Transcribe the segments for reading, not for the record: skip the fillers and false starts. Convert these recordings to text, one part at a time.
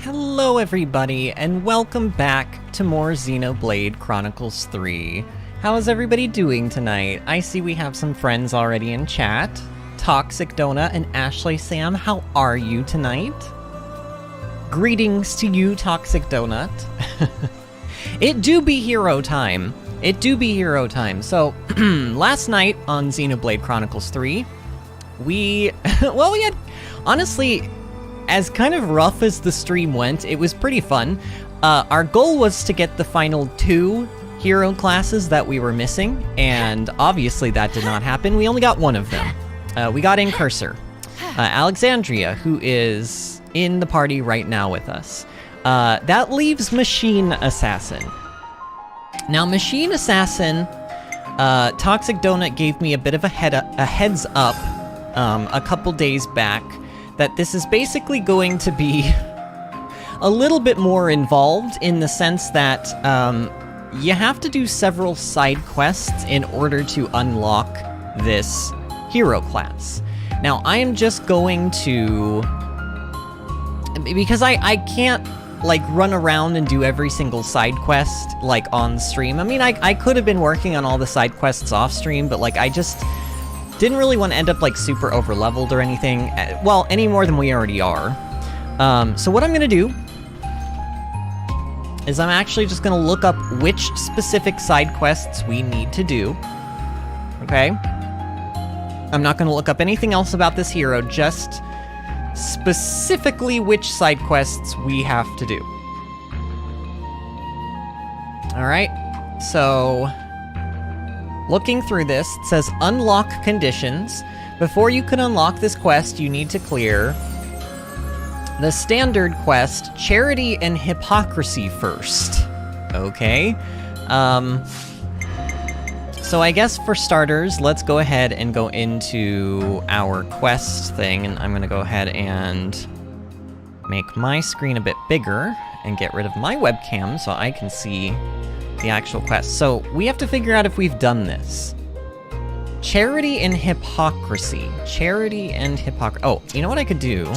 Hello everybody, and welcome back to more Xenoblade Chronicles 3. How is everybody doing tonight? I see we have some friends already in chat. Toxic Donut and Ashley Sam, how are you tonight? Greetings to you, Toxic Donut. It do be hero time. It do be hero time. So, last night on Xenoblade Chronicles 3, we had, honestly, as kind of rough as the stream went, it was pretty fun. Our goal was to get the final 2 hero classes that we were missing, and obviously that did not happen. We only got one of them. We got Incursor, Alexandria, who is in the party right now with us. That leaves Machine Assassin. Now, Machine Assassin, Toxic Donut gave me a bit of a heads up a couple days back that this is basically going to be a little bit more involved in the sense that you have to do several side quests in order to unlock this hero class. Now, I am just going to... because I can't, like, run around and do every single side quest, like, on stream. I mean, I could have been working on all the side quests off stream, but, like, I just didn't really want to end up, like, super over-leveled or anything. Well, any more than we already are. So what I'm going to do is I'm actually just going to look up which specific side quests we need to do. Okay? I'm not going to look up anything else about this hero, just specifically which side quests we have to do. Alright, so looking through this, it says unlock conditions. Before you can unlock this quest, you need to clear the standard quest, Charity and Hypocrisy first. Okay. So I guess for starters, let's go ahead and go into our quest thing, and I'm gonna go ahead and make my screen a bit bigger and get rid of my webcam so I can see the actual quest. So we have to figure out if we've done this. Charity and Hypocrisy. Charity and Hypocrisy. Oh, you know what I could do?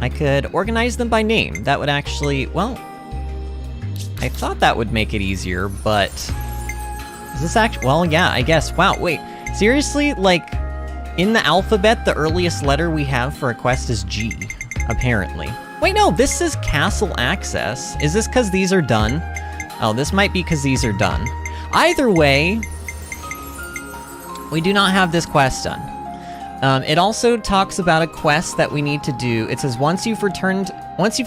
I could organize them by name. That would actually, well, I thought that would make it easier, but is this actually, well, yeah, I guess. Wow, wait, seriously? Like, in the alphabet, the earliest letter we have for a quest is G, apparently. Wait, no, this is Castle Access. Is this because these are done? Oh, this might be because these are done. Either way, we do not have this quest done. It also talks about a quest that we need to do. It says, once you've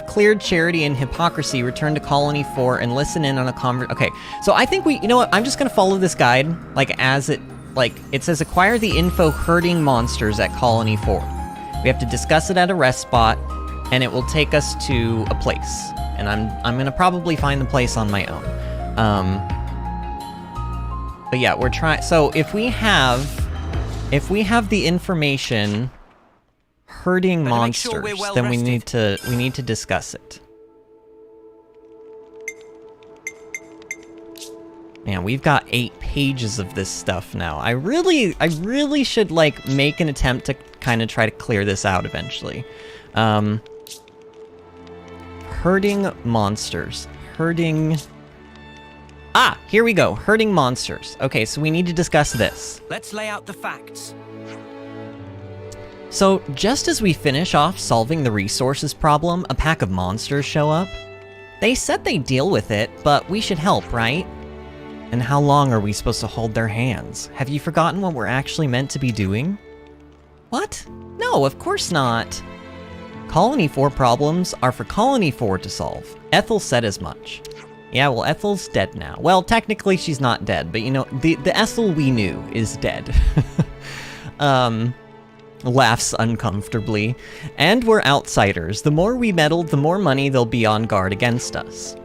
cleared Charity and Hypocrisy, return to Colony 4 and listen in on a Okay, so I think you know what, I'm just gonna follow this guide, like, as it says acquire the info herding monsters at Colony 4. We have to discuss it at a rest spot, and it will take us to a place. And I'm gonna probably find the place on my own. But yeah, we're trying, so if we have the information herding monsters, then we need to discuss it. Man, we've got 8 pages of this stuff now. I really should, like, make an attempt to kind of try to clear this out eventually. Herding monsters. Herding... Ah, here we go. Herding monsters. Okay, so we need to discuss this. Let's lay out the facts. So, just as we finish off solving the resources problem, a pack of monsters show up. They said they'd deal with it, but we should help, right? And how long are we supposed to hold their hands? Have you forgotten what we're actually meant to be doing? What? No, of course not. Colony 4 problems are for Colony 4 to solve. Ethel said as much. Yeah, well, Ethel's dead now. Well, technically she's not dead, but you know, the Ethel we knew is dead. Laughs uncomfortably. And we're outsiders. The more we meddle, the more money they'll be on guard against us.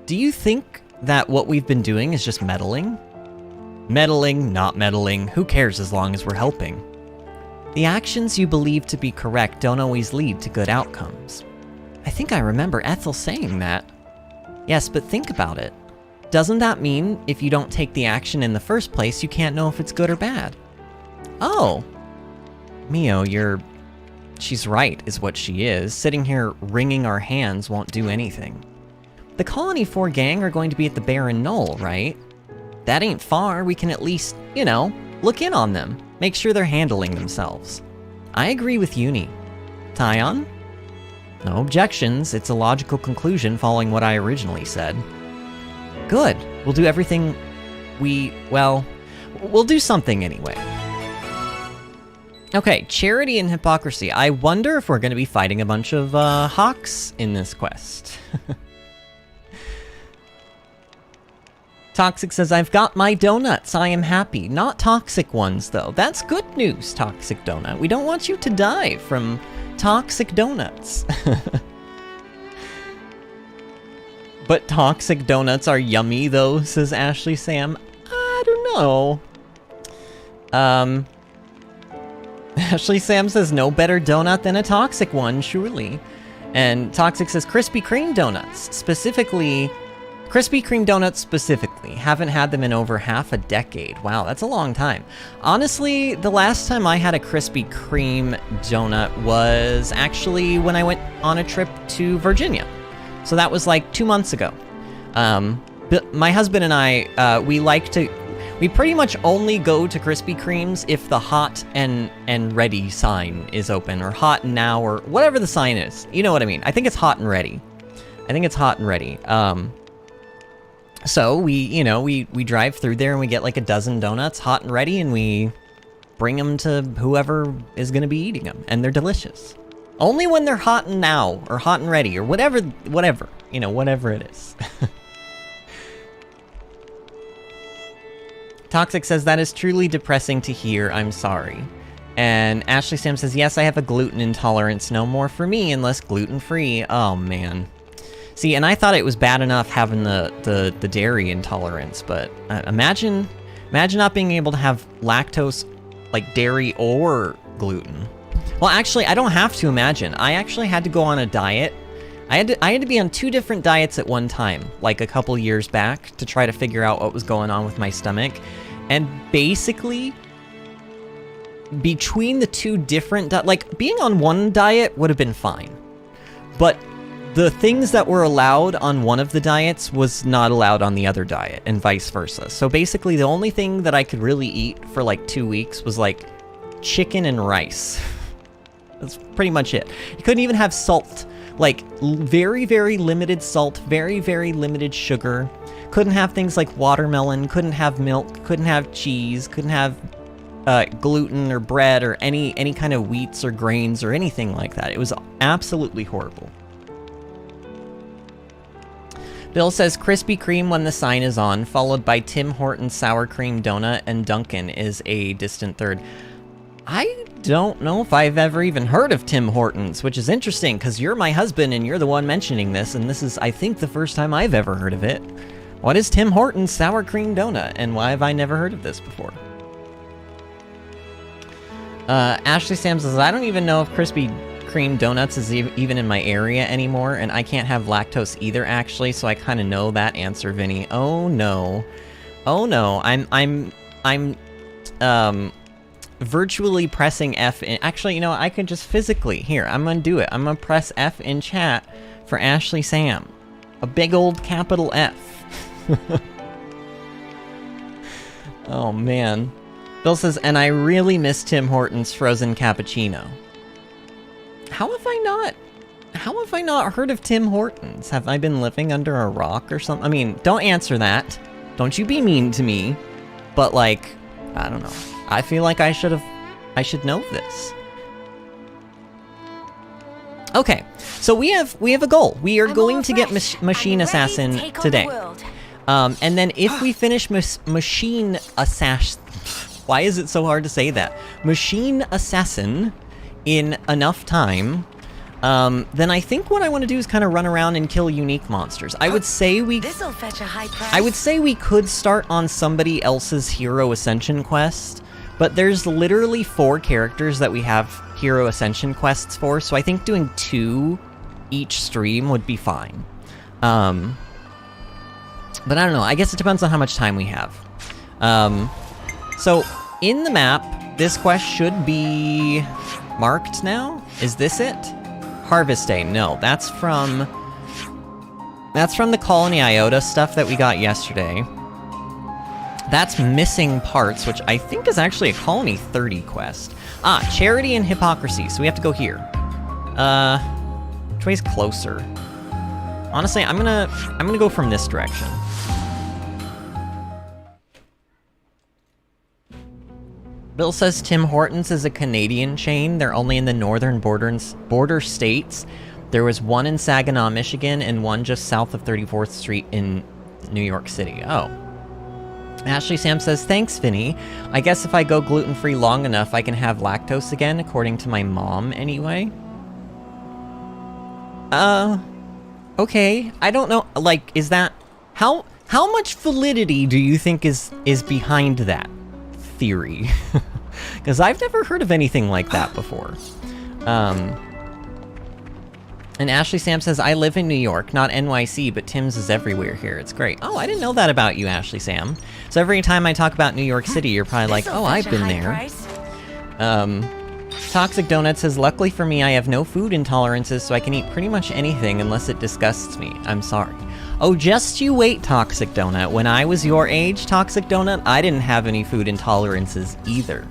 Do you think that what we've been doing is just meddling? Meddling, not meddling, who cares as long as we're helping? The actions you believe to be correct don't always lead to good outcomes. I think I remember Ethel saying that. Yes, but think about it. Doesn't that mean if you don't take the action in the first place, you can't know if it's good or bad? Oh. Mio, she's right, is what she is. Sitting here wringing our hands won't do anything. The Colony 4 gang are going to be at the Barren Knoll, right? That ain't far. We can at least, you know, look in on them. Make sure they're handling themselves. I agree with Uni. Tyon? No objections. It's a logical conclusion following what I originally said. Good. We'll do everything well, we'll do something anyway. Okay, charity and hypocrisy. I wonder if we're going to be fighting a bunch of hawks in this quest. Toxic says, I've got my donuts. I am happy. Not toxic ones, though. That's good news, Toxic Donut. We don't want you to die from toxic donuts. But toxic donuts are yummy, though, says Ashley Sam. I don't know. Ashley Sam says, no better donut than a toxic one, surely. And Toxic says, Krispy Kreme donuts. Specifically, Krispy Kreme donuts specifically. Haven't had them in over half a decade. Wow, that's a long time. Honestly, the last time I had a Krispy Kreme donut was actually when I went on a trip to Virginia. So that was like 2 months ago. But my husband and I, we pretty much only go to Krispy Kremes if the hot and ready sign is open, or hot now, or whatever the sign is. You know what I mean? I think it's hot and ready. So we drive through there and we get like a dozen donuts, hot and ready, and we bring them to whoever is going to be eating them, and they're delicious. Only when they're hot and now, or hot and ready, or whatever, whatever it is. Toxic says, that is truly depressing to hear, I'm sorry. And Ashley Sam says, yes, I have a gluten intolerance, no more for me unless gluten-free. Oh, man. See, and I thought it was bad enough having the dairy intolerance, but imagine not being able to have lactose, like dairy or gluten. Well, actually, I don't have to imagine. I actually had to go on a diet. I had to be on 2 different diets at one time, like a couple years back, to try to figure out what was going on with my stomach. And basically, between the 2 different like, being on one diet would have been fine. But the things that were allowed on one of the diets was not allowed on the other diet, and vice versa. So basically, the only thing that I could really eat for like 2 weeks was like chicken and rice. That's pretty much it. You couldn't even have salt. Like, very, very limited salt, very, very limited sugar. Couldn't have things like watermelon, couldn't have milk, couldn't have cheese, couldn't have gluten or bread or any kind of wheats or grains or anything like that. It was absolutely horrible. Bill says, Krispy Kreme when the sign is on, followed by Tim Hortons sour cream donut, and Dunkin' is a distant third. I don't know if I've ever even heard of Tim Hortons, which is interesting, because you're my husband and you're the one mentioning this, and this is, I think, the first time I've ever heard of it. What is Tim Hortons sour cream donut, and why have I never heard of this before? Ashley Sam says, I don't even know if Krispy Kreme donuts is even in my area anymore, and I can't have lactose either, actually, so I kind of know that answer, Vinny. Oh no. Oh no. I'm virtually pressing F in... Actually, you know, I could just physically... Here, I'm gonna do it. I'm gonna press F in chat for Ashley Sam. A big old capital F. Oh, man. Bill says, and I really miss Tim Hortons frozen cappuccino. How have I not heard of Tim Hortons? Have I been living under a rock or something? I mean, don't answer that. Don't you be mean to me. But like, I don't know. I feel like I should know this. Okay, so we have a goal. We are going to get Machine Assassin today. And then if we finish Machine Assassin, why is it so hard to say that? Machine Assassin in enough time, then I think what I want to do is kind of run around and kill unique monsters. I would say This'll fetch a high price. I would say we could start on somebody else's Hero Ascension quest, but there's literally 4 characters that we have Hero Ascension quests for, so I think doing 2 each stream would be fine. But I don't know, I guess it depends on how much time we have. So, in the map, this quest should be marked now? Is this it? Harvest Day, no, that's from the Colony Iota stuff that we got yesterday. That's Missing Parts, which I think is actually a Colony 30 quest. Ah, Charity and Hypocrisy, so we have to go here. Which way's closer? Honestly, I'm gonna go from this direction. Bill says Tim Hortons is a Canadian chain. They're only in the northern border states. There was one in Saginaw, Michigan, and one just south of 34th Street in New York City. Oh. Ashley Sam says, thanks, Vinny. I guess if I go gluten-free long enough, I can have lactose again, according to my mom, anyway. Okay. I don't know, like, is that... How much validity do you think is behind that theory? Because I've never heard of anything like that before. And Ashley Sam says, I live in New York, not NYC, but Tim's is everywhere here. It's great. Oh, I didn't know that about you, Ashley Sam. So every time I talk about New York City, you're probably like, oh, I've been there. Toxic Donut says, luckily for me, I have no food intolerances, so I can eat pretty much anything unless it disgusts me. I'm sorry. Oh, just you wait, Toxic Donut. When I was your age, Toxic Donut, I didn't have any food intolerances either.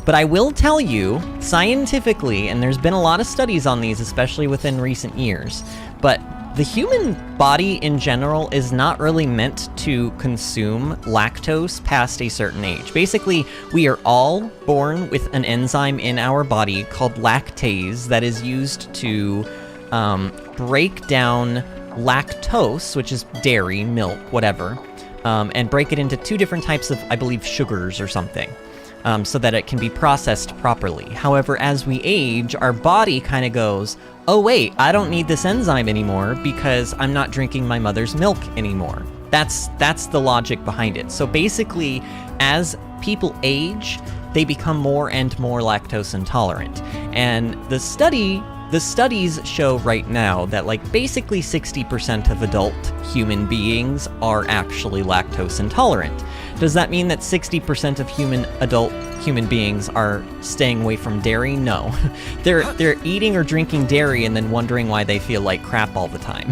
But I will tell you, scientifically, and there's been a lot of studies on these, especially within recent years, but the human body in general is not really meant to consume lactose past a certain age. Basically, we are all born with an enzyme in our body called lactase that is used to break down lactose, which is dairy, milk, whatever, and break it into 2 different types of, I believe, sugars or something. So that it can be processed properly. However, as we age, our body kind of goes, oh wait, I don't need this enzyme anymore because I'm not drinking my mother's milk anymore. That's the logic behind it. So basically, as people age, they become more and more lactose intolerant. And the studies show right now that like basically 60% of adult human beings are actually lactose intolerant. Does that mean that 60% of adult human beings are staying away from dairy? No. They're eating or drinking dairy and then wondering why they feel like crap all the time.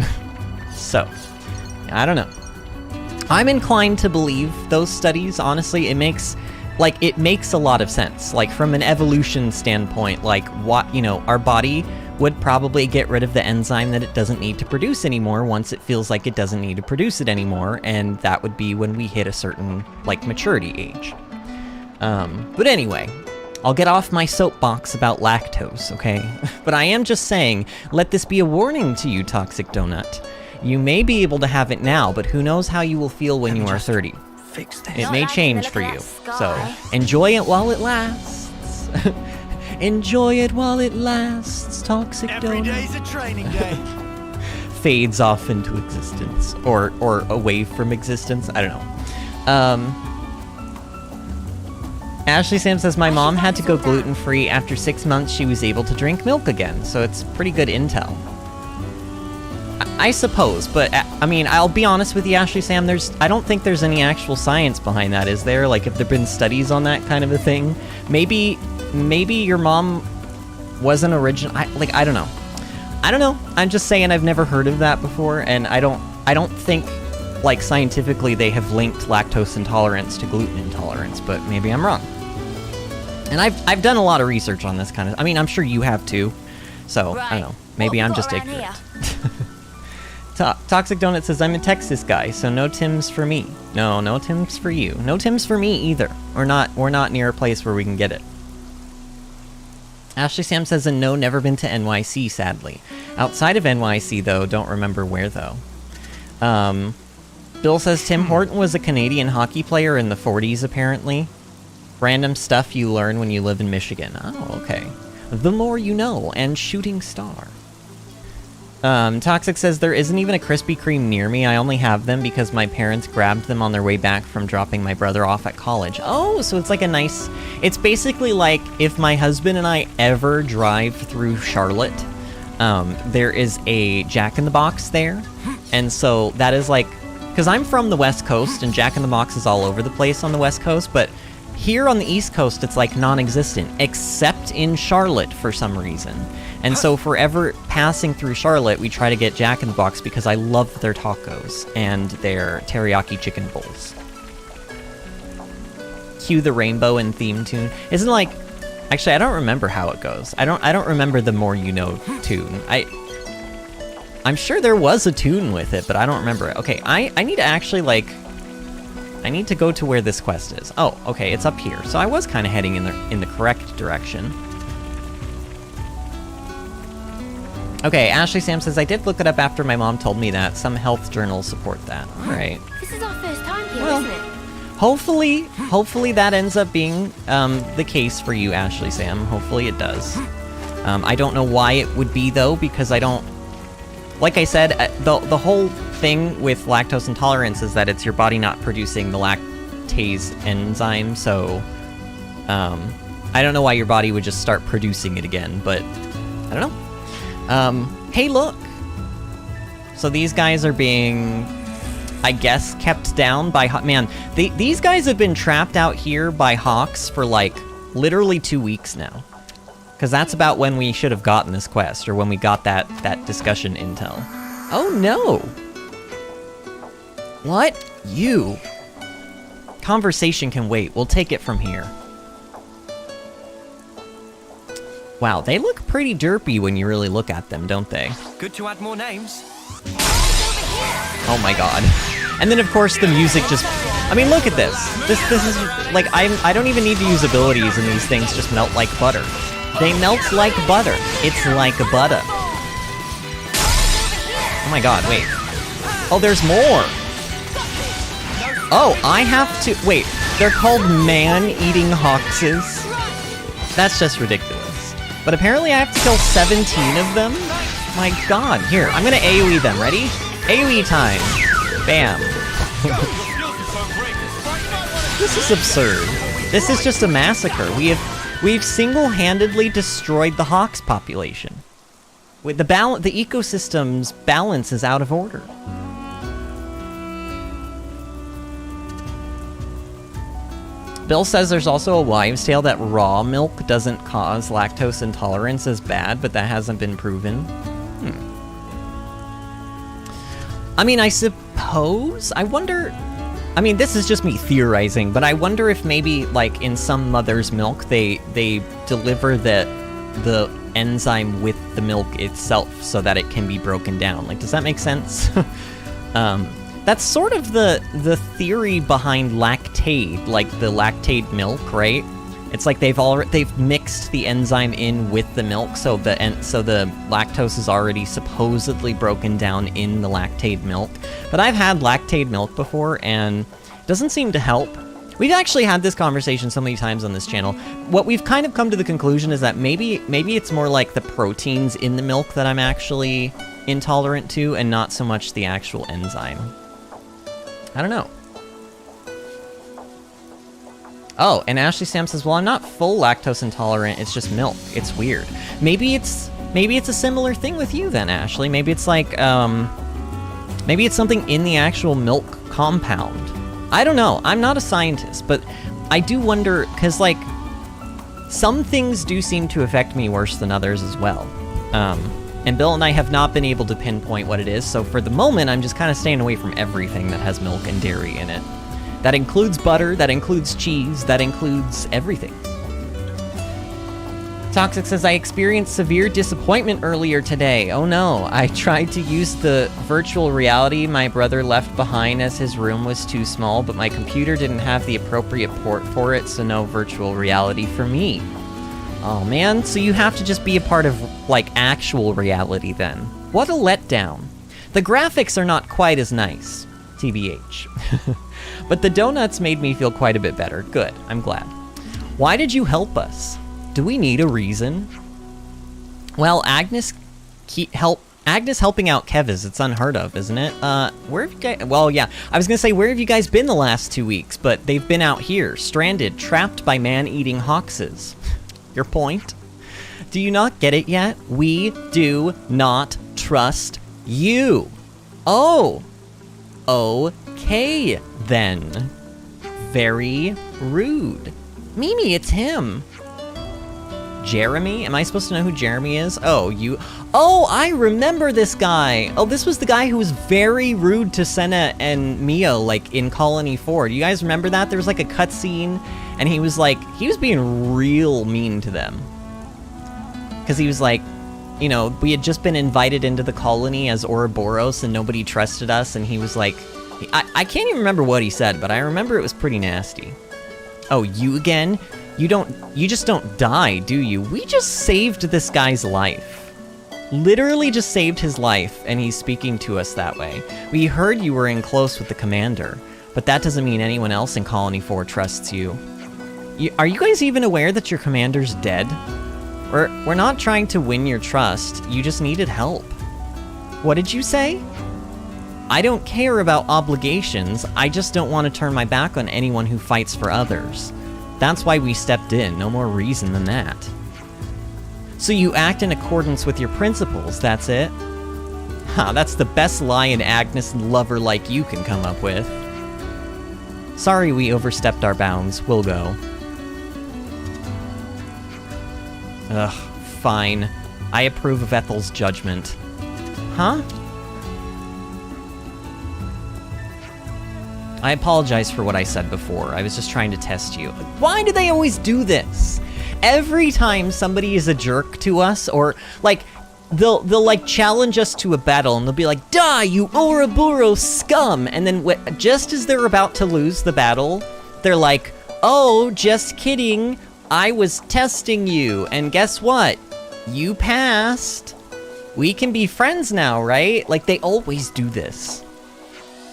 So, I don't know. I'm inclined to believe those studies, honestly. It makes a lot of sense. Like, from an evolution standpoint, like, our body would probably get rid of the enzyme that it doesn't need to produce anymore once it feels like it doesn't need to produce it anymore, and that would be when we hit a certain, like, maturity age. But anyway, I'll get off my soapbox about lactose, okay? But I am just saying, let this be a warning to you, Toxic Donut. You may be able to have it now, but who knows how you will feel when you are 30. It may change for you, so enjoy it while it lasts. Enjoy it while it lasts, Toxic Donut. Every day's a training day. Fades off into existence, or away from existence. I don't know. Ashley Sam says, my mom had to go gluten-free. After 6 months, she was able to drink milk again, so it's pretty good intel. I suppose, but I mean, I'll be honest with you, Ashley Sam, I don't think there's any actual science behind that, is there? Like, have there been studies on that kind of a thing? Maybe your mom wasn't original. I don't know. I don't know. I'm just saying I've never heard of that before, and I don't think, like, scientifically they have linked lactose intolerance to gluten intolerance, but maybe I'm wrong. And I've done a lot of research on this kind of. I mean, I'm sure you have too. So, I don't know. Maybe I'm just ignorant. Toxic Donut says, I'm a Texas guy, so no Tims for me. No Tims for you. No Tims for me either. We're not near a place where we can get it. Ashley Sam says, and no, never been to NYC, sadly. Outside of NYC, though, don't remember where, though. Bill says, Tim Horton was a Canadian hockey player in the 40s, apparently. Random stuff you learn when you live in Michigan. Oh, okay. The more you know, and Shooting Star. Toxic says, there isn't even a Krispy Kreme near me. I only have them because my parents grabbed them on their way back from dropping my brother off at college. Oh, so it's like a nice... It's basically like if my husband and I ever drive through Charlotte, there is a Jack in the Box there. And so that is like... Because I'm from the West Coast, and Jack in the Box is all over the place on the West Coast, but here on the East Coast, it's like non-existent, except in Charlotte for some reason. And so forever passing through Charlotte, we try to get Jack in the Box because I love their tacos and their teriyaki chicken bowls. Cue the rainbow and theme tune. Isn't like... Actually, I don't remember how it goes. I don't remember the More You Know tune. I'm sure there was a tune with it, but I don't remember it. Okay, I need to actually, like... I need to go to where this quest is. Oh, okay, it's up here. So I was kind of heading in the correct direction. Okay, Ashley Sam says, I did look it up after my mom told me that. Some health journals support that. Alright. This is our first time here, isn't it? Hopefully that ends up being the case for you, Ashley Sam. Hopefully it does. I don't know why it would be, though, because I don't... Like I said, the whole thing with lactose intolerance is that it's your body not producing the lactase enzyme, so... I don't know why your body would just start producing it again, but... I don't know. Hey, look! So these guys are being, I guess, kept down by... Man, these guys have been trapped out here by hawks for, like, literally 2 weeks now. Because that's about when we should have gotten this quest, or when we got that discussion intel. Oh, no! What? You? Conversation can wait. We'll take it from here. Wow, they look pretty derpy when you really look at them, don't they? Good to add more names. Oh my god. And then of course the music just... I mean, look at this. This is... Like, I don't even need to use abilities and these things just melt like butter. They melt like butter. It's like butter. Oh my god, wait. Oh, there's more! Oh, I have to... Wait, they're called man-eating hawkses? That's just ridiculous. But apparently I have to kill 17 of them? My god. Here, I'm gonna AoE them. Ready? AoE time. Bam. This is absurd. This is just a massacre. We've single-handedly destroyed the hawks population. With the ecosystem's balance is out of order. Bill says there's also a wives' tale that raw milk doesn't cause lactose intolerance as bad, but that hasn't been proven. I mean, I suppose? I wonder... I mean, this is just me theorizing, but I wonder if maybe, like, in some mother's milk, they deliver the enzyme with the milk itself so that it can be broken down. Like, does that make sense? That's sort of the theory behind Lactaid, like the Lactaid milk, right? It's like they've mixed the enzyme in with the milk, so the lactose is already supposedly broken down in the Lactaid milk. But I've had Lactaid milk before, and it doesn't seem to help. We've actually had this conversation so many times on this channel. What we've kind of come to the conclusion is that maybe it's more like the proteins in the milk that I'm actually intolerant to, and not so much the actual enzyme. I don't know. Oh, and Ashley Sam says, well, I'm not full lactose intolerant, it's just milk. It's weird. Maybe it's a similar thing with you then, Ashley. Maybe it's like, maybe it's something in the actual milk compound. I don't know. I'm not a scientist, but I do wonder, because, like, some things do seem to affect me worse than others as well. And Bill and I have not been able to pinpoint what it is, so for the moment, I'm just kind of staying away from everything that has milk and dairy in it. That includes butter, that includes cheese, that includes everything. Toxic says, I experienced severe disappointment earlier today. Oh no, I tried to use the virtual reality my brother left behind as his room was too small, but my computer didn't have the appropriate port for it, so no virtual reality for me. Oh man, so you have to just be a part of, like, actual reality then. What a letdown. The graphics are not quite as nice, TBH. But the donuts made me feel quite a bit better. Good, I'm glad. Why did you help us? Do we need a reason? Well, Agnes helping out Kevis, it's unheard of, isn't it? Where have you guys... Well, yeah, I was gonna say, where have you guys been the last 2 weeks? But they've been out here, stranded, trapped by man-eating hoxes. Your point? Do you not get it yet? We do not trust you. Oh. Okay, then. Very rude. Mimi, it's him. Jeremy? Am I supposed to know who Jeremy is? Oh, you... Oh, I remember this guy! Oh, this was the guy who was very rude to Senna and Mio, like, in Colony 4. Do you guys remember that? There was, like, a cutscene, and he was, like... He was being real mean to them. Because he was, like... You know, we had just been invited into the colony as Ouroboros, and nobody trusted us, and he was, like... I can't even remember what he said, but I remember it was pretty nasty. Oh, you again? You just don't die, do you? We just saved this guy's life. Literally just saved his life, and he's speaking to us that way. We heard you were in close with the commander, but that doesn't mean anyone else in Colony 4 trusts you. Are you guys even aware that your commander's dead? We're not trying to win your trust, you just needed help. What did you say? I don't care about obligations, I just don't want to turn my back on anyone who fights for others. That's why we stepped in, no more reason than that. So you act in accordance with your principles, that's it? Ha, that's the best lie an Agnes lover like you can come up with. Sorry we overstepped our bounds, we'll go. Ugh, fine. I approve of Ethel's judgment. Huh? I apologize for what I said before. I was just trying to test you. Why do they always do this? Every time somebody is a jerk to us, or, like, they'll like, challenge us to a battle, and they'll be like, die, you Ouroboros scum! And then, just as they're about to lose the battle, they're like, oh, just kidding, I was testing you, and guess what? You passed. We can be friends now, right? Like, they always do this.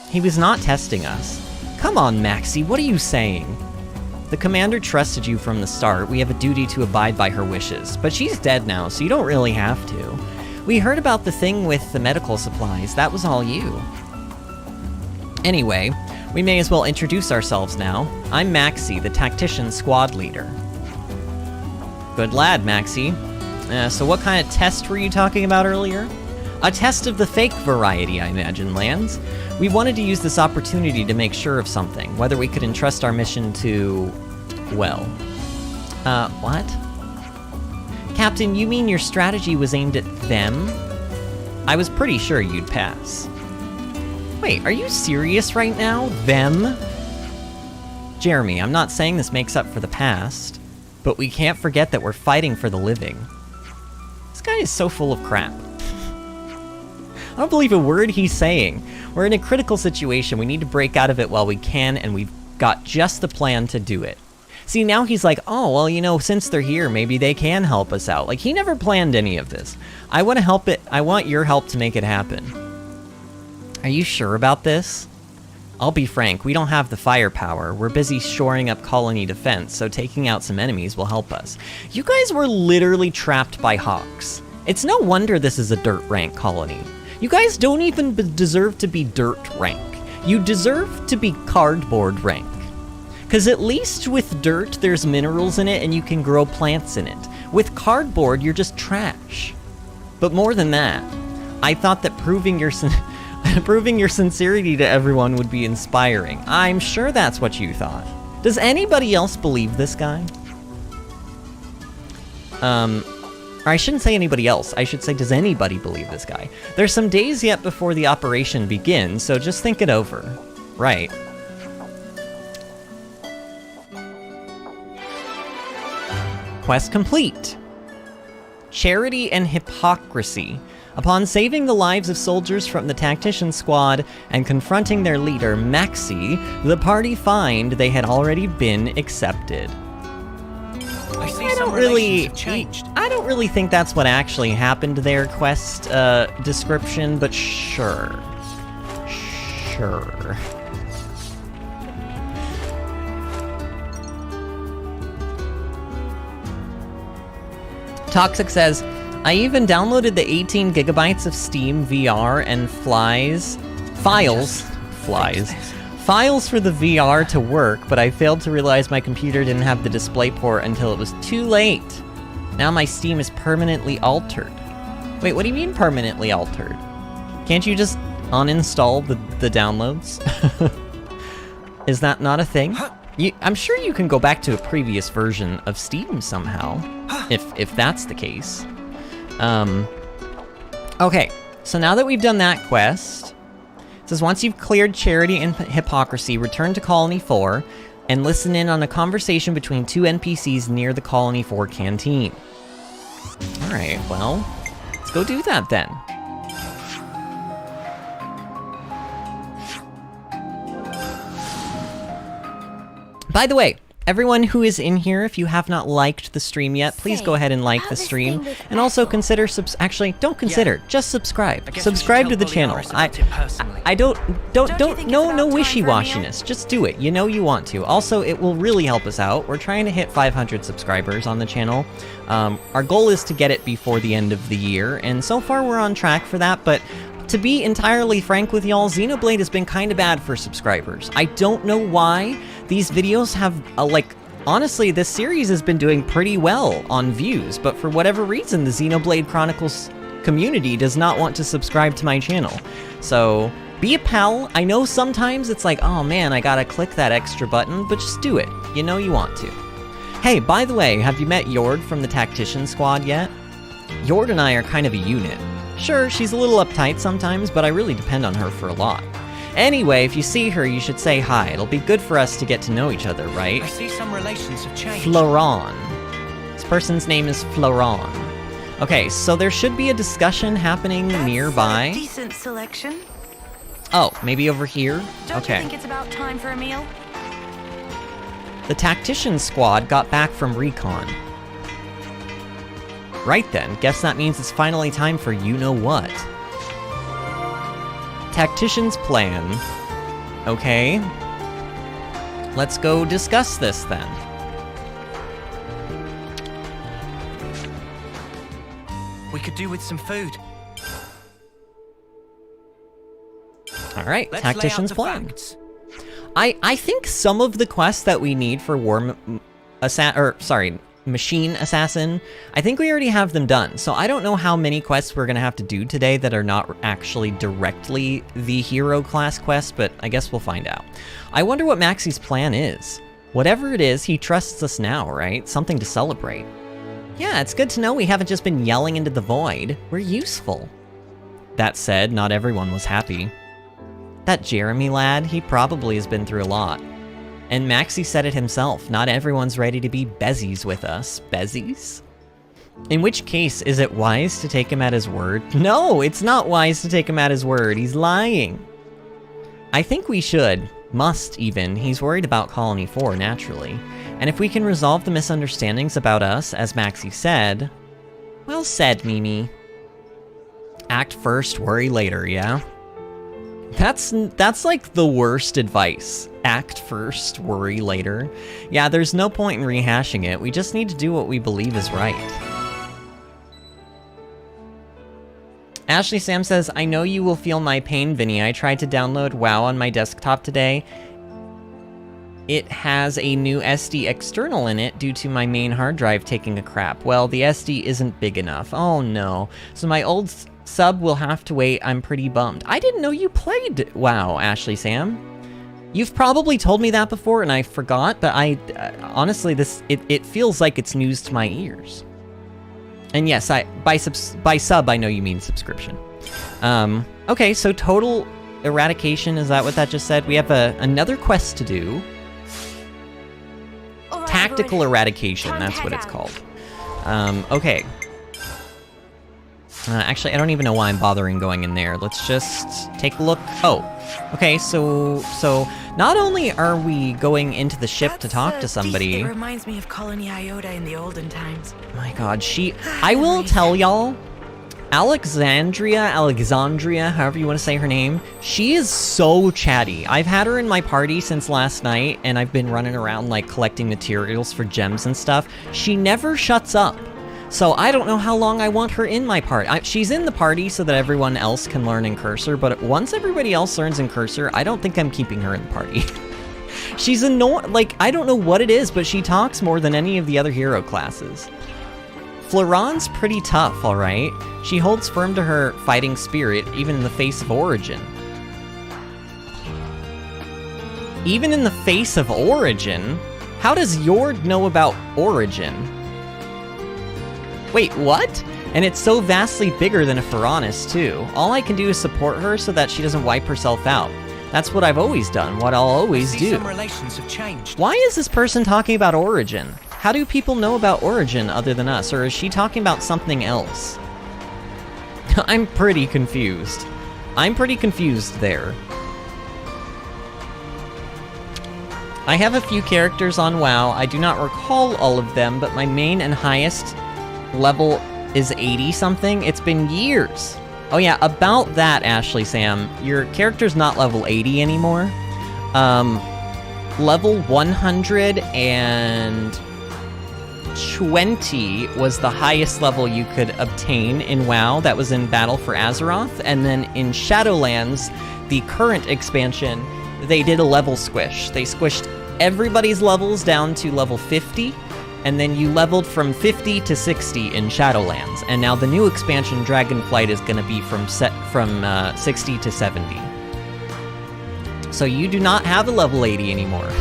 He was not testing us. Come on, Maxie, what are you saying? The commander trusted you from the start. We have a duty to abide by her wishes. But she's dead now, so you don't really have to. We heard about the thing with the medical supplies. That was all you. Anyway, we may as well introduce ourselves now. I'm Maxie, the tactician squad leader. Good lad, Maxie. So what kind of test were you talking about earlier? A test of the fake variety, I imagine, Lands. We wanted to use this opportunity to make sure of something, whether we could entrust our mission to... well... what? Captain, you mean your strategy was aimed at them? I was pretty sure you'd pass. Wait, are you serious right now? Them? Jeremy, I'm not saying this makes up for the past, but we can't forget that we're fighting for the living. This guy is so full of crap. I don't believe a word he's saying. We're in a critical situation. We need to break out of it while we can, and we've got just the plan to do it. See, now he's like, oh, well, you know, since they're here, maybe they can help us out. Like, he never planned any of this. I want to help it. I want your help to make it happen. Are you sure about this? I'll be frank, we don't have the firepower. We're busy shoring up colony defense, so taking out some enemies will help us. You guys were literally trapped by hawks. It's no wonder this is a dirt rank colony. You guys don't even deserve to be dirt rank. You deserve to be cardboard rank. Because at least with dirt, there's minerals in it and you can grow plants in it. With cardboard, you're just trash. But more than that, I thought that proving your sincerity to everyone would be inspiring. I'm sure that's what you thought. Does anybody else believe this guy? Or I shouldn't say anybody else, I should say, does anybody believe this guy? There's some days yet before the operation begins, so just think it over. Right. Quest complete. Charity and Hypocrisy. Upon saving the lives of soldiers from the Tactician Squad and confronting their leader, Maxi, the party find they had already been accepted. I don't really think that's what actually happened there, quest description, but sure. Sure. Toxic says, I even downloaded the 18 gigabytes of Steam VR and files for the VR to work, but I failed to realize my computer didn't have the display port until it was too late. Now my Steam is permanently altered. Wait, what do you mean permanently altered? Can't you just uninstall the downloads? Is that not a thing? I'm sure you can go back to a previous version of Steam somehow, if that's the case. Okay, so now that we've done that quest, it says once you've cleared Charity and Hypocrisy, return to Colony 4 and listen in on a conversation between two NPCs near the Colony 4 canteen. Alright, well, let's go do that then. By the way, everyone who is in here, if you have not liked the stream yet, please go ahead and like the stream, and also consider actually, don't consider, just subscribe. Subscribe to the channel. I don't no wishy-washiness. Just do it. You know you want to. Also, it will really help us out. We're trying to hit 500 subscribers on the channel. Our goal is to get it before the end of the year, and so far we're on track for that, but to be entirely frank with y'all, Xenoblade has been kind of bad for subscribers. I don't know why. These videos have, honestly, this series has been doing pretty well on views, but for whatever reason, the Xenoblade Chronicles community does not want to subscribe to my channel. So, be a pal. I know sometimes it's like, oh man, I gotta click that extra button, but just do it. You know you want to. Hey, by the way, have you met Yord from the Tactician Squad yet? Yord and I are kind of a unit. Sure, she's a little uptight sometimes, but I really depend on her for a lot. Anyway, if you see her, you should say hi. It'll be good for us to get to know each other, right? I see some relations have changed. Floron. This person's name is Floron. Okay, so there should be a discussion happening nearby. A decent selection. Oh, maybe over here? Don't okay. you think it's about time for a meal? The Tactician Squad got back from recon. Right then, guess that means it's finally time for you-know-what. Tactician's plan. Okay. Let's go discuss this then. We could do with some food. Alright, Let's Tactician's lay out the plan. facts. I think some of the quests that we need for Machine Assassin, I think we already have them done. So I don't know how many quests we're gonna have to do today that are not actually directly the hero class quest, but I guess we'll find out. I wonder what Maxi's plan is. Whatever it is, he trusts us now, right? Something to celebrate. Yeah, it's good to know we haven't just been yelling into the void. We're useful. That said, not everyone was happy. That Jeremy lad, he probably has been through a lot. And Maxi said it himself, not everyone's ready to be bezies with us. Bezies? In which case, is it wise to take him at his word? No, it's not wise to take him at his word. He's lying. I think we should. Must, even. He's worried about Colony 4, naturally. And if we can resolve the misunderstandings about us, as Maxi said... Well said, Mimi. Act first, worry later, yeah? That's like the worst advice. Act first, worry later. Yeah, there's no point in rehashing it. We just need to do what we believe is right. Ashley Sam says, I know you will feel my pain, Vinny. I tried to download WoW on my desktop today. It has a new SD external in it due to my main hard drive taking a crap. Well, the SD isn't big enough. Oh no. So my old sub will have to wait. I'm pretty bummed. I didn't know you played WoW, Ashley Sam. You've probably told me that before and I forgot, but honestly, it feels like it's news to my ears. And yes, by sub, I know you mean subscription. Okay, so total eradication, is that what that just said? We have another quest to do. All right, Tactical everyone. eradication, Time to that's head what it's out. called. Okay. Actually, I don't even know why I'm bothering going in there. Let's just take a look. Oh, okay, so not only are we going into the ship to talk to somebody... It reminds me of Colony Iota in the olden times. My god, I will tell y'all, Alexandria, however you want to say her name, she is so chatty. I've had her in my party since last night, and I've been running around, like, collecting materials for gems and stuff. She never shuts up. So I don't know how long I want her in my party. She's in the party so that everyone else can learn in Cursor, but once everybody else learns in Cursor, I don't think I'm keeping her in the party. She's annoying. Like, I don't know what it is, but she talks more than any of the other hero classes. Floran's pretty tough, alright? She holds firm to her fighting spirit, even in the face of Origin. Even in the face of Origin? How does Yord know about Origin? Wait, what? And it's so vastly bigger than a Ferronis, too. All I can do is support her so that she doesn't wipe herself out. That's what I've always done, what I'll always do. Some relations have changed. Why is this person talking about Origin? How do people know about Origin other than us? Or is she talking about something else? I'm pretty confused. I'm pretty confused there. I have a few characters on WoW. I do not recall all of them, but my main and highest level is 80-something. It's been years. Oh yeah, about that, Ashley Sam, your character's not level 80 anymore. Level 120 was the highest level you could obtain in WoW. That was in Battle for Azeroth. And then in Shadowlands, the current expansion, they did a level squish. They squished everybody's levels down to level 50. And then you leveled from 50 to 60 in Shadowlands. And now the new expansion, Dragonflight, is going to be from 60 to 70. So you do not have a level 80 anymore.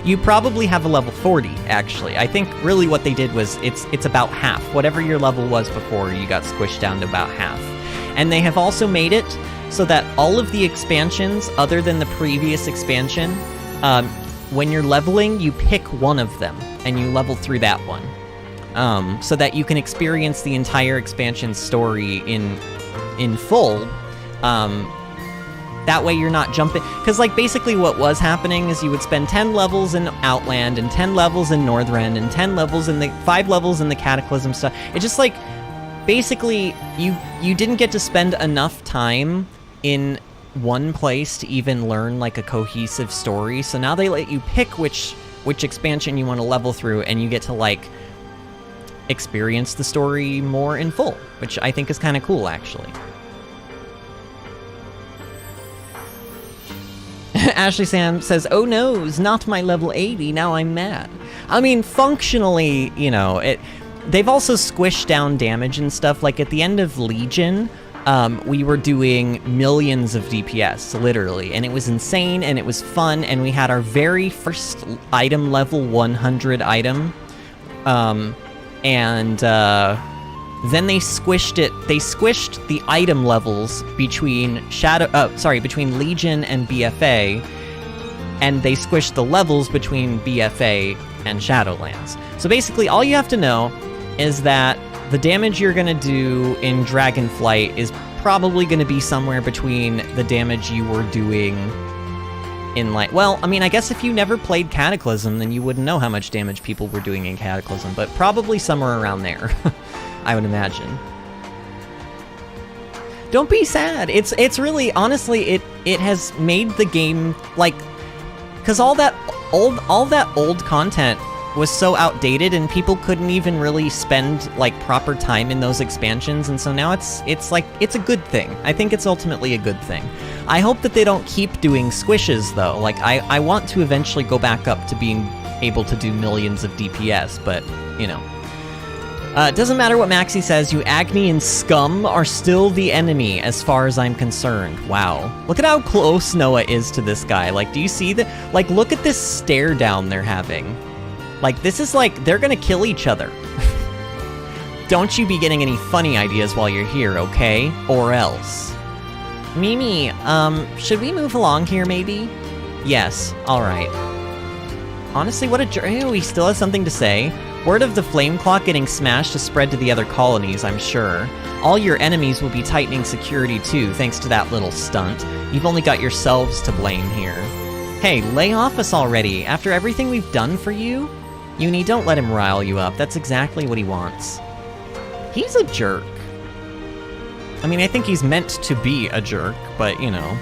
You probably have a level 40, actually. I think really what they did was it's about half. Whatever your level was before, you got squished down to about half. And they have also made it so that all of the expansions, other than the previous expansion, when you're leveling, you pick one of them, and you level through that one. So that you can experience the entire expansion story in full. That way you're not jumping... Because, like, basically what was happening is you would spend 10 levels in Outland, and 10 levels in Northrend, and 10 levels in the... 5 levels in the Cataclysm stuff. It's just, like, basically, you didn't get to spend enough time in one place to even learn, like, a cohesive story. So now they let you pick which expansion you want to level through, and you get to, like, experience the story more in full, which I think is kind of cool, actually. Ashley Sam says, "Oh no, it's not my level 80, now I'm mad." I mean, functionally, you know, they've also squished down damage and stuff. Like, at the end of Legion, we were doing millions of DPS, literally, and it was insane, and it was fun, and we had our very first item level 100 item, then they squished it. They squished the item levels between between Legion and BFA, and they squished the levels between BFA and Shadowlands. So basically, all you have to know is that the damage you're gonna do in Dragonflight is probably gonna be somewhere between the damage you were doing in, like, well, I mean, I guess if you never played Cataclysm, then you wouldn't know how much damage people were doing in Cataclysm, but probably somewhere around there, I would imagine. Don't be sad. It's really, honestly, it has made the game, like, because all that old content was so outdated, and people couldn't even really spend, like, proper time in those expansions, and so now it's like, it's a good thing. I think it's ultimately a good thing. I hope that they don't keep doing squishes, though. Like, I want to eventually go back up to being able to do millions of DPS, but, you know. It doesn't matter what Maxie says, you Agni and Scum are still the enemy, as far as I'm concerned. Wow. Look at how close Noah is to this guy. Like, do you see that? Like, look at this stare down they're having. Like, this is like, they're gonna kill each other. Don't you be getting any funny ideas while you're here, okay? Or else. Mimi, should we move along here, maybe? Yes, alright. Honestly, what a jerk. Oh, he still has something to say. Word of the flame clock getting smashed has spread to the other colonies, I'm sure. All your enemies will be tightening security too, thanks to that little stunt. You've only got yourselves to blame here. Hey, lay off us already. After everything we've done for you? Uni, don't let him rile you up. That's exactly what he wants. He's a jerk. I mean, I think he's meant to be a jerk, but, you know.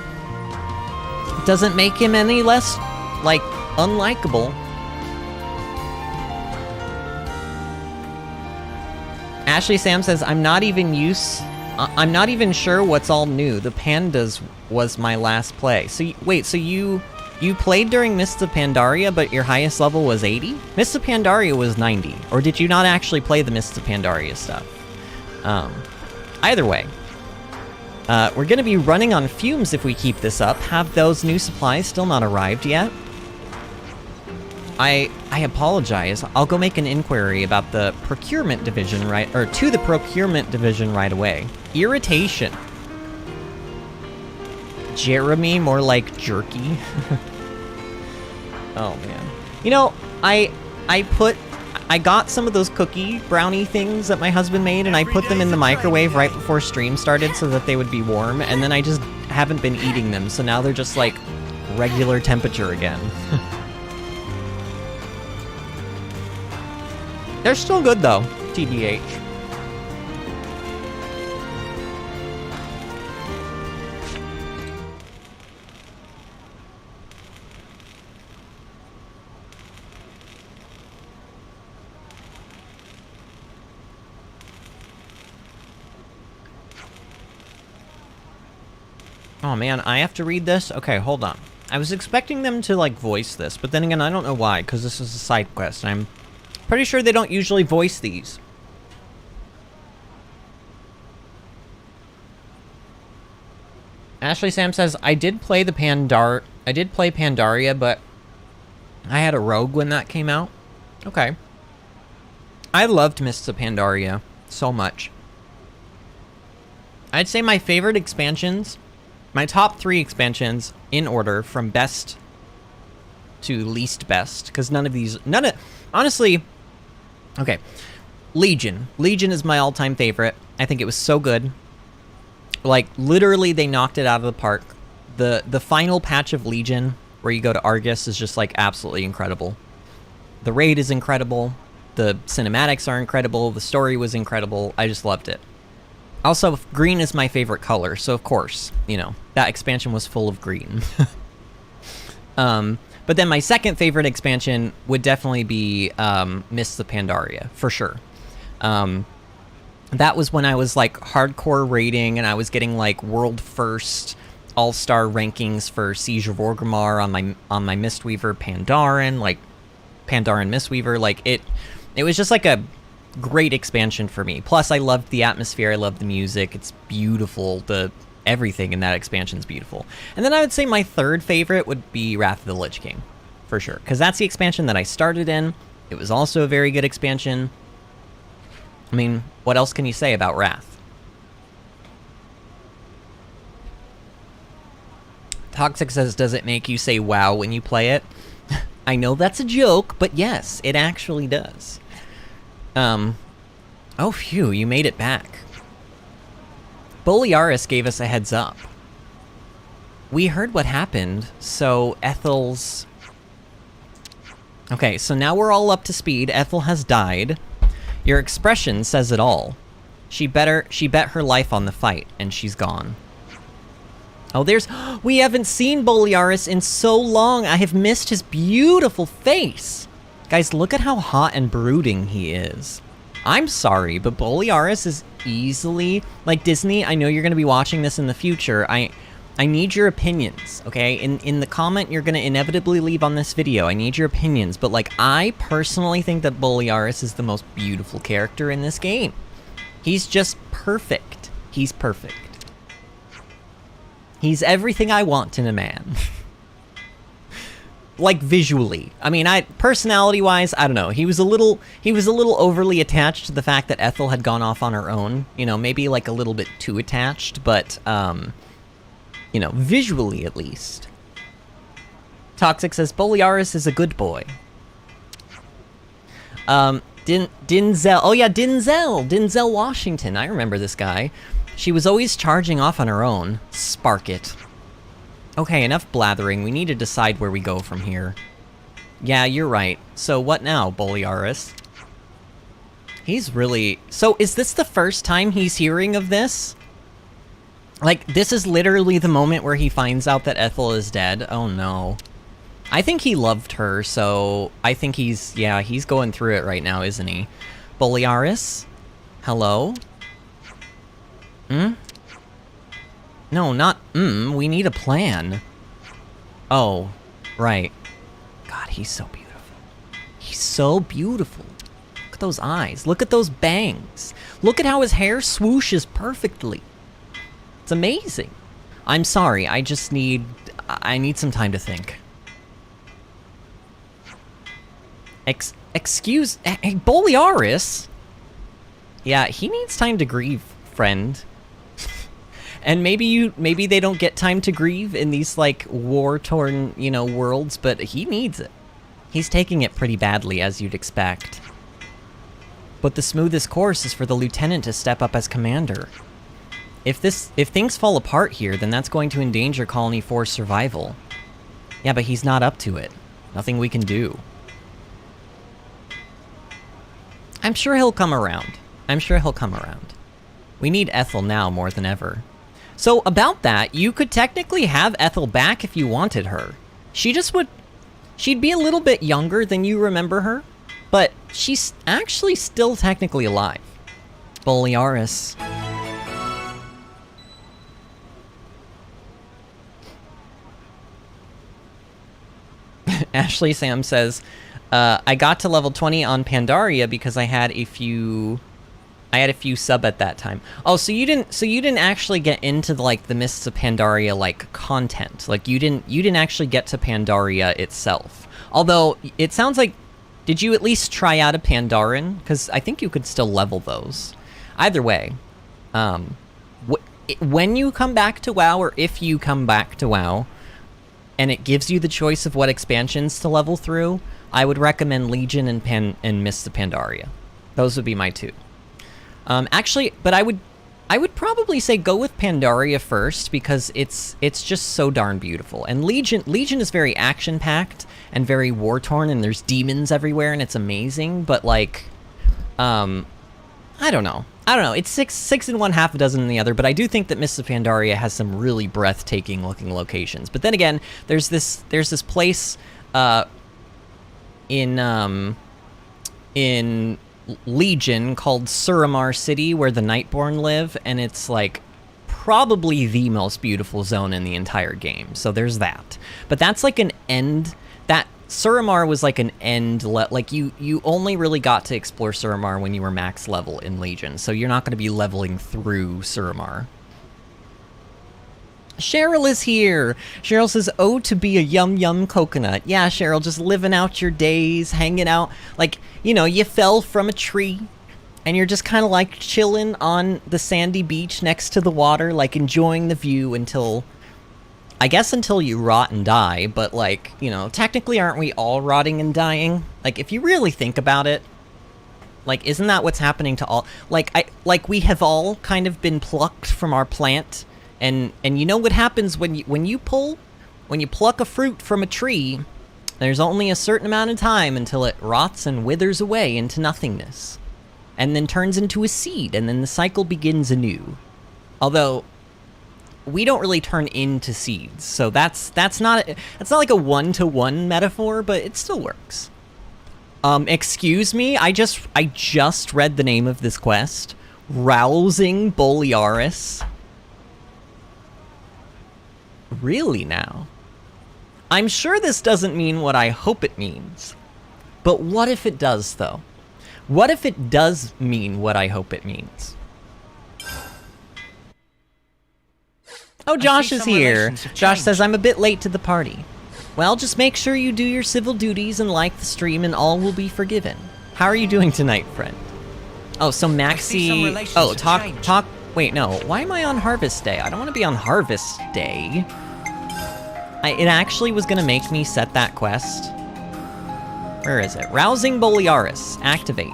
It doesn't make him any less, like, unlikable. Ashley Sam says, I'm not even sure what's all new. The Pandas was my last play. So, wait, so you played during Mists of Pandaria, but your highest level was 80? Mists of Pandaria was 90. Or did you not actually play the Mists of Pandaria stuff? Either way. We're gonna be running on fumes if we keep this up. Have those new supplies still not arrived yet? I apologize. I'll go make an inquiry about the procurement division to the procurement division right away. Irritation. Jeremy, more like jerky. Oh man. You know, I got some of those cookie brownie things that my husband made, and I put them in the microwave right before stream started so that they would be warm, and then I just haven't been eating them, so now they're just like regular temperature again. They're still good though, TBH. Oh man, I have to read this? Okay, hold on. I was expecting them to like voice this, but then again, I don't know why, because this is a side quest, and I'm pretty sure they don't usually voice these. Ashley Sam says, I did play Pandaria, but I had a rogue when that came out. Okay. I loved Mists of Pandaria so much. I'd say my favorite expansions, my top 3 expansions in order from best to least best, because honestly, okay, Legion is my all-time favorite. I think it was so good. Like, literally, they knocked it out of the park. The final patch of Legion, where you go to Argus, is just, like, absolutely incredible. The raid is incredible. The cinematics are incredible. The story was incredible. I just loved it. Also, green is my favorite color, so of course, you know, that expansion was full of green. But then my second favorite expansion would definitely be Mists of Pandaria, for sure. That was when I was like hardcore raiding, and I was getting like world first all-star rankings for Siege of Orgrimmar on my Mistweaver Pandaren, like Pandaren Mistweaver. Like it was just like a great expansion for me. Plus, I loved the atmosphere. I loved the music. It's beautiful. Everything in that expansion is beautiful. And then I would say my third favorite would be Wrath of the Lich King, for sure, because that's the expansion that I started in. It was also a very good expansion. I mean, what else can you say about Wrath? Toxic says, does it make you say wow when you play it? I know that's a joke, but yes, it actually does. Oh phew, you made it back. Bolearis gave us a heads up. We heard what happened, so Ethel's... Okay, so now we're all up to speed. Ethel has died. Your expression says it all. She bet her life on the fight, and she's gone. Oh, we haven't seen Bolearis in so long. I have missed his beautiful face. Guys, look at how hot and brooding he is. I'm sorry, but Bolearis is easily... Like, Disney, I know you're going to be watching this in the future. I need your opinions, okay? In the comment you're going to inevitably leave on this video, I need your opinions. But, like, I personally think that Bolearis is the most beautiful character in this game. He's just perfect. He's perfect. He's everything I want in a man. Like, visually. I mean, personality-wise, I don't know. He was a little overly attached to the fact that Ethel had gone off on her own. You know, maybe like a little bit too attached, but, you know, visually at least. Toxic says, Bolearis is a good boy. Denzel. Oh yeah, Denzel Washington. I remember this guy. She was always charging off on her own. Spark it. Okay, enough blathering. We need to decide where we go from here. Yeah, you're right. So what now, Bolearis? He's really... So is this the first time he's hearing of this? Like, this is literally the moment where he finds out that Ethel is dead? Oh no. I think he loved her, so I think he's... Yeah, he's going through it right now, isn't he? Bolearis? Hello? No, not we need a plan. Oh, right. God, he's so beautiful. He's so beautiful. Look at those eyes. Look at those bangs. Look at how his hair swooshes perfectly. It's amazing. I'm sorry, I need some time to think. Excuse... Hey, Bolearis? Yeah, he needs time to grieve, friend. And maybe they don't get time to grieve in these, like, war-torn, you know, worlds, but he needs it. He's taking it pretty badly, as you'd expect. But the smoothest course is for the lieutenant to step up as commander. If things fall apart here, then that's going to endanger Colony 4's survival. Yeah, but he's not up to it. Nothing we can do. I'm sure he'll come around. We need Ethel now more than ever. So, about that, you could technically have Ethel back if you wanted her. She'd be a little bit younger than you remember her, but she's actually still technically alive. Bolearis. Ashley Sam says, I got to level 20 on Pandaria because I had a few sub at that time. Oh, so you didn't actually get into the Mists of Pandaria like content. Like you didn't actually get to Pandaria itself. Although it sounds like, did you at least try out a Pandaren? Because I think you could still level those. Either way, when you come back to WoW, or if you come back to WoW, and it gives you the choice of what expansions to level through, I would recommend Legion and Mists of Pandaria. Those would be my two. Actually, but I would probably say go with Pandaria first because it's just so darn beautiful. And Legion is very action-packed and very war-torn, and there's demons everywhere, and it's amazing. But like, I don't know. It's six in one, half a dozen in the other. But I do think that Mists of Pandaria has some really breathtaking looking locations. But then again, there's this place in Legion called Suramar City where the Nightborn live, and it's like probably the most beautiful zone in the entire game. So there's that. But that's like an end. That Suramar was like an end. Like you only really got to explore Suramar when you were max level in Legion. So you're not going to be leveling through Suramar. Cheryl is here. Cheryl says, "Oh, to be a yum yum coconut." Yeah, Cheryl, just living out your days, hanging out. Like, you know, you fell from a tree, and you're just kind of like chilling on the sandy beach next to the water, like enjoying the view until you rot and die. But like, you know, technically aren't we all rotting and dying? Like, if you really think about it, like, isn't that what's happening to all? Like we have all kind of been plucked from our plant. And you know what happens when you pluck a fruit from a tree, there's only a certain amount of time until it rots and withers away into nothingness. And then turns into a seed, and then the cycle begins anew. Although, we don't really turn into seeds, so that's not like a one-to-one metaphor, but it still works. Excuse me, I just read the name of this quest. Rousing Bolearis. Really now? I'm sure this doesn't mean what I hope it means. But what if it does, though? What if it does mean what I hope it means? Oh, Josh is here. Josh says, "I'm a bit late to the party." Well, just make sure you do your civil duties and like the stream and all will be forgiven. How are you doing tonight, friend? Oh, so Maxi... Oh, talk... Wait, no. Why am I on Harvest Day? I don't want to be on Harvest Day. It actually was going to make me set that quest. Where is it? Rousing Bolearis. Activate.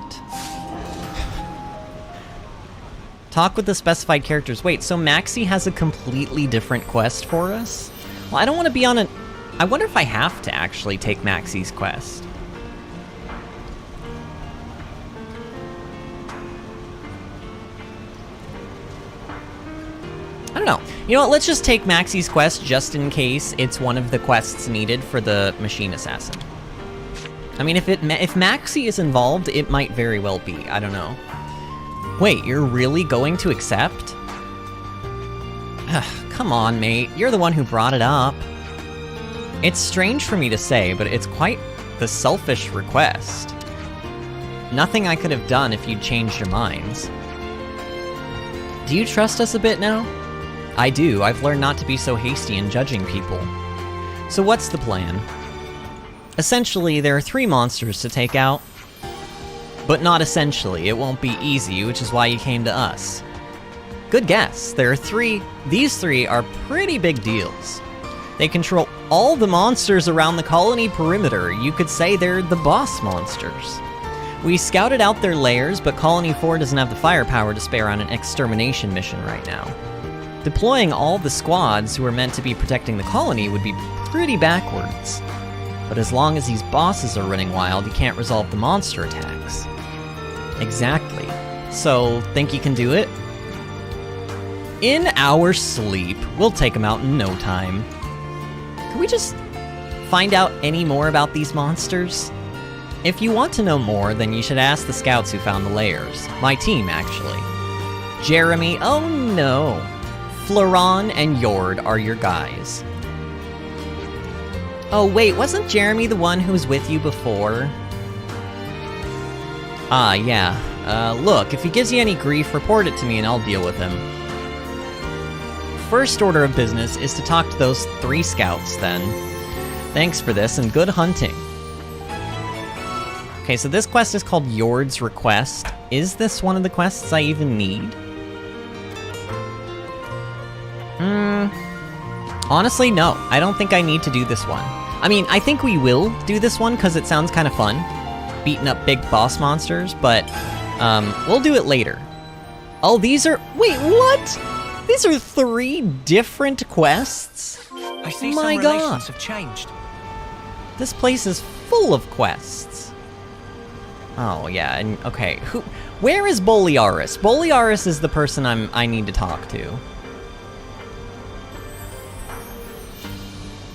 Talk with the specified characters. Wait, so Maxie has a completely different quest for us? Well, I don't want to be on an... I wonder if I have to actually take Maxie's quest. I don't know. You know what, let's just take Maxie's quest just in case it's one of the quests needed for the Machine Assassin. I mean, if Maxie is involved, it might very well be. I don't know. Wait, you're really going to accept? Ugh, come on, mate. You're the one who brought it up. It's strange for me to say, but it's quite the selfish request. Nothing I could have done if you'd changed your minds. Do you trust us a bit now? I do. I've learned not to be so hasty in judging people. So what's the plan? Essentially, there are 3 monsters to take out. But not essentially. It won't be easy, which is why you came to us. Good guess. There are 3. These 3 are pretty big deals. They control all the monsters around the colony perimeter. You could say they're the boss monsters. We scouted out their lairs, but Colony 4 doesn't have the firepower to spare on an extermination mission right now. Deploying all the squads who are meant to be protecting the colony would be pretty backwards. But as long as these bosses are running wild, you can't resolve the monster attacks. Exactly. So, think you can do it? In our sleep. We'll take them out in no time. Can we just find out any more about these monsters? If you want to know more, then you should ask the scouts who found the lairs. My team, actually. Jeremy, oh no. Floran and Yord are your guys. Oh wait, wasn't Jeremy the one who was with you before? Ah, yeah. Look, if he gives you any grief, report it to me and I'll deal with him. First order of business is to talk to those 3 scouts, then. Thanks for this, and good hunting. Okay, so this quest is called Yord's Request. Is this one of the quests I even need? Honestly, no. I don't think I need to do this one. I mean, I think we will do this one because it sounds kind of fun. Beating up big boss monsters, but we'll do it later. Oh, these are... Wait, what? These are 3 different quests? I see My some God. relations have changed. This place is full of quests. Oh, yeah, and okay. Where is Boliaris? Boliaris is the person I need to talk to.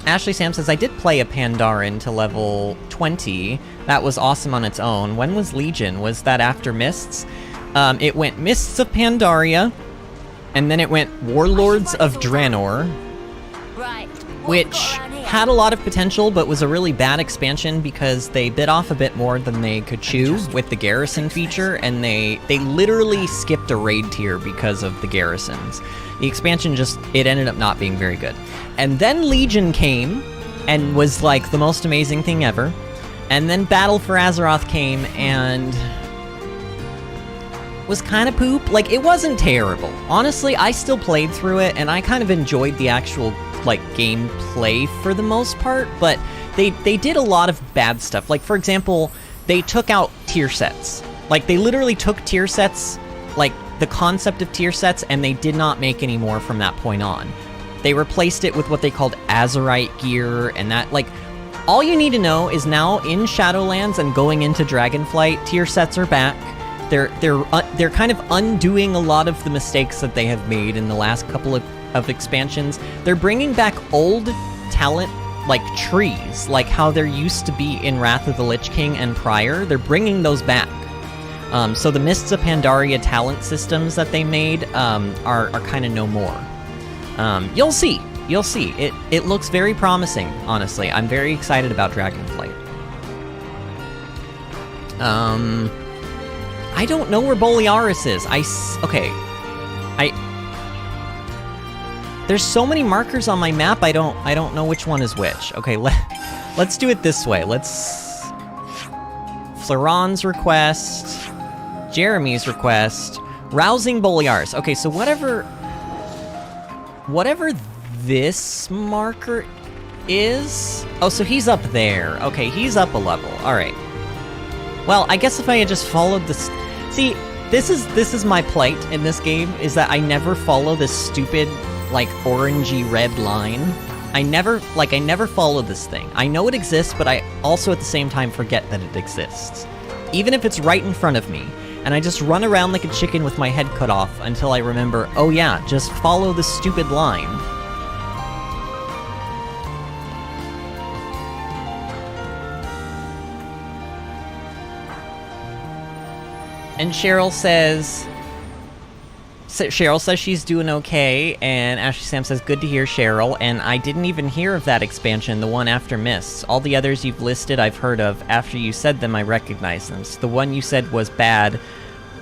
Ashley Sam says, I did play a Pandaren to level 20. That was awesome on its own. When was Legion? Was that after Mists? It went Mists of Pandaria, and then it went Warlords of Draenor, which had a lot of potential, but was a really bad expansion because they bit off a bit more than they could chew with the garrison feature, and they literally skipped a raid tier because of the garrisons. The expansion it ended up not being very good. And then Legion came, and was like the most amazing thing ever. And then Battle for Azeroth came, and was kind of poop. Like, it wasn't terrible. Honestly, I still played through it, and I kind of enjoyed the actual, like, gameplay for the most part, but they did a lot of bad stuff. Like, for example, they took out tier sets. Like, they literally took tier sets, like, the concept of tier sets, and they did not make any more from that point on. They replaced it with what they called Azerite gear, and that, like, all you need to know is now in Shadowlands and going into Dragonflight, tier sets are back. They're kind of undoing a lot of the mistakes that they have made in the last couple of expansions. They're bringing back old talent, like trees, like how there used to be in Wrath of the Lich King and prior. They're bringing those back. So the Mists of Pandaria talent systems that they made are kind of no more. You'll see. You'll see. It looks very promising, honestly. I'm very excited about Dragonflight. I don't know where Boliaris is. There's so many markers on my map, I don't know which one is which. Okay, let's do it this way. Floran's request, Jeremy's request, rousing Boliaris. Okay, so whatever this marker is... Oh, so he's up there. Okay, he's up a level. All right. Well, I guess if I had just followed this... See, This is my plight in this game, is that I never follow this stupid, like, orangey red line. I never follow this thing. I know it exists, but I also at the same time forget that it exists. Even if it's right in front of me, and I just run around like a chicken with my head cut off until I remember, oh yeah, just follow the stupid line. And Cheryl says she's doing okay, and Ashley Sam says, good to hear, Cheryl, and I didn't even hear of that expansion, the one after Mists. All the others you've listed I've heard of. After you said them, I recognize them. So the one you said was bad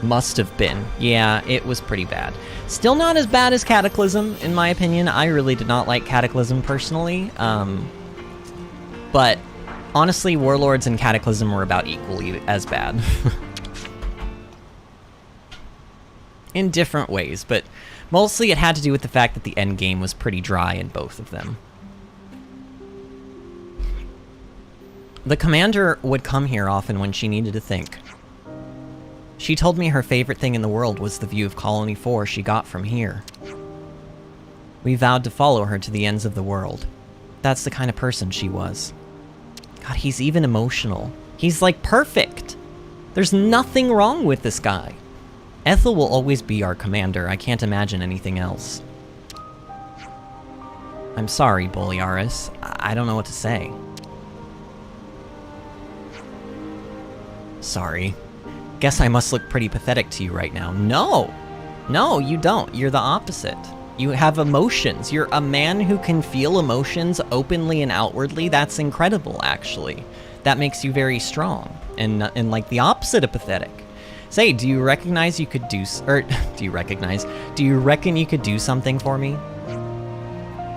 must have been. Yeah, it was pretty bad. Still not as bad as Cataclysm, in my opinion. I really did not like Cataclysm personally, but honestly, Warlords and Cataclysm were about equally as bad. In different ways, but mostly it had to do with the fact that the end game was pretty dry in both of them. The commander would come here often when she needed to think. She told me her favorite thing in the world was the view of Colony 4 she got from here. We vowed to follow her to the ends of the world. That's the kind of person she was. God, he's even emotional. He's like perfect. There's nothing wrong with this guy. Ethel will always be our commander. I can't imagine anything else. I'm sorry, Bolearis. I don't know what to say. Sorry. Guess I must look pretty pathetic to you right now. No! No, you don't. You're the opposite. You have emotions. You're a man who can feel emotions openly and outwardly. That's incredible, actually. That makes you very strong. And like the opposite of pathetic. Say, do you recognize you could do, do you reckon you could do something for me?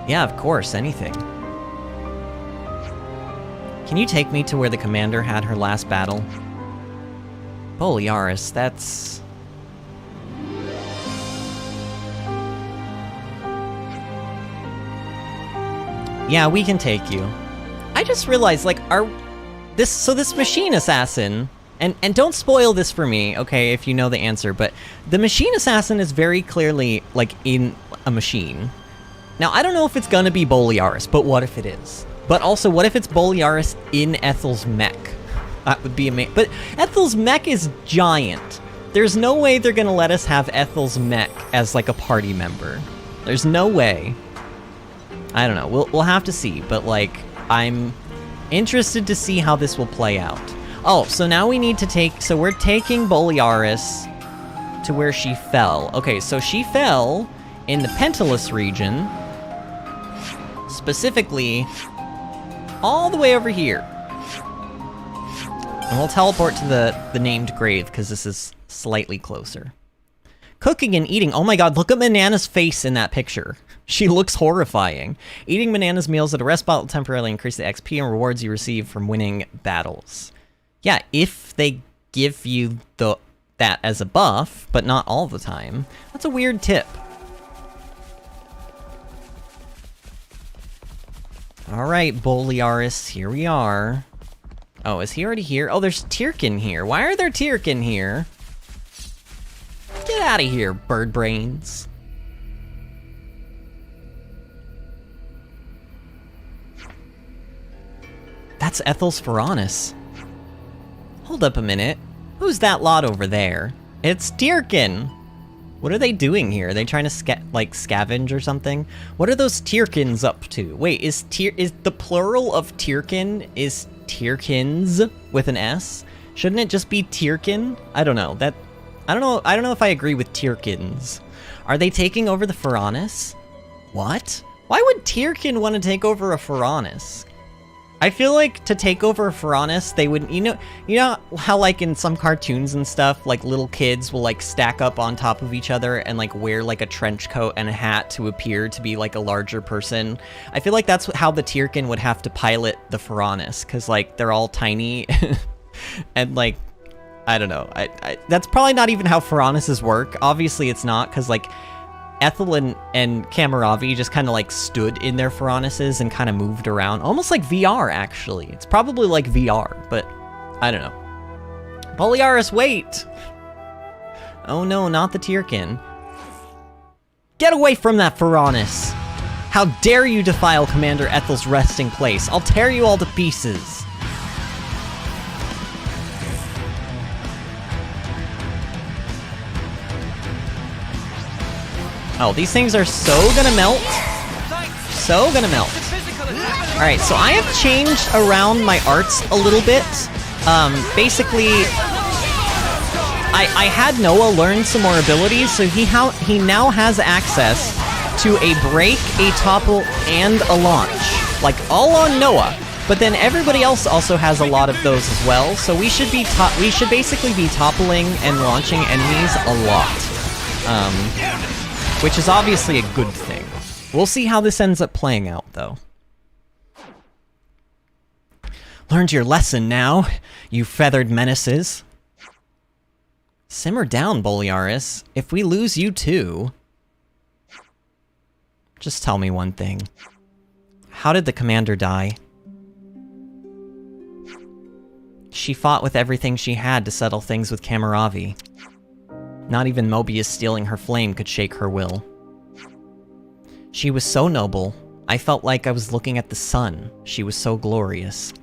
Yeah, of course, anything. Can you take me to where the commander had her last battle? Bolearis, that's... Yeah, we can take you. I just realized, like, this machine assassin... And don't spoil this for me, okay, if you know the answer, but the machine assassin is very clearly, like, in a machine. Now, I don't know if it's gonna be Bolearis, but what if it is? But also, what if it's Bolearis in Ethel's mech? That would be amazing. But Ethel's mech is giant. There's no way they're gonna let us have Ethel's mech as, like, a party member. There's no way. I don't know, we'll have to see, but, like, I'm interested to see how this will play out. Oh, so now we need to take... So we're taking Bolearis to where she fell. Okay, so she fell in the Pentalus region. Specifically, all the way over here. And we'll teleport to the named grave, because this is slightly closer. Cooking and eating. Oh my god, look at Banana's face in that picture. She looks horrifying. Eating Banana's meals at a rest spot will temporarily increase the XP and rewards you receive from winning battles. Yeah, if they give you that as a buff, but not all the time. That's a weird tip. Alright, Bolearis, here we are. Oh, is he already here? Oh, there's Tyrkin here. Why are there Tyrkin here? Get out of here, bird brains. That's Ethel's Pharaonis. Hold up a minute. Who's that lot over there? It's Tyrkin! What are they doing here? Are they trying to scavenge or something? What are those Tyrkins up to? Wait, is the plural of Tyrkin is Tyrkins with an S? Shouldn't it just be Tyrkin? I don't know. I don't know if I agree with Tyrkins. Are they taking over the Pharaonis? What? Why would Tyrkin want to take over a Pharaonis? I feel like to take over a Pharaonis, they would, you know how like in some cartoons and stuff, like little kids will like stack up on top of each other and like wear like a trench coat and a hat to appear to be like a larger person. I feel like that's how the Tyrkin would have to pilot the Pharaonis, because like they're all tiny and like, I don't know. That's probably not even how Pharaonises work. Obviously it's not, because like Ethel and Kamaravi just kind of like stood in their Pharaonises and kind of moved around. Almost like VR, actually. It's probably like VR, but I don't know. Bolearis, wait! Oh no, not the Tyrkin. Get away from that, Ferranis! How dare you defile Commander Ethel's resting place? I'll tear you all to pieces! Oh, these things are so gonna melt. So gonna melt. Alright, so I have changed around my arts a little bit. Basically, I had Noah learn some more abilities, so he now has access to a break, a topple, and a launch. Like, all on Noah. But then everybody else also has a lot of those as well, so we should basically be toppling and launching enemies a lot. Which is obviously a good thing. We'll see how this ends up playing out, though. Learned your lesson now, you feathered menaces. Simmer down, Bolearis. If we lose you too... Just tell me one thing. How did the commander die? She fought with everything she had to settle things with Kamaravi. Not even Mobius stealing her flame could shake her will. She was so noble, I felt like I was looking at the sun. She was so glorious.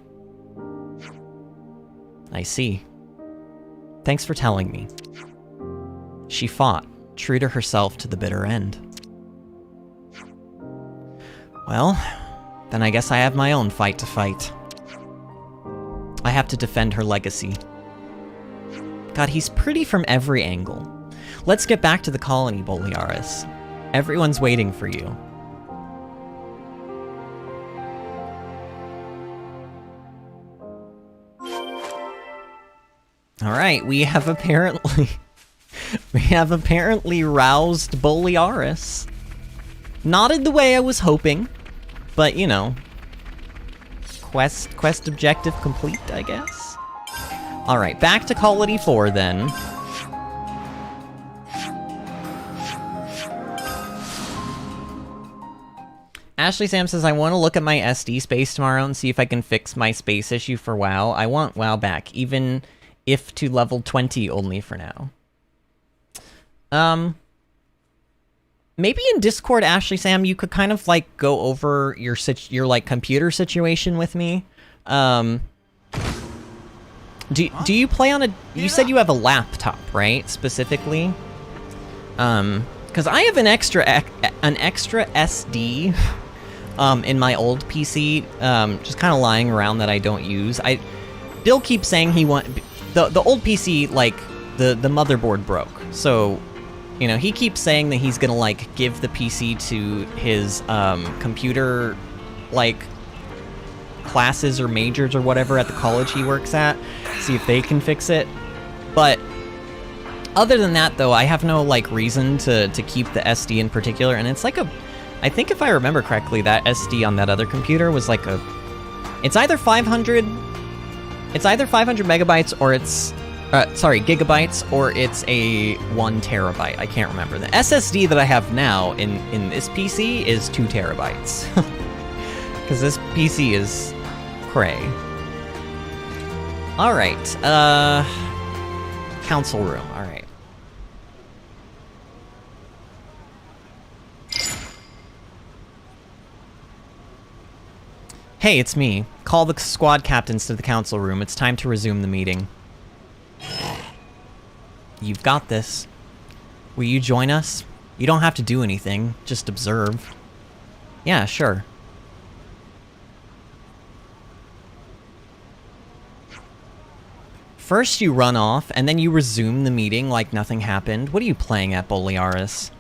I see. Thanks for telling me. She fought, true to herself to the bitter end. Well, then I guess I have my own fight to fight. I have to defend her legacy. God, he's pretty from every angle. Let's get back to the colony, Bolearis. Everyone's waiting for you. Alright, we have apparently roused Bolearis. Not in the way I was hoping, but you know. Quest objective complete, I guess? Alright, back to Colony 4 then. Ashley Sam says, I want to look at my SD space tomorrow and see if I can fix my space issue for WoW. I want WoW back, even if to level 20 only for now. Maybe in Discord, Ashley Sam, you could kind of like go over your like computer situation with me. Do you play on a? You said you have a laptop, right? Specifically, because I have an extra SD, in my old PC, just kind of lying around that I don't use. Bill keeps saying he the old PC, like the motherboard broke, so. You know, he keeps saying that he's gonna, like, give the PC to his, computer, like, classes or majors or whatever at the college he works at, see if they can fix it. But, other than that, though, I have no, like, reason to keep the SD in particular, and it's like I think if I remember correctly, that SD on that other computer was like it's either 500 megabytes or it's... gigabytes, or it's a 1 terabyte. I can't remember. The SSD that I have now in this PC is 2 terabytes. Because this PC is cray. Alright, council room, alright. Hey, it's me. Call the squad captains to the council room. It's time to resume the meeting. You've got this. Will you join us? You don't have to do anything, just observe. Yeah, sure. First you run off, and then you resume the meeting like nothing happened. What are you playing at, Bolearis?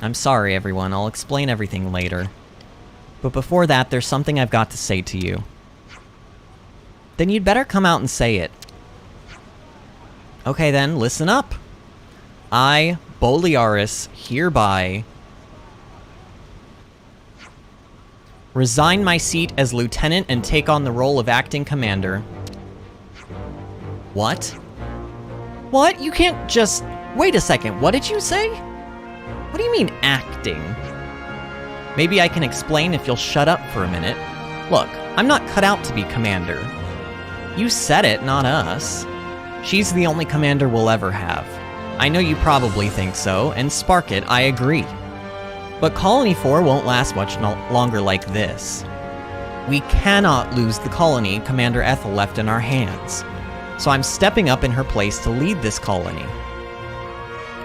I'm sorry, everyone. I'll explain everything later. But before that, there's something I've got to say to you. Then you'd better come out and say it. Okay then, listen up. I, Bolearis, hereby resign my seat as lieutenant and take on the role of acting commander. What? What? You can't just... Wait a second, what did you say? What do you mean, acting? Maybe I can explain if you'll shut up for a minute. Look, I'm not cut out to be commander. You said it, not us. She's the only commander we'll ever have. I know you probably think so, and Spark It, I agree. But Colony 4 won't last much longer like this. We cannot lose the colony Commander Ethel left in our hands. So I'm stepping up in her place to lead this colony.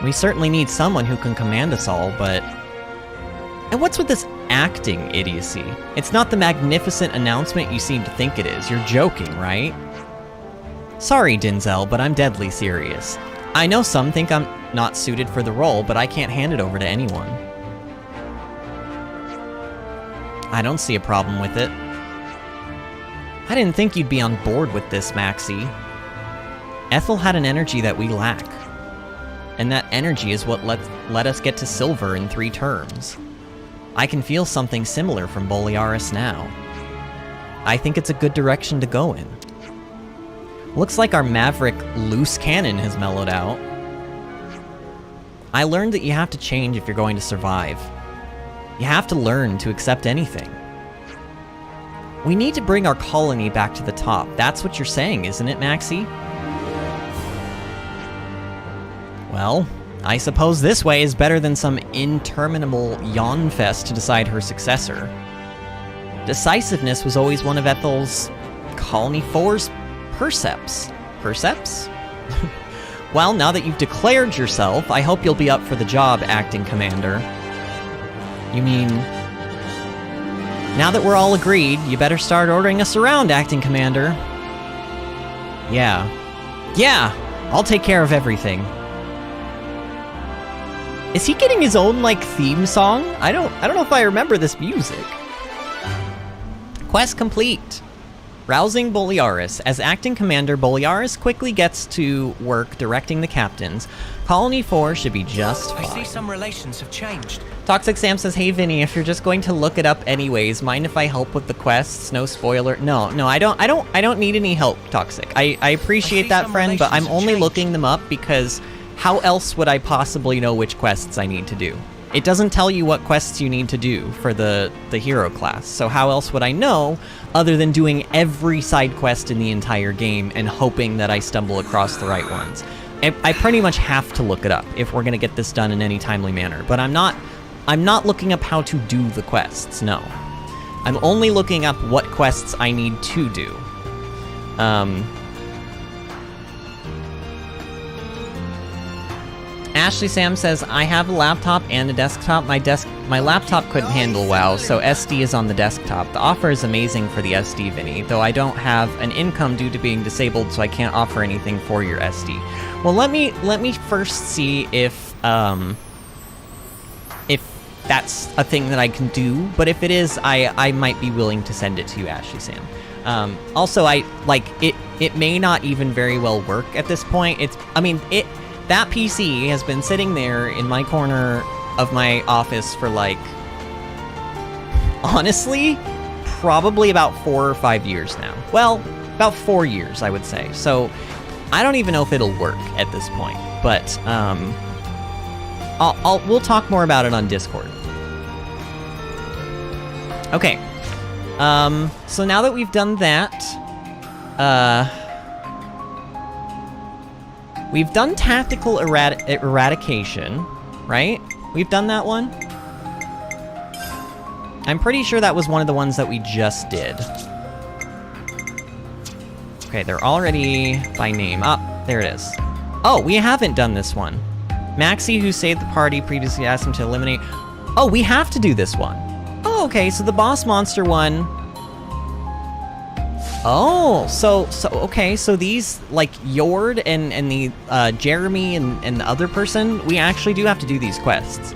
We certainly need someone who can command us all, but... And what's with this acting idiocy? It's not the magnificent announcement you seem to think it is. You're joking, right? Sorry, Denzel, but I'm deadly serious. I know some think I'm not suited for the role, but I can't hand it over to anyone. I don't see a problem with it. I didn't think you'd be on board with this, Maxie. Ethel had an energy that we lack. And that energy is what let us get to silver in 3 terms. I can feel something similar from Borealis now. I think it's a good direction to go in. Looks like our maverick loose cannon has mellowed out. I learned that you have to change if you're going to survive. You have to learn to accept anything. We need to bring our colony back to the top. That's what you're saying, isn't it, Maxie? Well, I suppose this way is better than some interminable yawn fest to decide her successor. Decisiveness was always one of Ethel's Colony 4's percepts. Percepts? Well, now that you've declared yourself, I hope you'll be up for the job, Acting Commander. You mean... Now that we're all agreed, you better start ordering us around, Acting Commander. Yeah. Yeah! I'll take care of everything. Is he getting his own, like, theme song? I don't know if I remember this music. Quest complete. Rousing Borealis. As acting commander, Borealis quickly gets to work directing the captains. Colony 4 should be just fine. I see some relations have changed. Toxic Sam says, hey Vinny, if you're just going to look it up anyways, mind if I help with the quests? No spoiler. No, I don't need any help, Toxic. I appreciate that, friend, but I'm only looking them up because how else would I possibly know which quests I need to do? It doesn't tell you what quests you need to do for the hero class, so how else would I know other than doing every side quest in the entire game and hoping that I stumble across the right ones? I pretty much have to look it up if we're gonna get this done in any timely manner, but I'm not looking up how to do the quests, no. I'm only looking up what quests I need to do. Ashley Sam says, I have a laptop and a desktop. My laptop couldn't handle WoW, so SD is on the desktop. The offer is amazing for the SD, Vinny, though I don't have an income due to being disabled, so I can't offer anything for your SD. Well, let me first see if that's a thing that I can do, but if it is, I might be willing to send it to you, Ashley Sam. Also, it may not even very well work at this point. That PC has been sitting there in my corner of my office for, like, honestly, probably about 4 or 5 years now. Well, about 4 years, I would say. So, I don't even know if it'll work at this point. But, we'll talk more about it on Discord. Okay. So now that we've done that, we've done tactical eradication, right? We've done that one? I'm pretty sure that was one of the ones that we just did. Okay, they're already by name. Ah, there it is. Oh, we haven't done this one. Maxie, who saved the party, previously asked him to eliminate... Oh, we have to do this one. Oh, okay, so the boss monster one... Oh, so okay, so these, like, Yord and the, Jeremy and the other person, we actually do have to do these quests.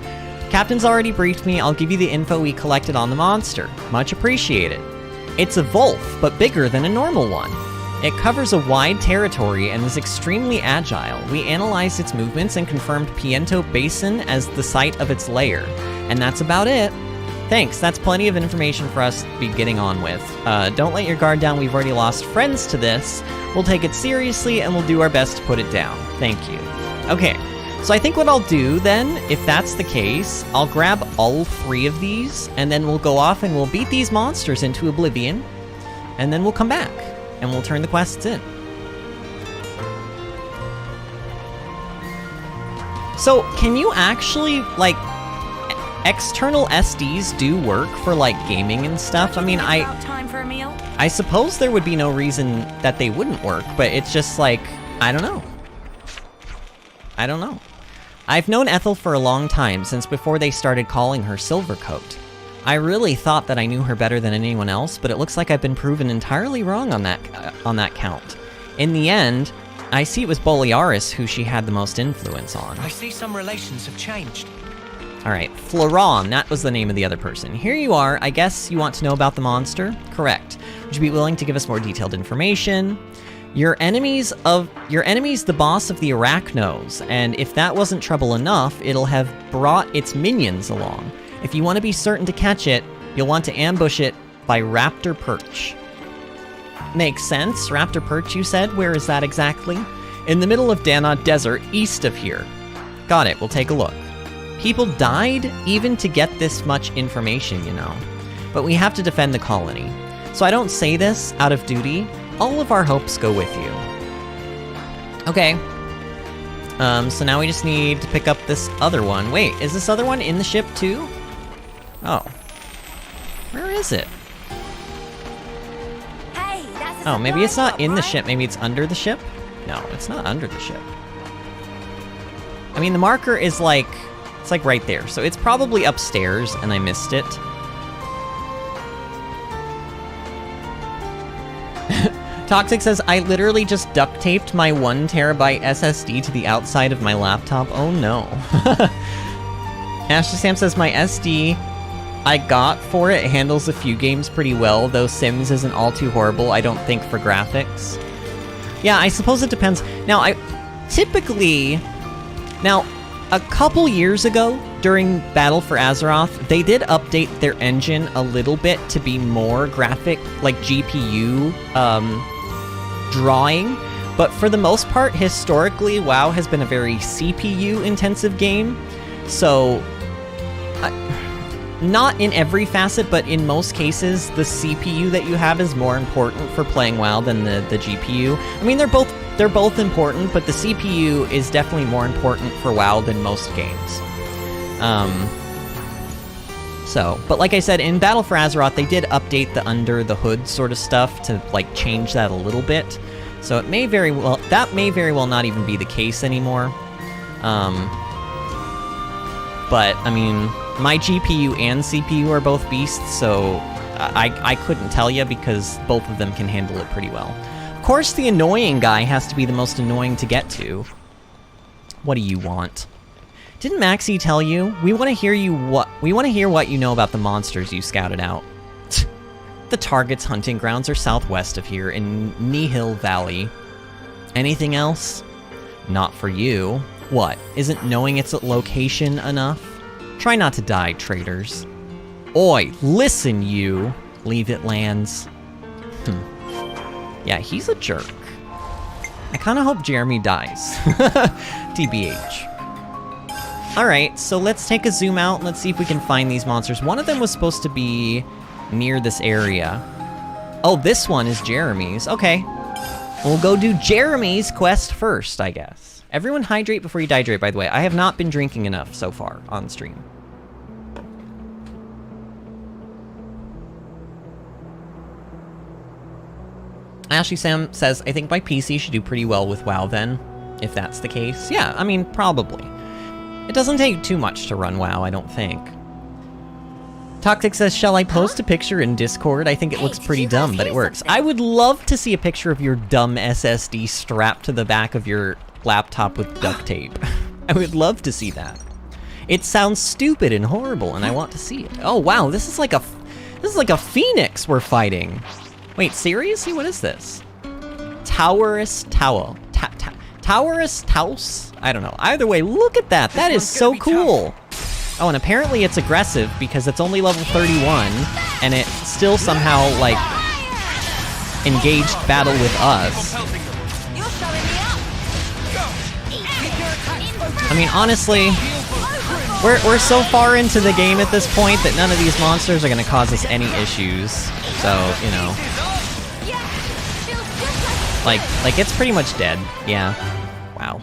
Captain's already briefed me, I'll give you the info we collected on the monster. Much appreciated. It's a Wolf, but bigger than a normal one. It covers a wide territory and is extremely agile. We analyzed its movements and confirmed Piento Basin as the site of its lair. And that's about it. Thanks, that's plenty of information for us to be getting on with. Don't let your guard down, we've already lost friends to this. We'll take it seriously and we'll do our best to put it down. Thank you. Okay, so I think what I'll do then, if that's the case, I'll grab all 3 of these, and then we'll go off and we'll beat these monsters into oblivion, and then we'll come back, and we'll turn the quests in. So, can you actually, like, external SDs do work for, like, gaming and stuff? I mean, About time for a meal? I suppose there would be no reason that they wouldn't work, but it's just like, I don't know. I don't know. I've known Ethel for a long time, since before they started calling her Silvercoat. I really thought that I knew her better than anyone else, but it looks like I've been proven entirely wrong on that count. In the end, I see it was Bolearis who she had the most influence on. I see some relations have changed. Alright, Floron, that was the name of the other person. Here you are, I guess you want to know about the monster? Correct. Would you be willing to give us more detailed information? Your enemy's the boss of the Arachnos, and if that wasn't trouble enough, it'll have brought its minions along. If you want to be certain to catch it, you'll want to ambush it by Raptor Perch. Makes sense. Raptor Perch, you said? Where is that exactly? In the middle of Dana Desert, east of here. Got it, we'll take a look. People died even to get this much information, you know. But we have to defend the colony. So I don't say this out of duty. All of our hopes go with you. Okay. So now we just need to pick up this other one. Wait, is this other one in the ship too? Oh. Where is it? Hey, that's Oh, maybe it's not in the ship. Maybe it's under the ship? No, it's not under the ship. I mean, the marker is like... It's like right there. So it's probably upstairs and I missed it. Toxic says, I literally just duct taped my 1 terabyte SSD to the outside of my laptop. Oh no. Ashley Sam says, my SD I got for it handles a few games pretty well, though Sims isn't all too horrible, I don't think, for graphics. Yeah, I suppose it depends. Now, Now, a couple years ago, during Battle for Azeroth, they did update their engine a little bit to be more graphic, like GPU, drawing. But for the most part, historically, WoW has been a very CPU-intensive game. So, not in every facet, but in most cases, the CPU that you have is more important for playing WoW than the GPU. I mean, they're both important, but the CPU is definitely more important for WoW than most games. But like I said, in Battle for Azeroth, they did update the under the hood sort of stuff to, like, change that a little bit. So that may very well not even be the case anymore. But, I mean, my GPU and CPU are both beasts, so I couldn't tell you because both of them can handle it pretty well. Of course, the annoying guy has to be the most annoying to get to. What do you want? Didn't Maxie tell you? We want to hear what you know about the monsters you scouted out. The target's hunting grounds are southwest of here in Nihil Valley. Anything else? Not for you. What? Isn't knowing its location enough? Try not to die, traitors. Oi, listen you! Leave it lands. Yeah, he's a jerk. I kinda hope Jeremy dies. TBH. Alright, so let's take a zoom out and let's see if we can find these monsters. One of them was supposed to be near this area. Oh, this one is Jeremy's. Okay. We'll go do Jeremy's quest first, I guess. Everyone hydrate before you dehydrate, by the way. I have not been drinking enough so far on stream. Ashley Sam says, I think my PC should do pretty well with WoW then, if that's the case. Yeah, I mean, probably. It doesn't take too much to run WoW, I don't think. Toxic says, shall I post a picture in Discord? I think it looks pretty dumb, but it works. I would love to see a picture of your dumb SSD strapped to the back of your laptop with duct tape. I would love to see that. It sounds stupid and horrible, and I want to see it. Oh wow, this is like a phoenix we're fighting. Wait, seriously? What is this? Towerus Tower. Towerus Taus? I don't know. Either way, look at that. That is so cool. Oh, and apparently it's aggressive because it's only level 31, and it still somehow, like, engaged battle with us. I mean, honestly, we're so far into the game at this point that none of these monsters are going to cause us any issues. So, you know. Like, it's pretty much dead. Yeah. Wow.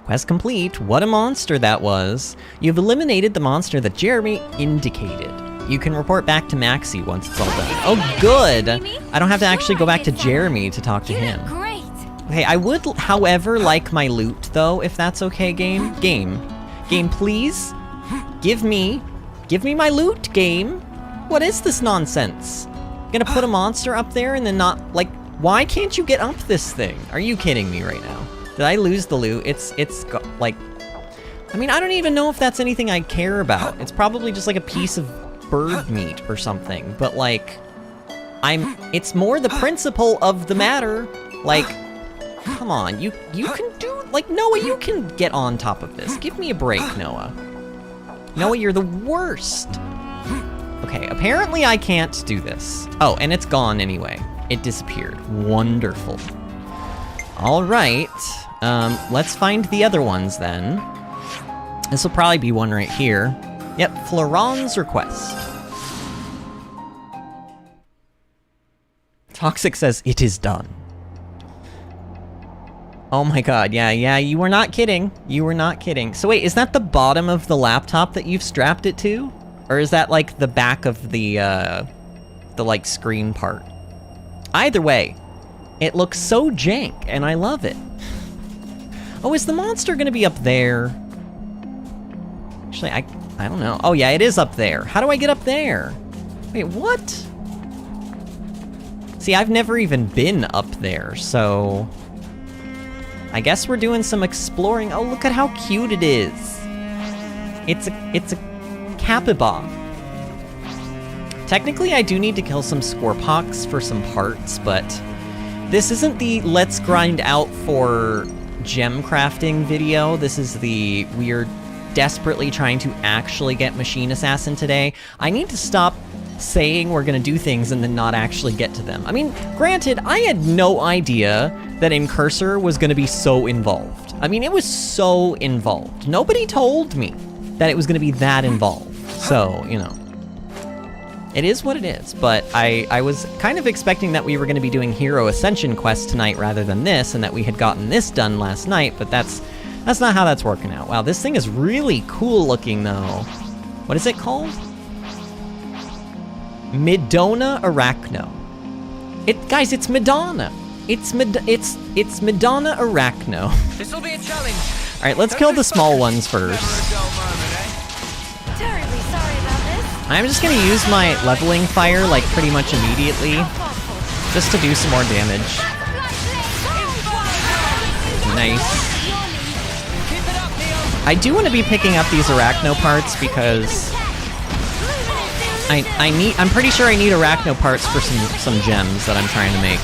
Quest complete. What a monster that was. You've eliminated the monster that Jeremy indicated. You can report back to Maxie once it's all done. Oh, good! I don't have to actually go back to Jeremy to talk to him. Great. Okay, I would, however, like my loot, though, if that's okay, game. Game, please? Give me my loot, game. What is this nonsense? Gonna put a monster up there and then not, like, why can't you get up this thing? Are you kidding me right now? Did I lose the loot? It's like, I mean, I don't even know if that's anything I care about. It's probably just like a piece of bird meat or something, but like, it's more the principle of the matter. Like, come on, you can do, like, Noah, you can get on top of this. Give me a break, Noah. Noah, you're the worst. Okay, apparently I can't do this. Oh, and it's gone anyway. It disappeared. Wonderful. All right, let's find the other ones then. This will probably be one right here. Yep, Florent's request. Toxic says, it is done. Oh my god, yeah, you were not kidding. You were not kidding. So wait, is that the bottom of the laptop that you've strapped it to? Or is that like the back of the like screen part? Either way, it looks so jank, and I love it. Oh, is the monster gonna be up there? Actually, I don't know. Oh yeah, it is up there. How do I get up there? Wait, what? See, I've never even been up there, so I guess we're doing some exploring. Oh, look at how cute it is. It's a capybara. Technically, I do need to kill some scorpox for some parts, but this isn't the let's grind out for gem crafting video. This is the we're desperately trying to actually get Machine Assassin today. I need to stop saying we're gonna do things and then not actually get to them. I mean, granted, I had no idea that Incursor was gonna be so involved. I mean, it was so involved. Nobody told me that it was gonna be that involved. So, you know, it is what it is, but I was kind of expecting that we were gonna be doing Hero Ascension quest tonight rather than this, and that we had gotten this done last night, but that's not how that's working out. Wow, this thing is really cool looking though. What is it called? Midona Arachno. Guys, it's Madonna. It's Madonna Arachno. This'll be a challenge. All right, let's kill the small ones first. Terribly sorry about this. I'm just gonna use my leveling fire like pretty much immediately, just to do some more damage. Nice. I do want to be picking up these Arachno parts because I'm pretty sure I need Arachno parts for some gems that I'm trying to make.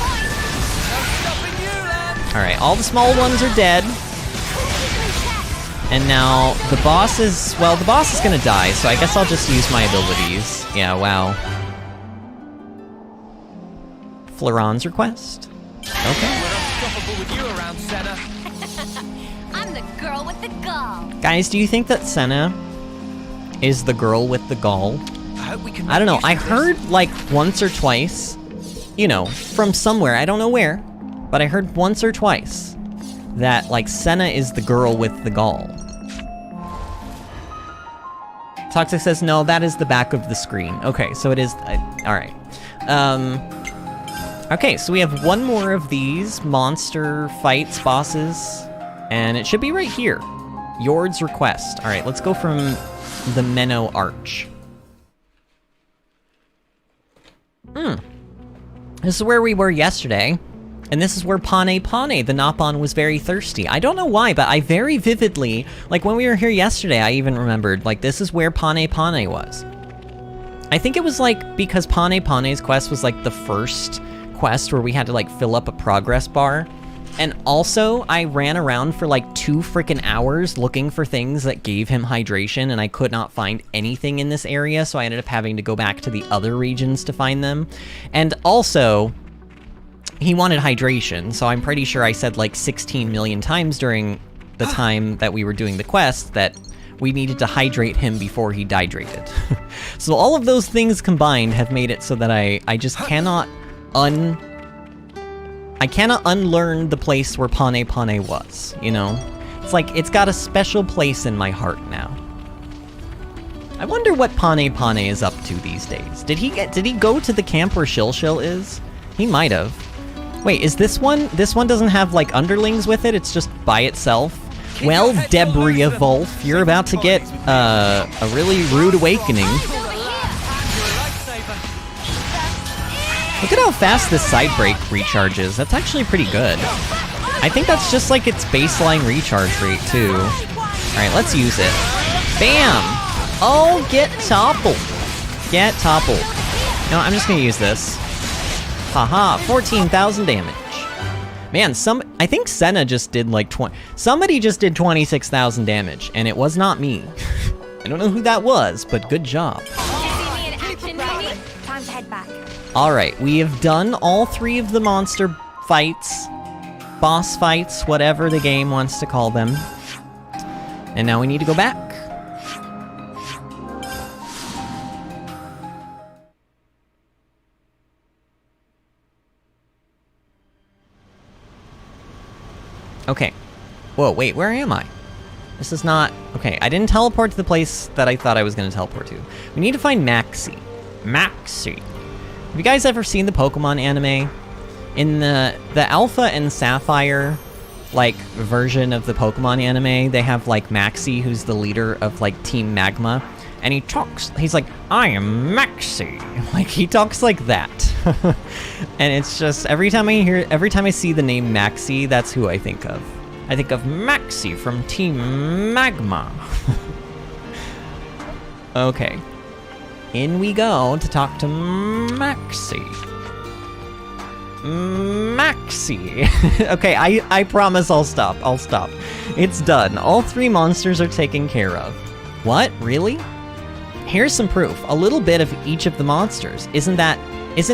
Alright, all the small ones are dead. And now the boss is, well, the boss is gonna die, so I guess I'll just use my abilities. Yeah, wow. Florent's request? Okay. We're unstoppable with you around, Senna. I'm the girl with the gall. Guys, do you think that Senna is the girl with the gall? I hope we can. I don't know, I heard like once or twice, you know, from somewhere, I don't know where, but I heard once or twice that like Senna is the girl with the gall. Toxic says, no, that is the back of the screen. Okay, so it is, alright. Okay, so we have one more of these monster fights, bosses, and it should be right here. Yord's request. Alright, let's go from the Menno Arch. This is where we were yesterday, and this is where Pane, the Nopon, was very thirsty. I don't know why, but I very vividly, like when we were here yesterday, I even remembered, like, this is where Pane was. I think it was like, because Pane's quest was like the first quest where we had to like fill up a progress bar. And also, I ran around for like 2 freaking hours looking for things that gave him hydration, and I could not find anything in this area, so I ended up having to go back to the other regions to find them. And also, he wanted hydration, so I'm pretty sure I said like 16 million times during the time that we were doing the quest that we needed to hydrate him before he dehydrated. So all of those things combined have made it so that I just cannot unlearn the place where Pane was, you know? It's like, it's got a special place in my heart now. I wonder what Pane Pane is up to these days. Did he go to the camp where Shill Shill is? He might have. Wait, is this one? This one doesn't have, like, underlings with it? It's just by itself? Well, Debris Wolf, you're about to get, a really rude awakening. Look at how fast this side break recharges. That's actually pretty good. I think that's just like its baseline recharge rate, too. Alright, let's use it. Bam! Oh, get toppled. Get toppled. No, I'm just gonna use this. Haha, 14,000 damage. Man, I think Senna just did like somebody just did 26,000 damage, and it was not me. I don't know who that was, but good job. Time to head back. Alright, we have done all 3 of the monster fights. Boss fights, whatever the game wants to call them. And now we need to go back. Okay. Whoa, wait, where am I? This is not... Okay, I didn't teleport to the place that I thought I was going to teleport to. We need to find Maxie. Maxie. Have you guys ever seen the Pokemon anime? In the Alpha and Sapphire, like, version of the Pokemon anime, they have, like, Maxie, who's the leader of, like, Team Magma. And he talks... He's like, I am Maxie. Like, he talks like that. And it's just, every time I see the name Maxie, that's who I think of. I think of Maxie from Team Magma. Okay. In we go to talk to Maxie. Maxie. Okay, I promise I'll stop. I'll stop. It's done. All 3 monsters are taken care of. What? Really? Here's some proof. A little bit of each of the monsters. Isn't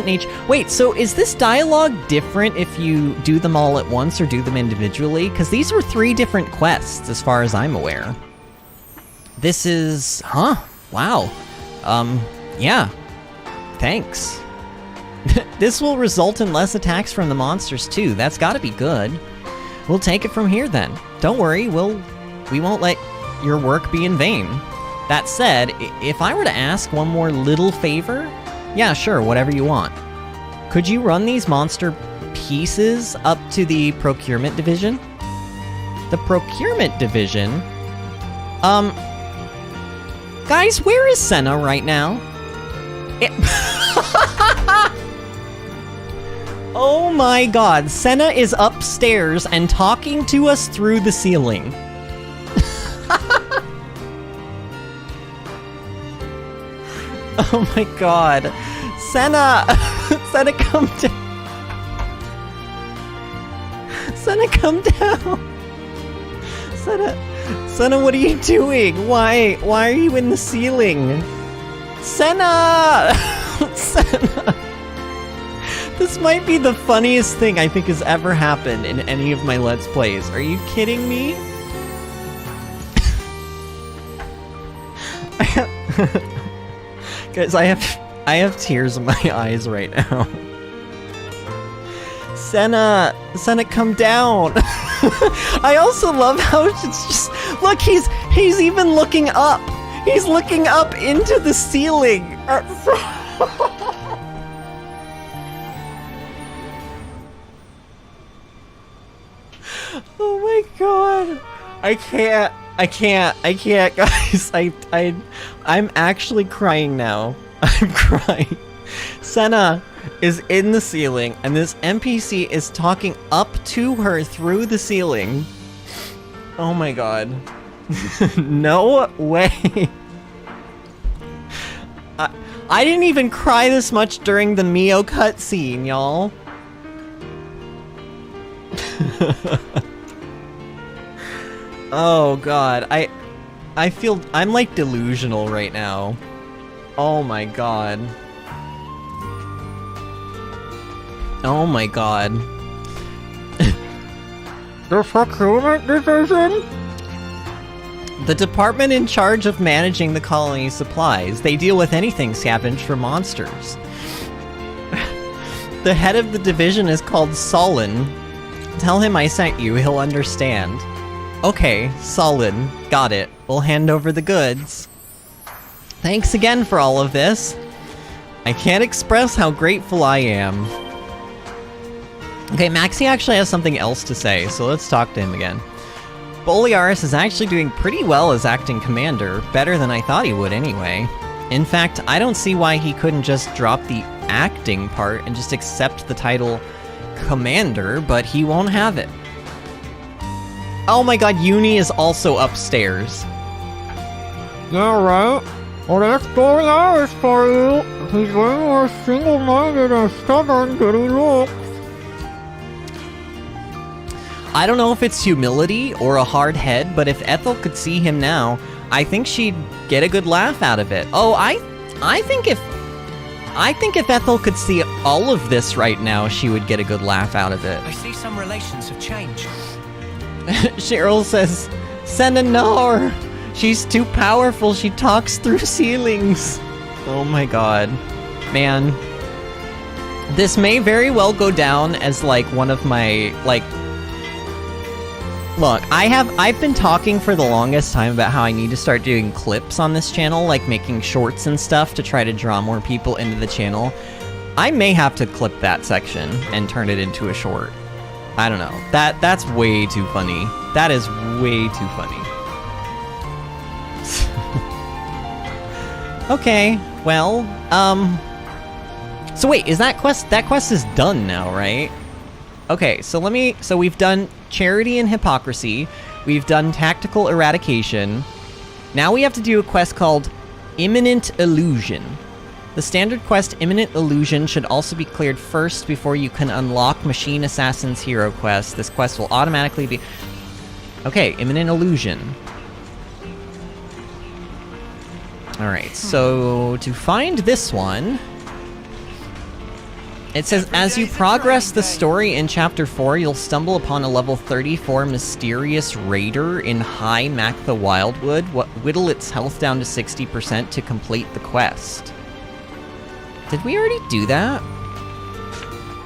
nature... Wait, so is this dialogue different if you do them all at once or do them individually? Because these were 3 different quests, as far as I'm aware. This is... Huh? Wow. Yeah. Thanks. This will result in less attacks from the monsters, too. That's gotta be good. We'll take it from here, then. Don't worry, we won't let your work be in vain. That said, if I were to ask one more little favor... Yeah, sure, whatever you want. Could you run these monster pieces up to the procurement division? The procurement division? Guys, where is Senna right now? Oh my god, Senna is upstairs and talking to us through the ceiling. Oh my god. Senna! Senna, come down! Senna, come down! Senna, what are you doing? Why are you in the ceiling? Senna! Senna! This might be the funniest thing I think has ever happened in any of my Let's Plays. Are you kidding me? Guys, I have tears in my eyes right now. Senna, come down. I also love how it's just, look, he's even looking up. He's looking up into the ceiling. Oh my god. I can't, guys. I'm actually crying now. I'm crying. Senna is in the ceiling, and this NPC is talking up to her through the ceiling. Oh my god. No way. I didn't even cry this much during the Mio cutscene, y'all. Oh god, I feel I'm like delusional right now. Oh my god. Oh my god. The procurement division? The department in charge of managing the colony's supplies. They deal with anything scavenged for monsters. The head of the division is called Solon. Tell him I sent you, he'll understand. Okay, solid. Got it. We'll hand over the goods. Thanks again for all of this. I can't express how grateful I am. Okay, Maxie actually has something else to say, so let's talk to him again. Boliaris is actually doing pretty well as acting commander, better than I thought he would anyway. In fact, I don't see why he couldn't just drop the acting part and just accept the title commander, but he won't have it. Oh my god, Uni is also upstairs. Yeah, right? Well, that's Boliaris for you. He's way more single-minded and stubborn than he looks. I don't know if it's humility or a hard head, but if Ethel could see him now, I think she'd get a good laugh out of it. Oh, I think if Ethel could see all of this right now, she would get a good laugh out of it. I see some relations have changed. Cheryl says, Senanor! She's too powerful, she talks through ceilings. Oh my god. Man. This may very well go down as, like, one of my, like... Look, I've been talking for the longest time about how I need to start doing clips on this channel, like making shorts and stuff to try to draw more people into the channel. I may have to clip that section and turn it into a short. I don't know. That's way too funny. That is way too funny. Okay, well, so wait, is that quest is done now, right? Okay, so we've done Charity and Hypocrisy, we've done Tactical Eradication, now we have to do a quest called Imminent Illusion. The standard quest Imminent Illusion should also be cleared first before you can unlock Machine Assassin's Hero quest. This quest will automatically be... Okay, Imminent Illusion. Alright, so to find this one... It says, as you progress the story in Chapter 4, you'll stumble upon a level 34 mysterious raider in High Mactha Wildwood. Whittle its health down to 60% to complete the quest. Did we already do that?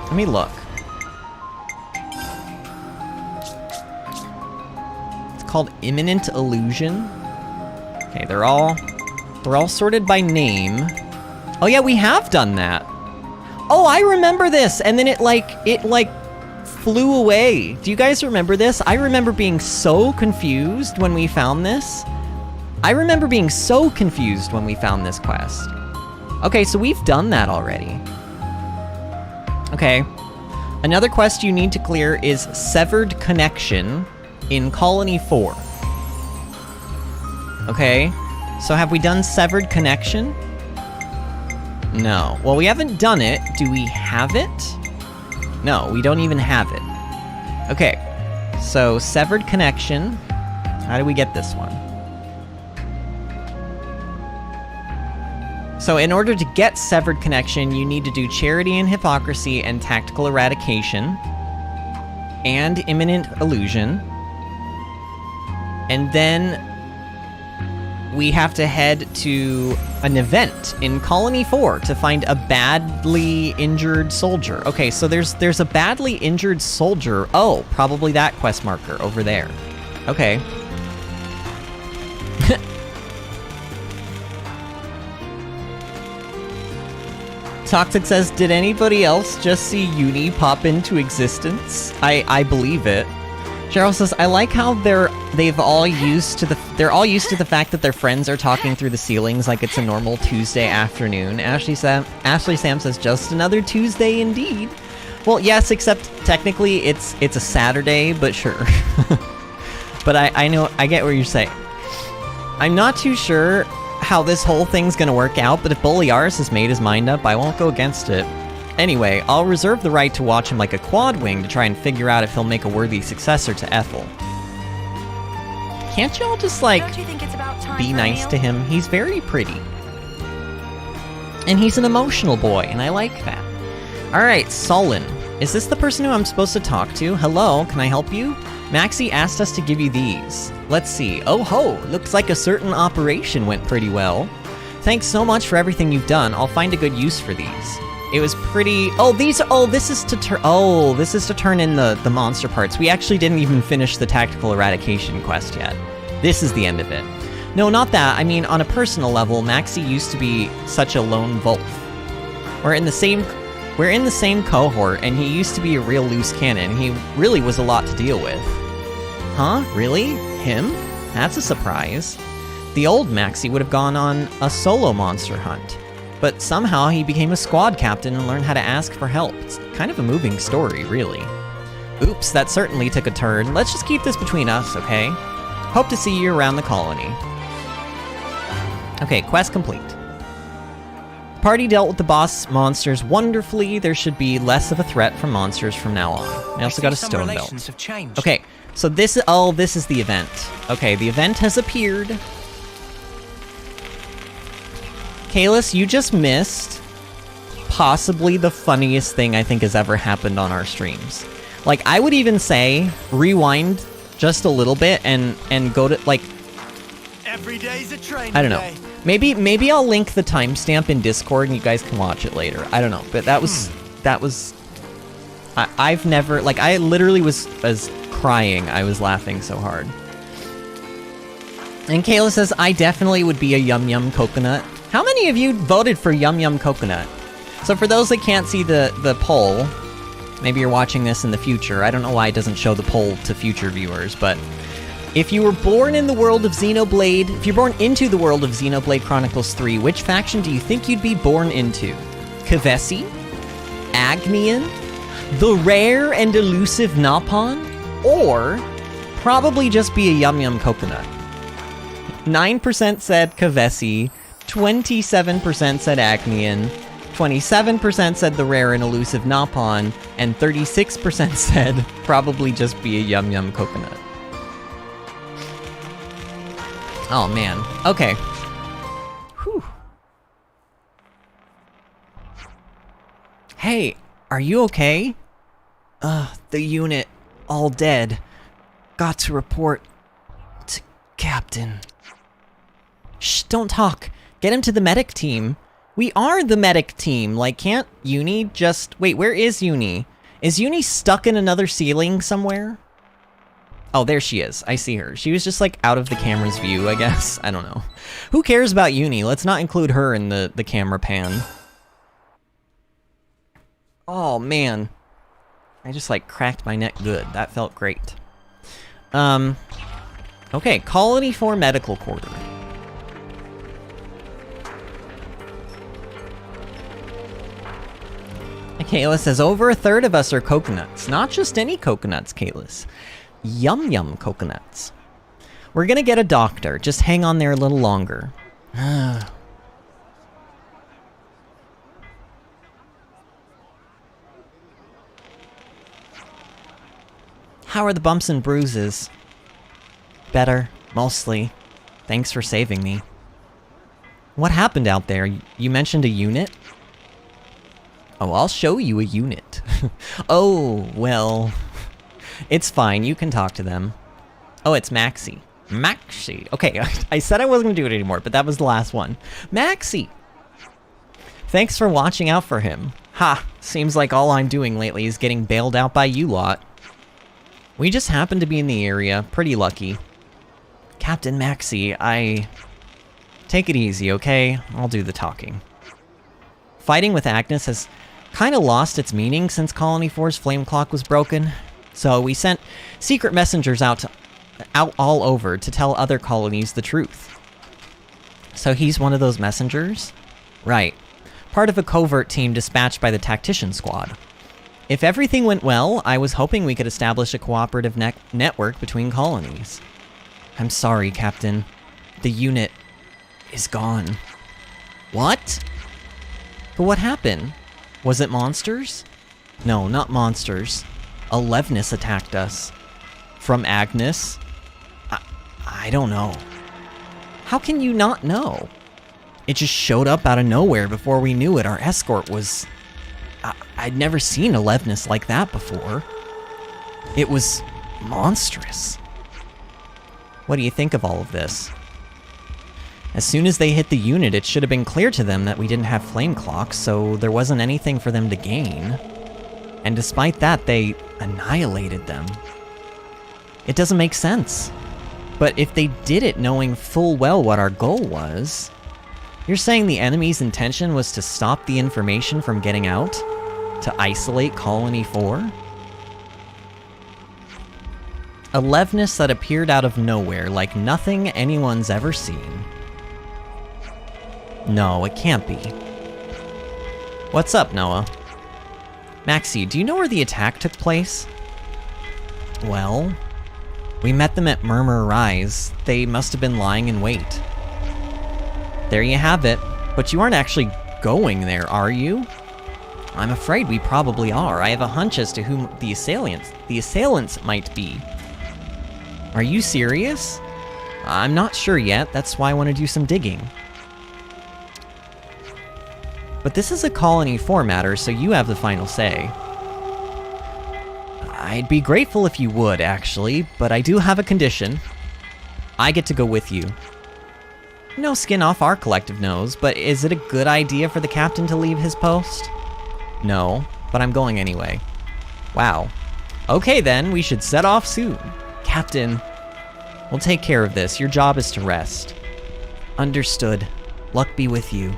Let me look. It's called Imminent Illusion. Okay, they're all sorted by name. Oh yeah, we have done that. Oh, I remember this, and then it flew away. Do you guys remember this? I remember being so confused when we found this. I remember being so confused when we found this quest. Okay, so we've done that already. Okay. Another quest you need to clear is Severed Connection in Colony 4. Okay, so have we done Severed Connection? No. Well, we haven't done it. Do we have it? No, we don't even have it. Okay, so Severed Connection. How do we get this one? So in order to get Severed Connection, you need to do Charity and Hypocrisy and Tactical Eradication and Imminent Illusion. And then we have to head to an event in Colony 4 to find a badly injured soldier. Okay, so there's a badly injured soldier. Oh, probably that quest marker over there. Okay. Toxic says, did anybody else just see Uni pop into existence? I believe it. Cheryl says, I like how they're all used to the fact that their friends are talking through the ceilings like it's a normal Tuesday afternoon. Ashley Sam says, just another Tuesday indeed. Well, yes, except technically it's a Saturday, but sure. But I get what you're saying. I'm not too sure how this whole thing's gonna work out, but if Boliaris has made his mind up, I won't go against it. Anyway, I'll reserve the right to watch him like a quad wing to try and figure out if he'll make a worthy successor to Ethel. Can't y'all just, like, Don't you think it's about time be for a nice meal? to him? He's very pretty. And he's an emotional boy, and I like that. Alright, Solon. Is this the person who I'm supposed to talk to? Hello, can I help you? Maxie asked us to give you these. Let's see. Oh ho, looks like a certain operation went pretty well. Thanks so much for everything you've done. I'll find a good use for these. It was pretty... Oh, this is to turn in the monster parts. We actually didn't even finish the tactical eradication quest yet. This is the end of it. No, not that. I mean, on a personal level, Maxie used to be such a lone wolf. We're in the same cohort, and he used to be a real loose cannon. He really was a lot to deal with. Huh? Really? Him? That's a surprise. The old Maxie would have gone on a solo monster hunt, but somehow he became a squad captain and learned how to ask for help. It's kind of a moving story, really. Oops, that certainly took a turn. Let's just keep this between us, okay? Hope to see you around the colony. Okay, quest complete. Party dealt with the boss monsters wonderfully. There should be less of a threat from monsters from now on. I also got a stone belt. Okay, so this is the event. Okay, the event has appeared. Kalis, you just missed possibly the funniest thing I think has ever happened on our streams. Like, I would even say rewind just a little bit and go to, like, every day's a train I don't know. Maybe I'll link the timestamp in Discord and you guys can watch it later. I don't know, but that was I've never, like, I literally was crying. I was laughing so hard. And Kayla says, I definitely would be a Yum Yum Coconut. How many of you voted for Yum Yum Coconut? So for those that can't see the poll, maybe you're watching this in the future. I don't know why it doesn't show the poll to future viewers, but if you were born in the world of Xenoblade, if you're born into the world of Xenoblade Chronicles 3, which faction do you think you'd be born into? Kavesi? Agnian? The rare and elusive Napon? Or probably just be a Yum Yum Coconut? 9% said Kavesi, 27% said Agnian, 27% said the rare and elusive Napon, and 36% said probably just be a Yum Yum Coconut. Oh man, okay. Whew. Hey, are you okay? The unit, all dead. Got to report to Captain. Shh, don't talk. Get him to the medic team. We are the medic team. Like, can't Uni just... Wait, where is Uni? Is Uni stuck in another ceiling somewhere? Oh, there she is. I see her. She was just, like, out of the camera's view, I guess. I don't know. Who cares about Uni? Let's not include her in the camera pan. Oh, man. I just, like, cracked my neck good. That felt great. Okay, Colony 4 Medical Quarter. Kayla says, over a third of us are coconuts. Not just any coconuts, Kayla. Yum Yum Coconuts. We're gonna get a doctor. Just hang on there a little longer. How are the bumps and bruises? Better, mostly. Thanks for saving me. What happened out there? You mentioned a unit? Oh, I'll show you a unit. Oh, well... It's fine, you can talk to them. Oh, it's Maxie. Maxie. Okay, I said I wasn't gonna do it anymore, but that was the last one. Maxie! Thanks for watching out for him. Ha! Seems like all I'm doing lately is getting bailed out by you lot. We just happened to be in the area. Pretty lucky. Captain Maxie, Take it easy, okay? I'll do the talking. Fighting with Agnes has kinda lost its meaning since Colony 4's flame clock was broken. So we sent secret messengers out all over to tell other colonies the truth. So he's one of those messengers? Right. Part of a covert team dispatched by the Tactician Squad. If everything went well, I was hoping we could establish a cooperative network between colonies. I'm sorry, Captain. The unit is gone. What? But what happened? Was it monsters? No, not monsters. Alevnis attacked us. From Agnes? I don't know. How can you not know? It just showed up out of nowhere before we knew it. Our escort was... I'd never seen Alevnis like that before. It was monstrous. What do you think of all of this? As soon as they hit the unit, it should have been clear to them that we didn't have flame clocks, so there wasn't anything for them to gain. And despite that, they annihilated them. It doesn't make sense. But if they did it knowing full well what our goal was, you're saying the enemy's intention was to stop the information from getting out? To isolate Colony 4? A leveness that appeared out of nowhere, like nothing anyone's ever seen. No, it can't be. What's up, Noah? Maxie, do you know where the attack took place? Well, we met them at Murmur Rise. They must have been lying in wait. There you have it. But you aren't actually going there, are you? I'm afraid we probably are. I have a hunch as to whom the assailants might be. Are you serious? I'm not sure yet. That's why I want to do some digging. But this is a Colony 4 matter, so you have the final say. I'd be grateful if you would, actually, but I do have a condition. I get to go with you. No skin off our collective nose, but is it a good idea for the captain to leave his post? No, but I'm going anyway. Wow. Okay then, we should set off soon. Captain, we'll take care of this. Your job is to rest. Understood. Luck be with you.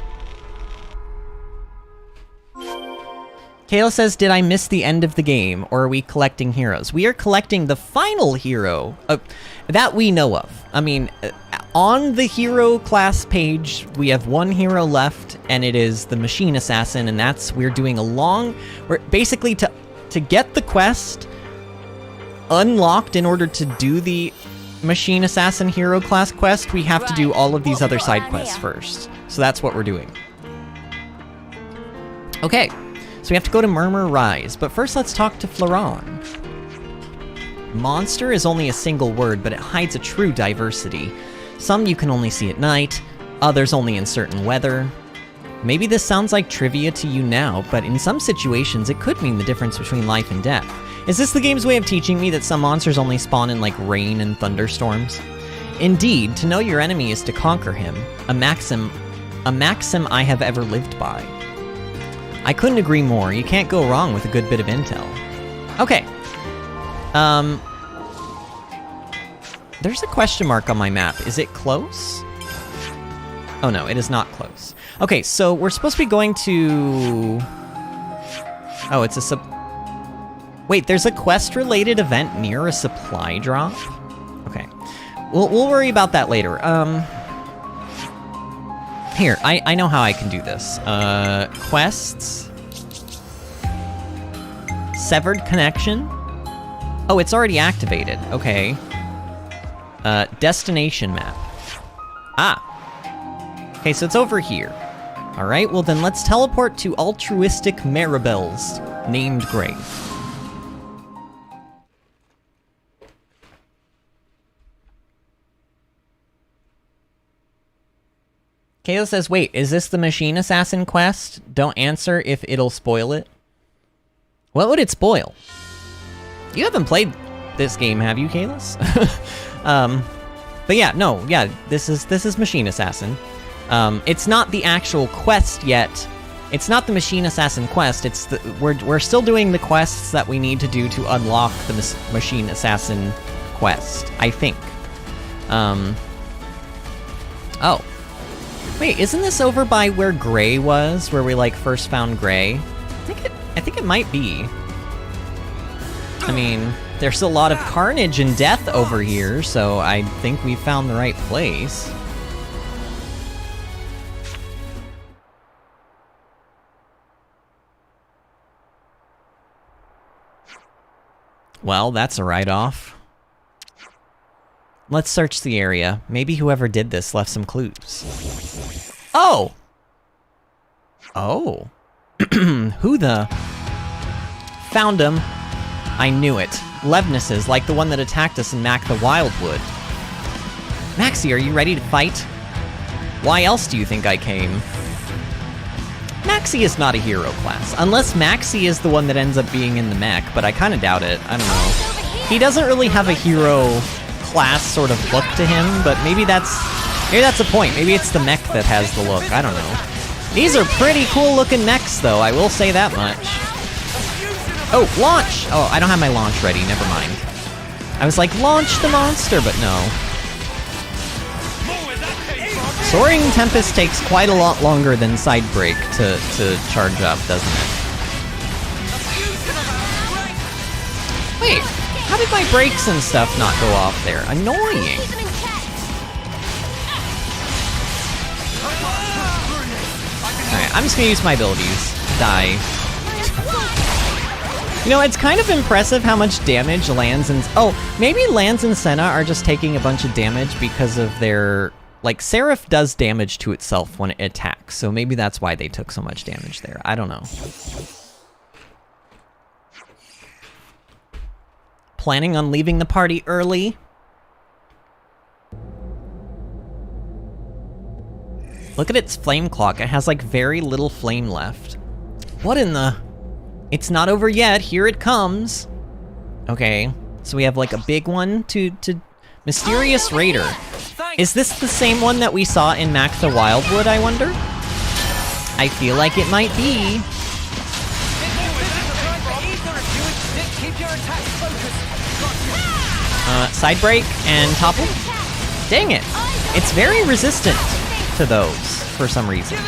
Kayla says, did I miss the end of the game, or are we collecting heroes? We are collecting the final hero that we know of. I mean, on the hero class page, we have one hero left, and it is the Machine Assassin, and we're doing we're basically to get the quest unlocked in order to do the Machine Assassin hero class quest, we have to do all of these other side quests first. So that's what we're doing. Okay. So we have to go to Murmur Rise, but first let's talk to Floron. Monster is only a single word, but it hides a true diversity. Some you can only see at night, others only in certain weather. Maybe this sounds like trivia to you now, but in some situations it could mean the difference between life and death. Is this the game's way of teaching me that some monsters only spawn in like rain and thunderstorms? Indeed, to know your enemy is to conquer him, a maxim I have ever lived by. I couldn't agree more. You can't go wrong with a good bit of intel. Okay. There's a question mark on my map. Is it close? Oh no, it is not close. Okay, so we're supposed to be going to... Oh, it's a Wait, there's a quest-related event near a supply drop? Okay. We'll worry about that later. Here, I know how I can do this. Quests. Severed connection. Oh, it's already activated. Okay. Destination map. Ah. Okay, so it's over here. Alright, well then let's teleport to altruistic Maribel's named grave. Kayla says, wait, is this the Machine Assassin quest? Don't answer if it'll spoil it. What would it spoil? You haven't played this game, have you, Kayla? But yeah, no, yeah, this is Machine Assassin. It's not the actual quest yet. It's not the Machine Assassin quest. It's we're still doing the quests that we need to do to unlock the Machine Assassin quest, I think. Oh. Wait, isn't this over by where Gray was, where we like first found Gray? I think it might be. I mean, there's a lot of carnage and death over here, so I think we found the right place. Well, that's a write-off. Let's search the area. Maybe whoever did this left some clues. Oh! Oh. Who the... Found him. I knew it. Levnesses, like the one that attacked us in Mac the Wildwood. Maxie, are you ready to fight? Why else do you think I came? Maxie is not a hero class, unless Maxie is the one that ends up being in the mech, but I kind of doubt it. I don't know. He doesn't really have a hero class sort of look to him, but maybe that's Maybe that's the point. Maybe it's the mech that has the look. I don't know. These are pretty cool looking mechs, though. I will say that much. Oh, launch! Oh, I don't have my launch ready. Never mind. I was like, launch the monster, but no. Soaring Tempest takes quite a lot longer than Side Break to charge up, doesn't it? Wait, how did my brakes and stuff not go off there? Annoying. Alright, I'm just gonna use my abilities to die. You know, it's kind of impressive how much damage Lands and... Oh, maybe Lands and Senna are just taking a bunch of damage because of their... Like, Seraph does damage to itself when it attacks, so maybe that's why they took so much damage there. I don't know. Planning on leaving the party early? Look at its flame clock. It has, like, very little flame left. What in the... It's not over yet. Here it comes. Okay, so we have, like, a big one to Mysterious Raider. Is this the same one that we saw in Mactha Wildwood, I wonder? I feel like it might be. Side break and topple? Dang it. It's very resistant to those for some reason.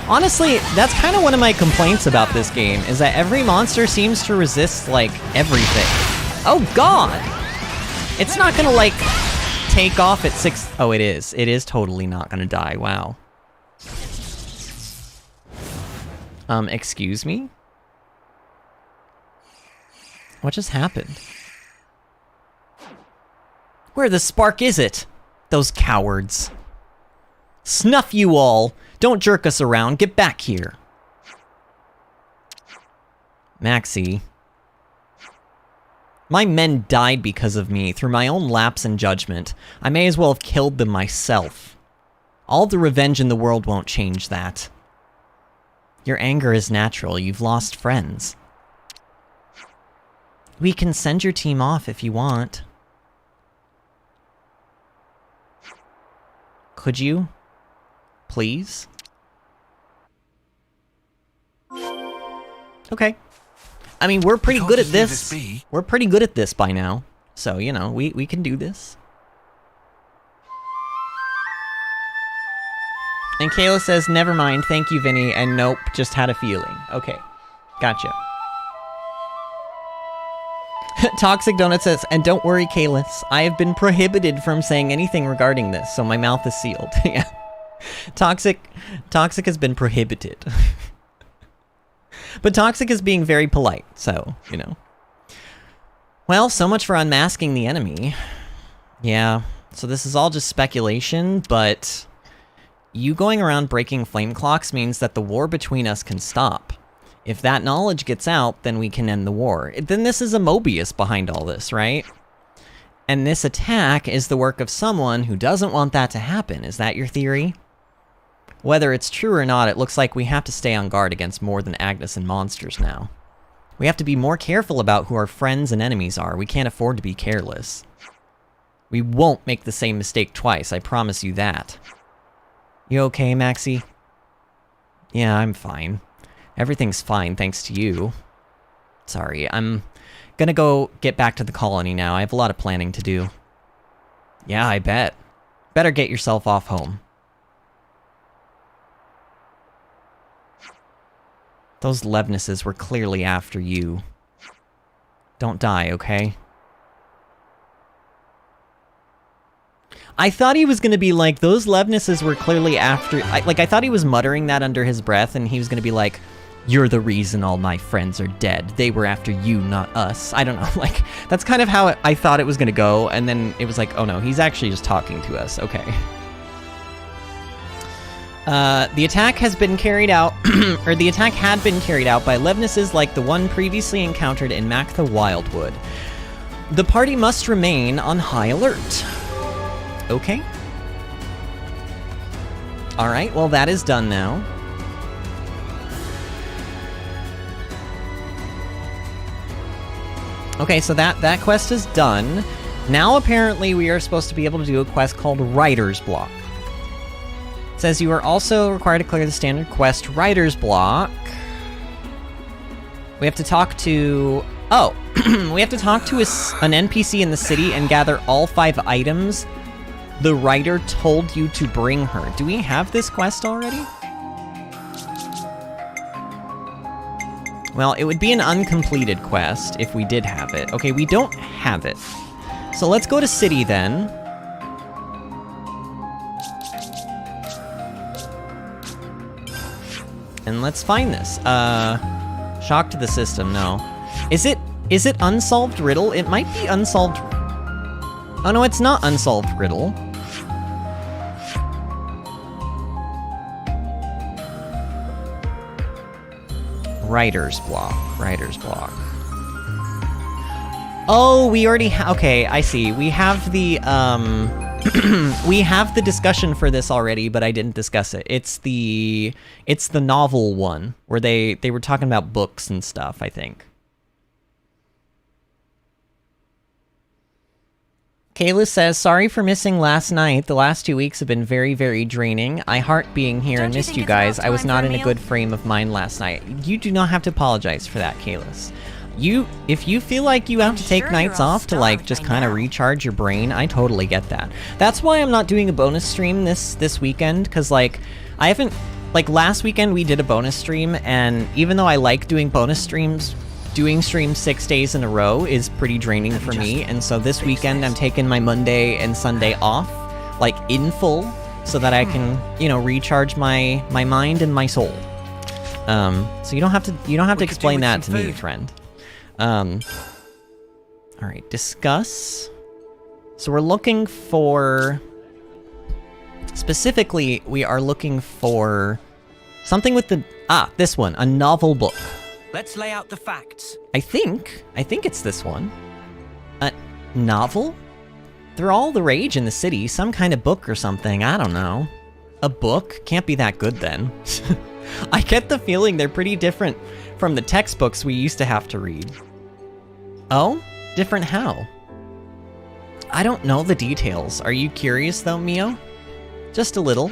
Honestly, that's kind of one of my complaints about this game, is that every monster seems to resist, like, everything. Oh god! It's not gonna, like, take off at 6... Oh, it is. It is totally not gonna die. Wow. Excuse me? What just happened? Where the spark is it? Those cowards. Snuff you all! Don't jerk us around. Get back here. Maxie. My men died because of me, through my own lapse in judgment. I may as well have killed them myself. All the revenge in the world won't change that. Your anger is natural. You've lost friends. We can send your team off if you want. Could you? Please? Okay. I mean, we're pretty good at this. We're pretty good at this by now. So, you know, we can do this. And Kayla says, never mind, thank you, Vinny, and nope, just had a feeling. Okay, gotcha. Toxic Donut says, and don't worry, Kalis, I have been prohibited from saying anything regarding this, so my mouth is sealed. Yeah. Toxic has been prohibited. But Toxic is being very polite, so, you know. Well, so much for unmasking the enemy. Yeah, so this is all just speculation, but you going around breaking flame clocks means that the war between us can stop. If that knowledge gets out, then we can end the war. Then this is a Mobius behind all this, right? And this attack is the work of someone who doesn't want that to happen. Is that your theory? Whether it's true or not, it looks like we have to stay on guard against more than Agnes and monsters now. We have to be more careful about who our friends and enemies are. We can't afford to be careless. We won't make the same mistake twice, I promise you that. You okay, Maxie? Yeah, I'm fine. Everything's fine, thanks to you. Sorry, I'm gonna go get back to the colony now. I have a lot of planning to do. Yeah, I bet. Better get yourself off home. Those Levnesses were clearly after you. Don't die, okay? I thought he was gonna be like, those Levnesses were clearly after... I thought he was muttering that under his breath, and he was gonna be like, you're the reason all my friends are dead. They were after you, not us. I don't know, like, that's kind of how I thought it was gonna go, and then it was like, oh no, he's actually just talking to us, okay. The attack has been carried out, or the attack had been carried out by Levnesses like the one previously encountered in Mactha Wildwood. The party must remain on high alert. Okay. Alright, well that is done now. Okay, so that quest is done. Now apparently we are supposed to be able to do a quest called Writer's Block. It says you are also required to clear the standard quest Writer's Block. We have to talk to... Oh, we have to talk to an NPC in the city and gather all 5 items the writer told you to bring her. Do we have this quest already? Well, it would be an uncompleted quest if we did have it. Okay, we don't have it. So let's go to city then. And let's find this. Shock to the system, no. Is it Unsolved Riddle? It might be Unsolved... Oh no, it's not Unsolved Riddle. Writer's Block. Oh, we already okay, I see. We have the, we have the discussion for this already, but I didn't discuss it. It's the novel one, where they were talking about books and stuff, I think. Kayla says, sorry for missing last night. The last 2 weeks have been very, very draining. I heart being here and missed you guys. I was not in a good frame of mind last night. You do not have to apologize for that, Kayla. If you feel like you have to take nights off to like just kind of recharge your brain, I totally get that. That's why I'm not doing a bonus stream this weekend, because like I haven't, like last weekend we did a bonus stream, and even though I like doing bonus streams, doing streams 6 days in a row is pretty draining for me, and so this weekend I'm taking my Monday and Sunday off, like in full, so that I can, you know, recharge my mind and my soul. So you don't have to explain that to me, friend. All right, discuss. So we're looking for, specifically, we are looking for something with the, this one, a novel book. Let's lay out the facts. I think it's this one. A novel? They're all the rage in the city, some kind of book or something, I don't know. A book? Can't be that good then. I get the feeling they're pretty different from the textbooks we used to have to read. Oh? Different how? I don't know the details. Are you curious though, Mio? Just a little.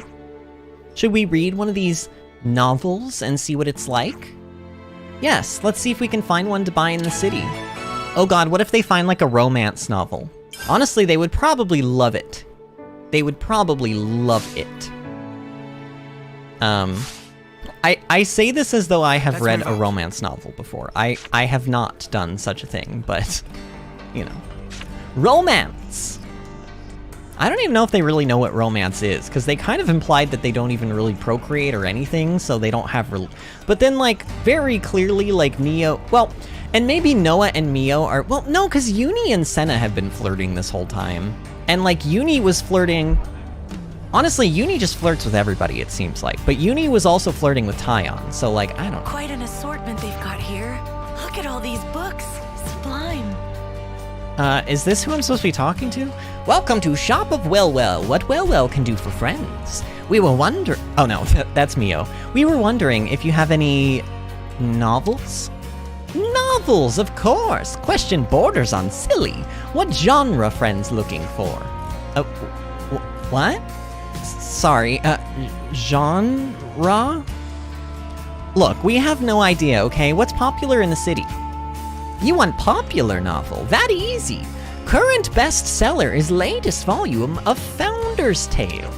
Should we read one of these novels and see what it's like? Yes, let's see if we can find one to buy in the city. Oh god, what if they find like a romance novel? Honestly, they would probably love it. They would probably love it. I say this as though I have read a romance novel before. I have not done such a thing, but, you know. Romance! I don't even know if they really know what romance is, because they kind of implied that they don't even really procreate or anything, so they don't have but then, like, very clearly, like, Neo... Well, and maybe Noah and Mio are... Well, no, because Uni and Senna have been flirting this whole time. And, like, Uni was flirting... Honestly, Uni just flirts with everybody, it seems like. But Uni was also flirting with Tyon, so, like, I don't know. Quite an assortment they've got here. Look at all these books. Sublime. Is this who I'm supposed to be talking to? Welcome to Shop of Wellwell, what Wellwell can do for friends. We were wondering... Oh no, that's Mio. We were wondering if you have any... novels? Novels, of course! Question borders on silly. What genre friends looking for? What? Sorry, genre? Look, we have no idea, okay? What's popular in the city? You want popular novel? That easy. Current bestseller is latest volume of Founder's Tale.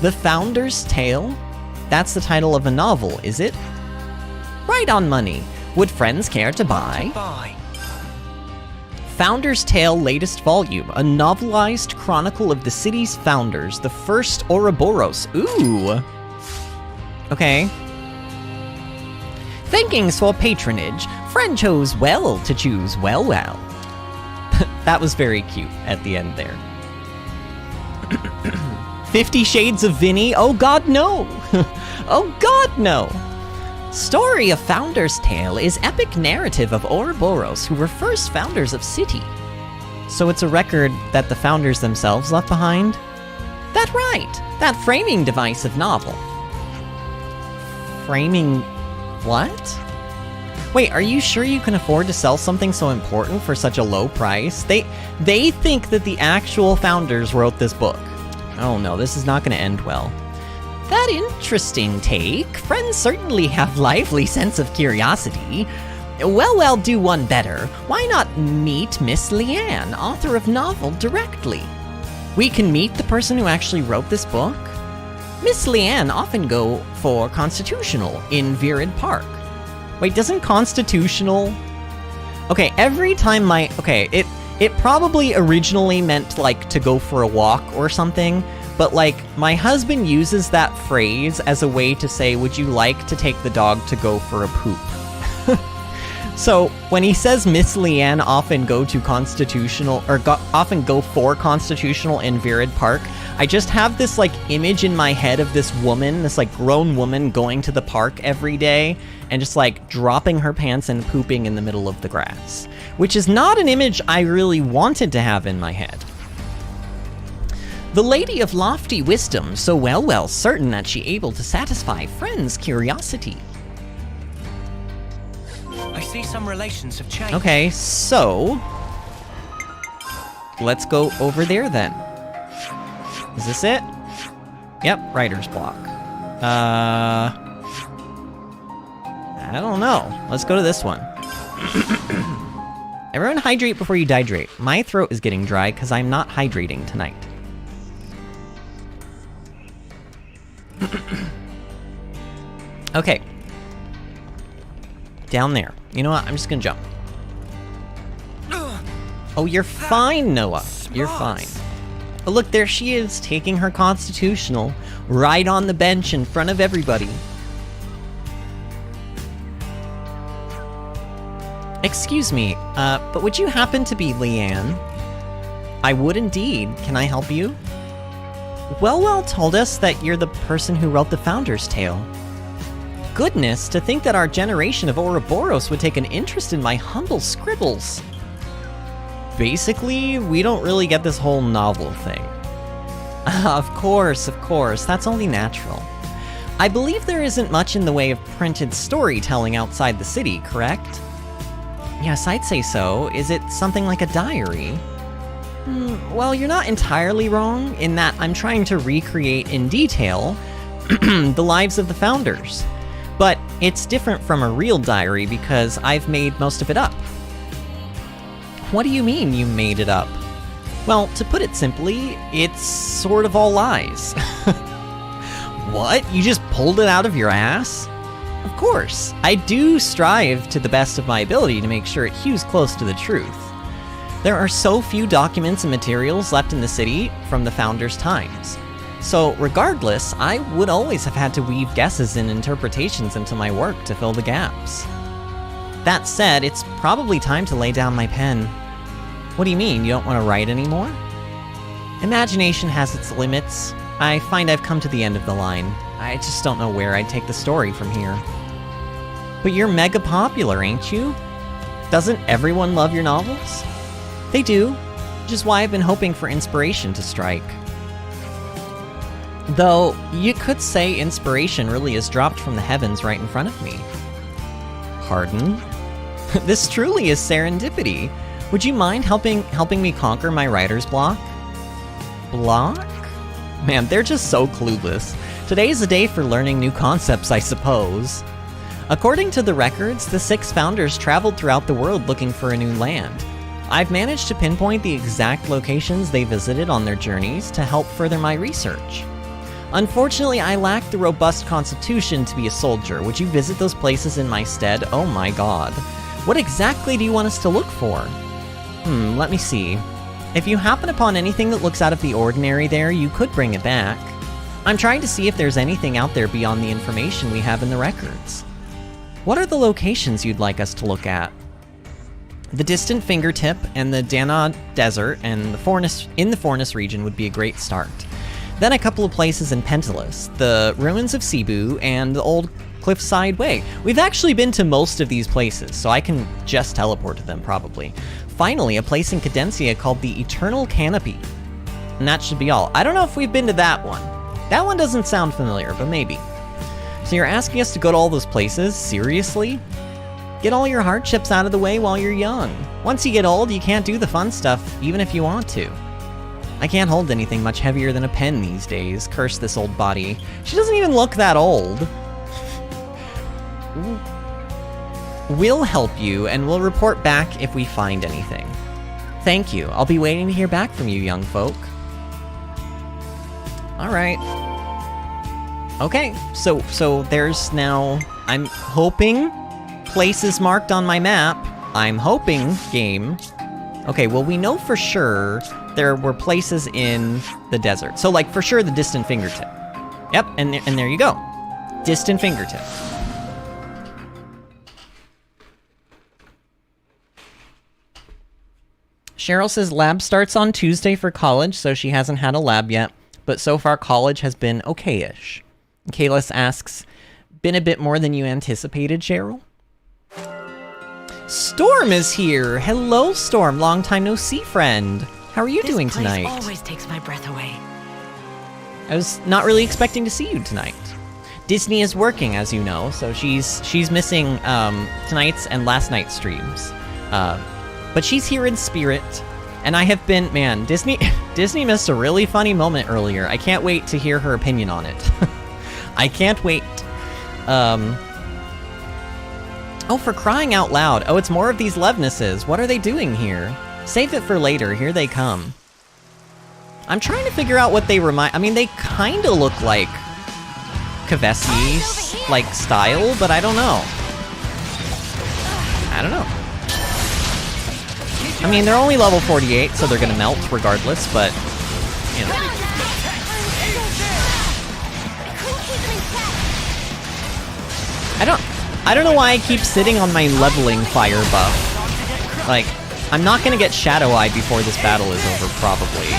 The Founder's Tale? That's the title of a novel, is it? Right on money. Would friends care to buy? Founder's Tale latest volume, a novelized chronicle of the city's founders, the first Ouroboros. Ooh. Okay. Thankings for patronage. Friend chose well to choose well. That was very cute at the end there. 50 Shades of Vinny? Oh god, no! Oh god, no! Story of Founder's Tale is epic narrative of Ouroboros, who were first founders of city. So it's a record that the founders themselves left behind? That right! That framing device of novel. Framing... what? Wait, are you sure you can afford to sell something so important for such a low price? They think that the actual founders wrote this book. Oh no, this is not going to end well. That interesting take. Friends certainly have lively sense of curiosity. Well, do one better. Why not meet Miss Leanne, author of novel, directly? We can meet the person who actually wrote this book? Miss Leanne often go for Constitutional in Virid Park. Wait, doesn't Constitutional... Okay, every time it probably originally meant, like, to go for a walk or something, but, like, my husband uses that phrase as a way to say, would you like to take the dog to go for a poop? So, when he says Miss Leanne often go to Constitutional, or often go for Constitutional in Virid Park, I just have this, like, image in my head of this woman, this, like, grown woman going to the park every day and just, like, dropping her pants and pooping in the middle of the grass. Which is not an image I really wanted to have in my head. The lady of lofty wisdom, so well certain that she able to satisfy friends' curiosity. I see some relations have changed. Okay, so... let's go over there then. Is this it? Yep, writer's block. I don't know. Let's go to this one. Everyone hydrate before you dehydrate. My throat is getting dry because I'm not hydrating tonight. Okay. Down there. You know what? I'm just gonna jump. Oh, you're fine, Noah. You're fine. Oh, look, there she is, taking her Constitutional right on the bench in front of everybody. Excuse me, but would you happen to be Leanne? I would indeed. Can I help you? Well told us that you're the person who wrote the Founder's Tale. Goodness, to think that our generation of Ouroboros would take an interest in my humble scribbles. Basically, we don't really get this whole novel thing. Of course, that's only natural. I believe there isn't much in the way of printed storytelling outside the city, correct? Yes, I'd say so. Is it something like a diary? Well, you're not entirely wrong in that I'm trying to recreate in detail the lives of the founders. But it's different from a real diary because I've made most of it up. What do you mean you made it up? Well, to put it simply, it's sort of all lies. What? You just pulled it out of your ass? Of course, I do strive to the best of my ability to make sure it hews close to the truth. There are so few documents and materials left in the city from the founders' times. So regardless, I would always have had to weave guesses and interpretations into my work to fill the gaps. That said, it's probably time to lay down my pen. What do you mean, you don't want to write anymore? Imagination has its limits. I find I've come to the end of the line. I just don't know where I'd take the story from here. But you're mega popular, ain't you? Doesn't everyone love your novels? They do, which is why I've been hoping for inspiration to strike. Though, you could say inspiration really is dropped from the heavens right in front of me. Pardon? This truly is serendipity. Would you mind helping me conquer my writer's block? Block? Man, they're just so clueless. Today's a day for learning new concepts, I suppose. According to the records, the 6 founders traveled throughout the world looking for a new land. I've managed to pinpoint the exact locations they visited on their journeys to help further my research. Unfortunately, I lack the robust constitution to be a soldier. Would you visit those places in my stead? Oh my god. What exactly do you want us to look for? Let me see. If you happen upon anything that looks out of the ordinary there, you could bring it back. I'm trying to see if there's anything out there beyond the information we have in the records. What are the locations you'd like us to look at? The distant fingertip and the Dana Desert and in the Fornus region would be a great start. Then a couple of places in Pentelis, the ruins of Cebu, and the old Cliffside Way. We've actually been to most of these places, so I can just teleport to them, probably. Finally, a place in Cadencia called the Eternal Canopy. And that should be all. I don't know if we've been to that one. That one doesn't sound familiar, but maybe. So you're asking us to go to all those places? Seriously? Get all your hardships out of the way while you're young. Once you get old, you can't do the fun stuff, even if you want to. I can't hold anything much heavier than a pen these days. Curse this old body. She doesn't even look that old. We'll help you, and we'll report back if we find anything. Thank you. I'll be waiting to hear back from you, young folk. Alright. Okay, so there's now... I'm hoping places marked on my map. I'm hoping, game. Okay, well, we know for sure there were places in the desert. So, like, for sure, the distant fingertip. Yep, and there you go. Distant fingertip. Cheryl says lab starts on Tuesday for college, so she hasn't had a lab yet. But so far, college has been okay-ish. Kalis asks, been a bit more than you anticipated, Cheryl? Storm is here! Hello, Storm. Long time no see, friend. How are you doing tonight? This place always takes my breath away. I was not really expecting to see you tonight. Disney is working, as you know, so she's missing tonight's and last night's streams. But she's here in spirit, and I have been... Man, Disney missed a really funny moment earlier. I can't wait to hear her opinion on it. I can't wait. Oh, for crying out loud. Oh, it's more of these Levnesses. What are they doing here? Save it for later. Here they come. I'm trying to figure out what they remind... I mean, they kind of look like Kavesi's, like, style, but I don't know. I don't know. I mean, they're only level 48, so they're gonna melt regardless, but, you know. I don't know why I keep sitting on my leveling fire buff. Like, I'm not gonna get Shadow Eye before this battle is over, probably.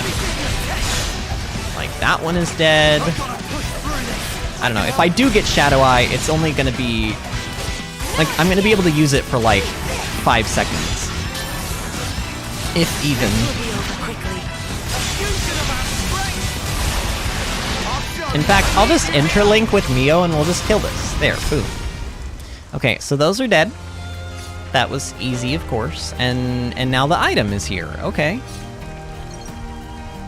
Like, that one is dead. I don't know, if I do get Shadow Eye, it's only gonna be... Like, I'm gonna be able to use it for, like, 5 seconds. If even. In fact, I'll just interlink with Mio and we'll just kill this. There, boom. Okay, so those are dead. That was easy, of course. And now the item is here. Okay.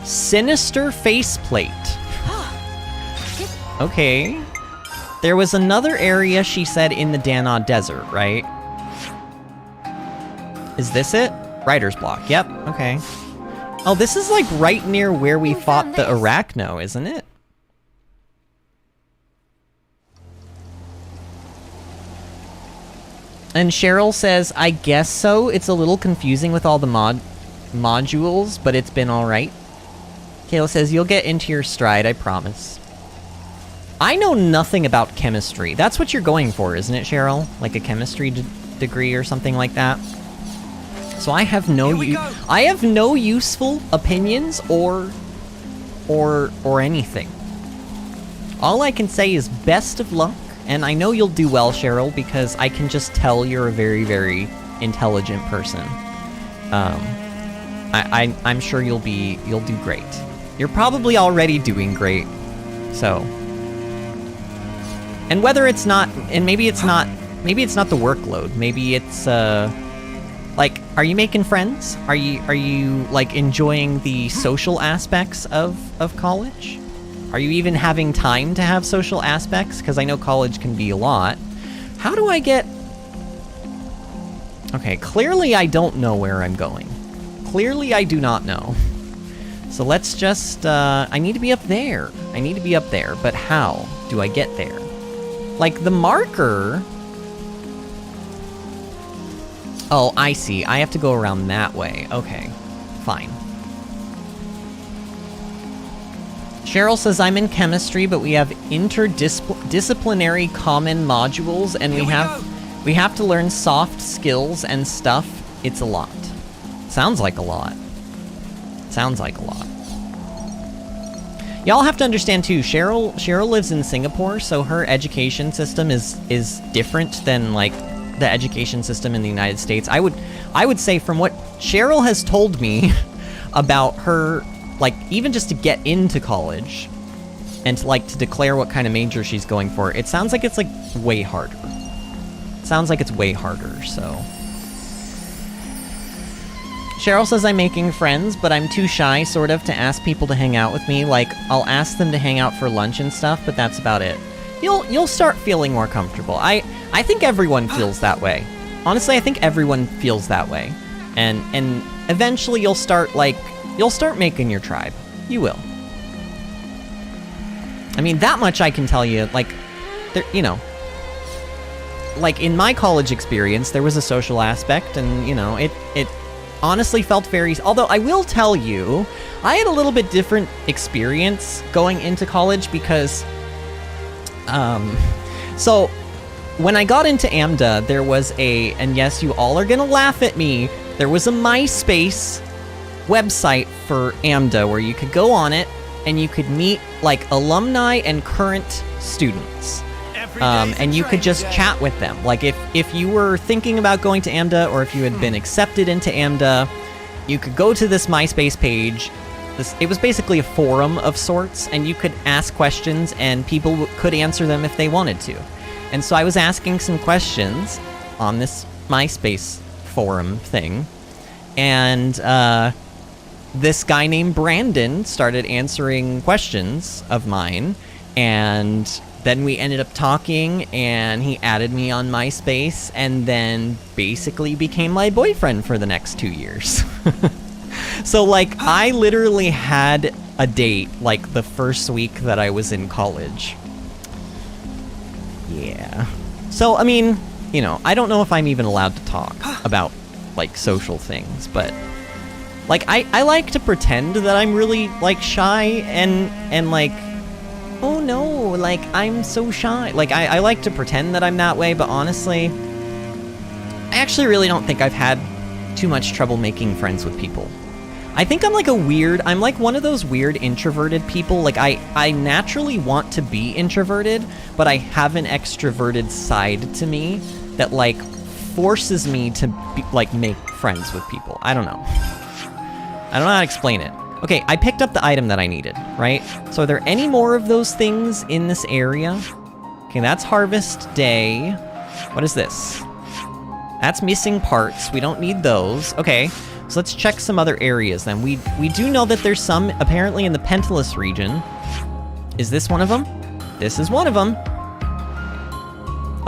Sinister faceplate. Okay. There was another area, she said, in the Dana Desert, right? Is this it? Writer's block. Yep. Okay. Oh, this is like right near where we fought the Arachno, isn't it? And Cheryl says, I guess so. It's a little confusing with all the modules, but it's been alright. Kayla says, you'll get into your stride, I promise. I know nothing about chemistry. That's what you're going for, isn't it, Cheryl? Like a chemistry degree or something like that? So I have no useful opinions or anything. All I can say is best of luck, and I know you'll do well, Cheryl, because I can just tell you're a very, very intelligent person. I'm sure you'll do great. You're probably already doing great. So, and whether it's not, and maybe it's not the workload. Maybe it's like, are you making friends? Are you like enjoying the social aspects of college? Are you even having time to have social aspects? Because I know college can be a lot. How do I get... Okay, clearly I don't know where I'm going. Clearly I do not know. So let's just, I need to be up there. I need to be up there, but how do I get there? Like, the marker... Oh, I see. I have to go around that way. Okay, fine. Cheryl says, I'm in chemistry, but we have interdisciplinary common modules, and we have to learn soft skills and stuff. It's a lot. Sounds like a lot. Sounds like a lot. Y'all have to understand, too, Cheryl lives in Singapore, so her education system is different than, like, the education system in the United States. I would say from what Cheryl has told me about her, like, even just to get into college and to, like, to declare what kind of major she's going for, it sounds like it's, like, way harder. It sounds like it's way harder, so. Cheryl says I'm making friends, but I'm too shy, sort of, to ask people to hang out with me. Like, I'll ask them to hang out for lunch and stuff, but that's about it. You'll start feeling more comfortable. I think everyone feels that way. Honestly, I think everyone feels that way. And eventually you'll start making your tribe. You will. I mean, that much I can tell you, like, there, you know, like in my college experience, there was a social aspect, and, you know, it honestly felt very, although I will tell you, I had a little bit different experience going into college because, so when I got into AMDA, there was and yes, you all are gonna laugh at me, there was a MySpace website for AMDA where you could go on it and you could meet like alumni and current students. And you could just chat with them. Like if you were thinking about going to AMDA, or if you had been accepted into AMDA, you could go to this MySpace page. It was basically a forum of sorts, and you could ask questions and people could answer them if they wanted to. And so I was asking some questions on this MySpace forum thing, and this guy named Brandon started answering questions of mine, and then we ended up talking, and he added me on MySpace, and then basically became my boyfriend for the next 2 years. So, like, I literally had a date, like, the first week that I was in college. Yeah. So, I mean, you know, I don't know if I'm even allowed to talk about, like, social things, but, like, I like to pretend that I'm really, like, shy and like, oh no, like, I'm so shy. Like, I like to pretend that I'm that way, but honestly, I actually really don't think I've had too much trouble making friends with people. I think I'm like one of those weird introverted people. Like, I naturally want to be introverted, but I have an extroverted side to me that, like, forces me to, like, make friends with people. I don't know. I don't know how to explain it. Okay, I picked up the item that I needed, right? So are there any more of those things in this area? Okay, that's Harvest Day. What is this? That's missing parts. We don't need those. Okay, so let's check some other areas then. We do know that there's some apparently in the Pentalus region. Is this one of them? This is one of them.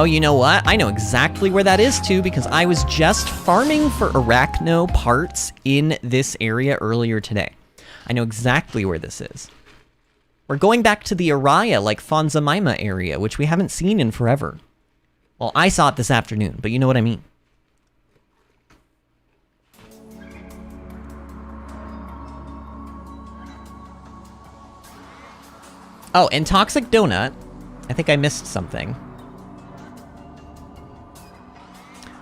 Oh, you know what? I know exactly where that is too, because I was just farming for arachno parts in this area earlier today. I know exactly where this is. We're going back to the Araya, like Fonza Maima area, which we haven't seen in forever. Well, I saw it this afternoon, but you know what I mean. Oh, and Toxic Donut. I think I missed something.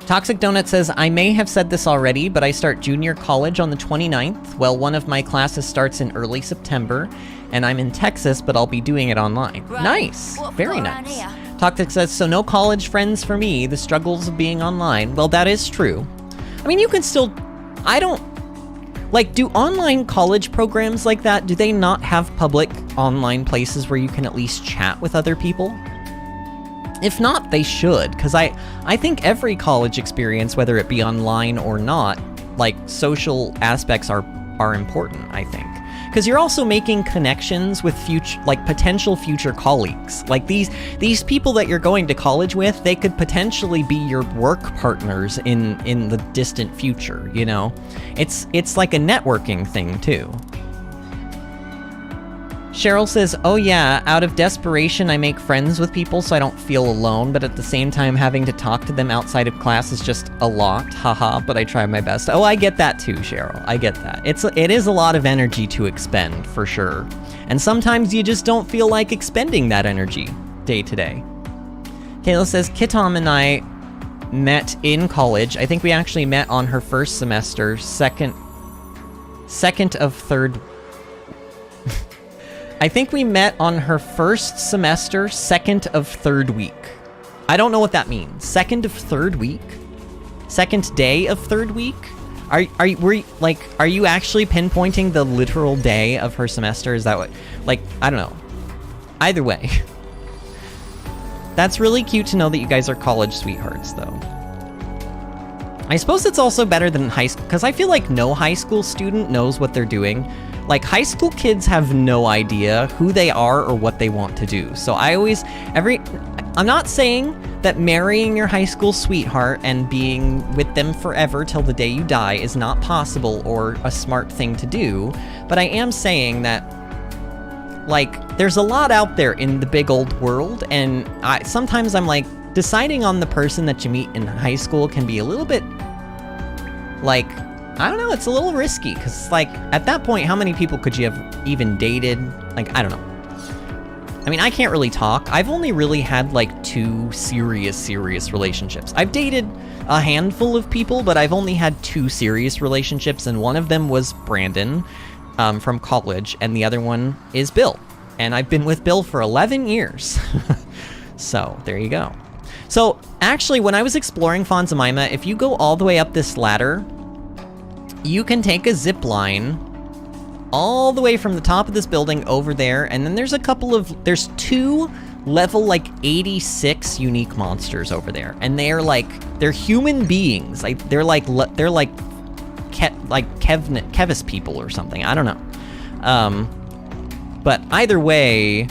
Toxic Donut says, I may have said this already, but I start junior college on the 29th. Well, one of my classes starts in early September, and I'm in Texas, but I'll be doing it online. Right. Nice. Very nice. Toxic says, so no college friends for me, the struggles of being online. Well, that is true. I mean, you can still... I don't... Like, do online college programs like that, do they not have public online places where you can at least chat with other people? If not, they should, because I think every college experience, whether it be online or not, like, social aspects are important, I think. Because you're also making connections with potential future colleagues. Like, these people that you're going to college with, they could potentially be your work partners in the distant future, you know? It's like a networking thing, too. Cheryl says, oh yeah, out of desperation I make friends with people so I don't feel alone, but at the same time having to talk to them outside of class is just a lot, haha, but I try my best. Oh, I get that too, Cheryl, I get that. It is a lot of energy to expend, for sure. And sometimes you just don't feel like expending that energy day to day. Kayla says, Kitom and I met in college. I think we actually met on her first semester, second of third. I think we met on her first semester, second of third week. I don't know what that means. Second of third week? Second day of third week? Are you actually pinpointing the literal day of her semester? Is that what, like, I don't know. Either way. That's really cute to know that you guys are college sweethearts, though. I suppose it's also better than high school, because I feel like no high school student knows what they're doing. Like, high school kids have no idea who they are or what they want to do. So I always, I'm not saying that marrying your high school sweetheart and being with them forever till the day you die is not possible or a smart thing to do, but I am saying that, like, there's a lot out there in the big old world, and sometimes I'm like, deciding on the person that you meet in high school can be a little bit, like, I don't know, it's a little risky, because, like, at that point, how many people could you have even dated? Like, I don't know. I mean, I can't really talk. I've only really had, like, 2 serious relationships. I've dated a handful of people, but I've only had 2 serious relationships, and one of them was Brandon from college, and the other one is Bill. And I've been with Bill for 11 years. So, there you go. So, actually, when I was exploring Fonzamaima, if you go all the way up this ladder, you can take a zip line all the way from the top of this building over there, and then there's there's 2 level, like, 86 unique monsters over there, and they're human beings. Like, they're like Kevis people or something, I don't know. But either way,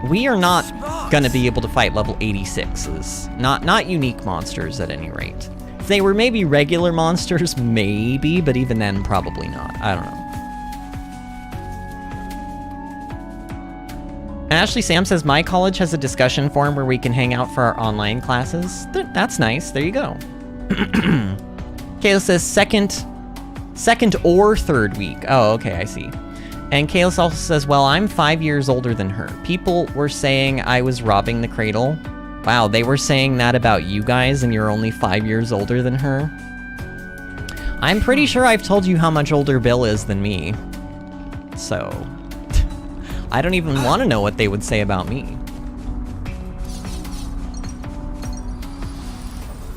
we are not gonna be able to fight level 86s. Not unique monsters at any rate. If they were maybe regular monsters, maybe, but even then, probably not. I don't know. And Ashley Sam says, my college has a discussion forum where we can hang out for our online classes. That's nice. There you go. Kayla says, second or third week. Oh, okay, I see. And Kayla also says, well, I'm 5 years older than her. People were saying I was robbing the cradle. Wow, they were saying that about you guys, and you're only 5 years older than her? I'm pretty sure I've told you how much older Bill is than me. So, I don't even want to know what they would say about me.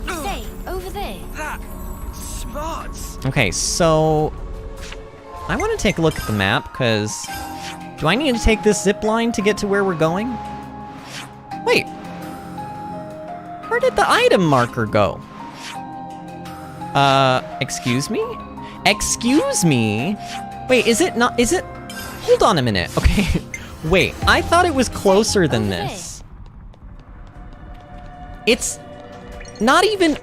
Say, over there. That spots. Okay, so I want to take a look at the map, because do I need to take this zip line to get to where we're going? Wait. Where did the item marker go? Excuse me? Excuse me? Wait, is it? Hold on a minute, okay. Wait, I thought it was closer than this. It's not even...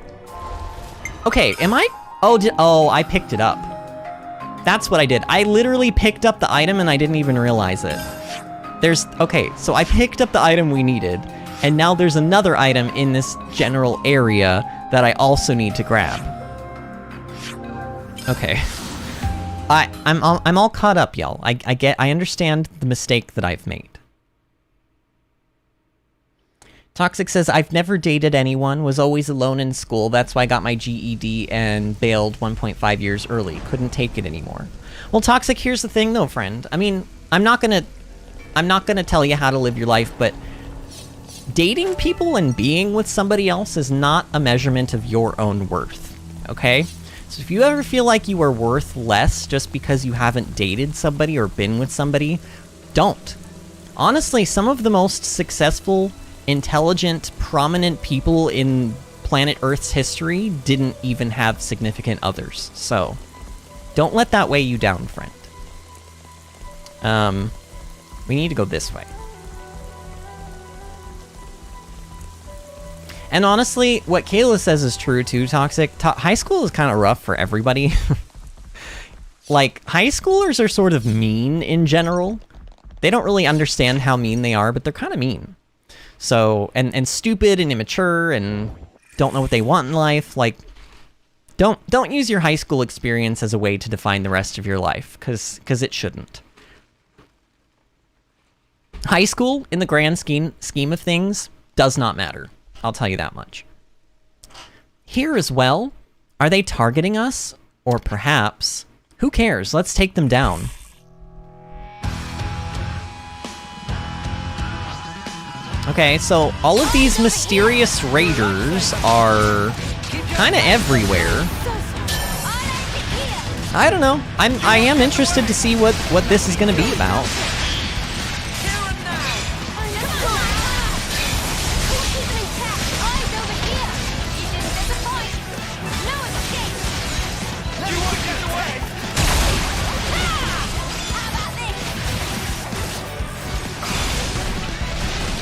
Okay, am I... Oh, I picked it up. That's what I did. I literally picked up the item and I didn't even realize it. Okay, so I picked up the item we needed, and now there's another item in this general area that I also need to grab. Okay. I'm all caught up, y'all. I understand the mistake that I've made. Toxic says, I've never dated anyone, was always alone in school, that's why I got my GED and bailed 1.5 years early. Couldn't take it anymore. Well, Toxic, here's the thing though, friend. I mean, I'm not gonna tell you how to live your life, but dating people and being with somebody else is not a measurement of your own worth, okay? So if you ever feel like you are worth less just because you haven't dated somebody or been with somebody, don't. Honestly, some of the most successful, intelligent, prominent people in planet Earth's history didn't even have significant others. So, don't let that weigh you down, friend. We need to go this way. And honestly, what Kayla says is true too, Toxic. High school is kind of rough for everybody. Like, high schoolers are sort of mean in general. They don't really understand how mean they are, but they're kind of mean. So, and stupid and immature and don't know what they want in life. Like, don't use your high school experience as a way to define the rest of your life, because it shouldn't. High school, in the grand scheme of things, does not matter. I'll tell you that much. Here as well, are they targeting us? Or perhaps, who cares? Let's take them down. Okay, so all of these mysterious raiders are kind of everywhere. I don't know. I am interested to see what this is going to be about.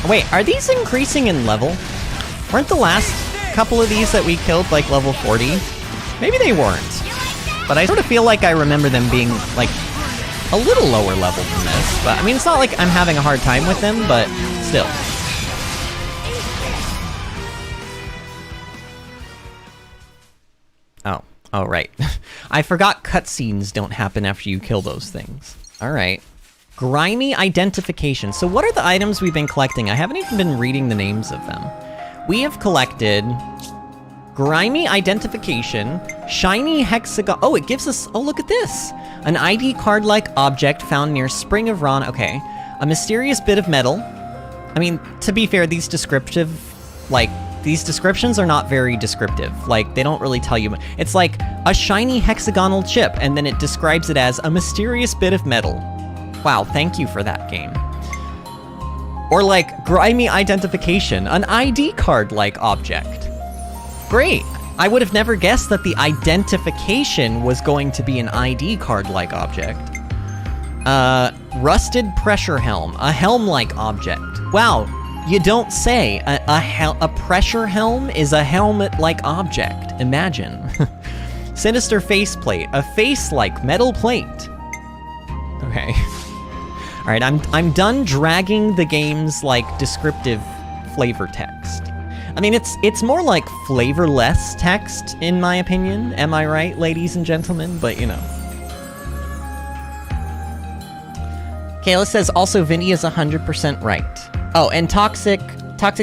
Wait, are these increasing in level? Weren't the last couple of these that we killed like level 40? Maybe they weren't. But I sort of feel like I remember them being like a little lower level than this. But I mean, it's not like I'm having a hard time with them, but still. Oh, right. I forgot cutscenes don't happen after you kill those things. All right. Grimy identification. So what are the items we've been collecting? I haven't even been reading the names of them. We have collected grimy identification, shiny hexagon. Oh, it gives us, oh, look at this. An ID card-like object found near Spring of Ron. Okay. A mysterious bit of metal. I mean, to be fair, these descriptions are not very descriptive. Like, they don't really tell you. It's like a shiny hexagonal chip, and then it describes it as a mysterious bit of metal. Wow, thank you for that game. Or like, grimy identification, an ID card-like object. Great. I would have never guessed that the identification was going to be an ID card-like object. Rusted pressure helm, a helm-like object. Wow. You don't say. A pressure helm is a helmet-like object. Imagine. Sinister faceplate. A face-like metal plate. Okay. Alright, I'm done dragging the game's, like, descriptive flavor text. I mean, it's more like flavorless text, in my opinion. Am I right, ladies and gentlemen? But, you know. Kayla says, also, Vinny is 100% right. Oh, and Toxic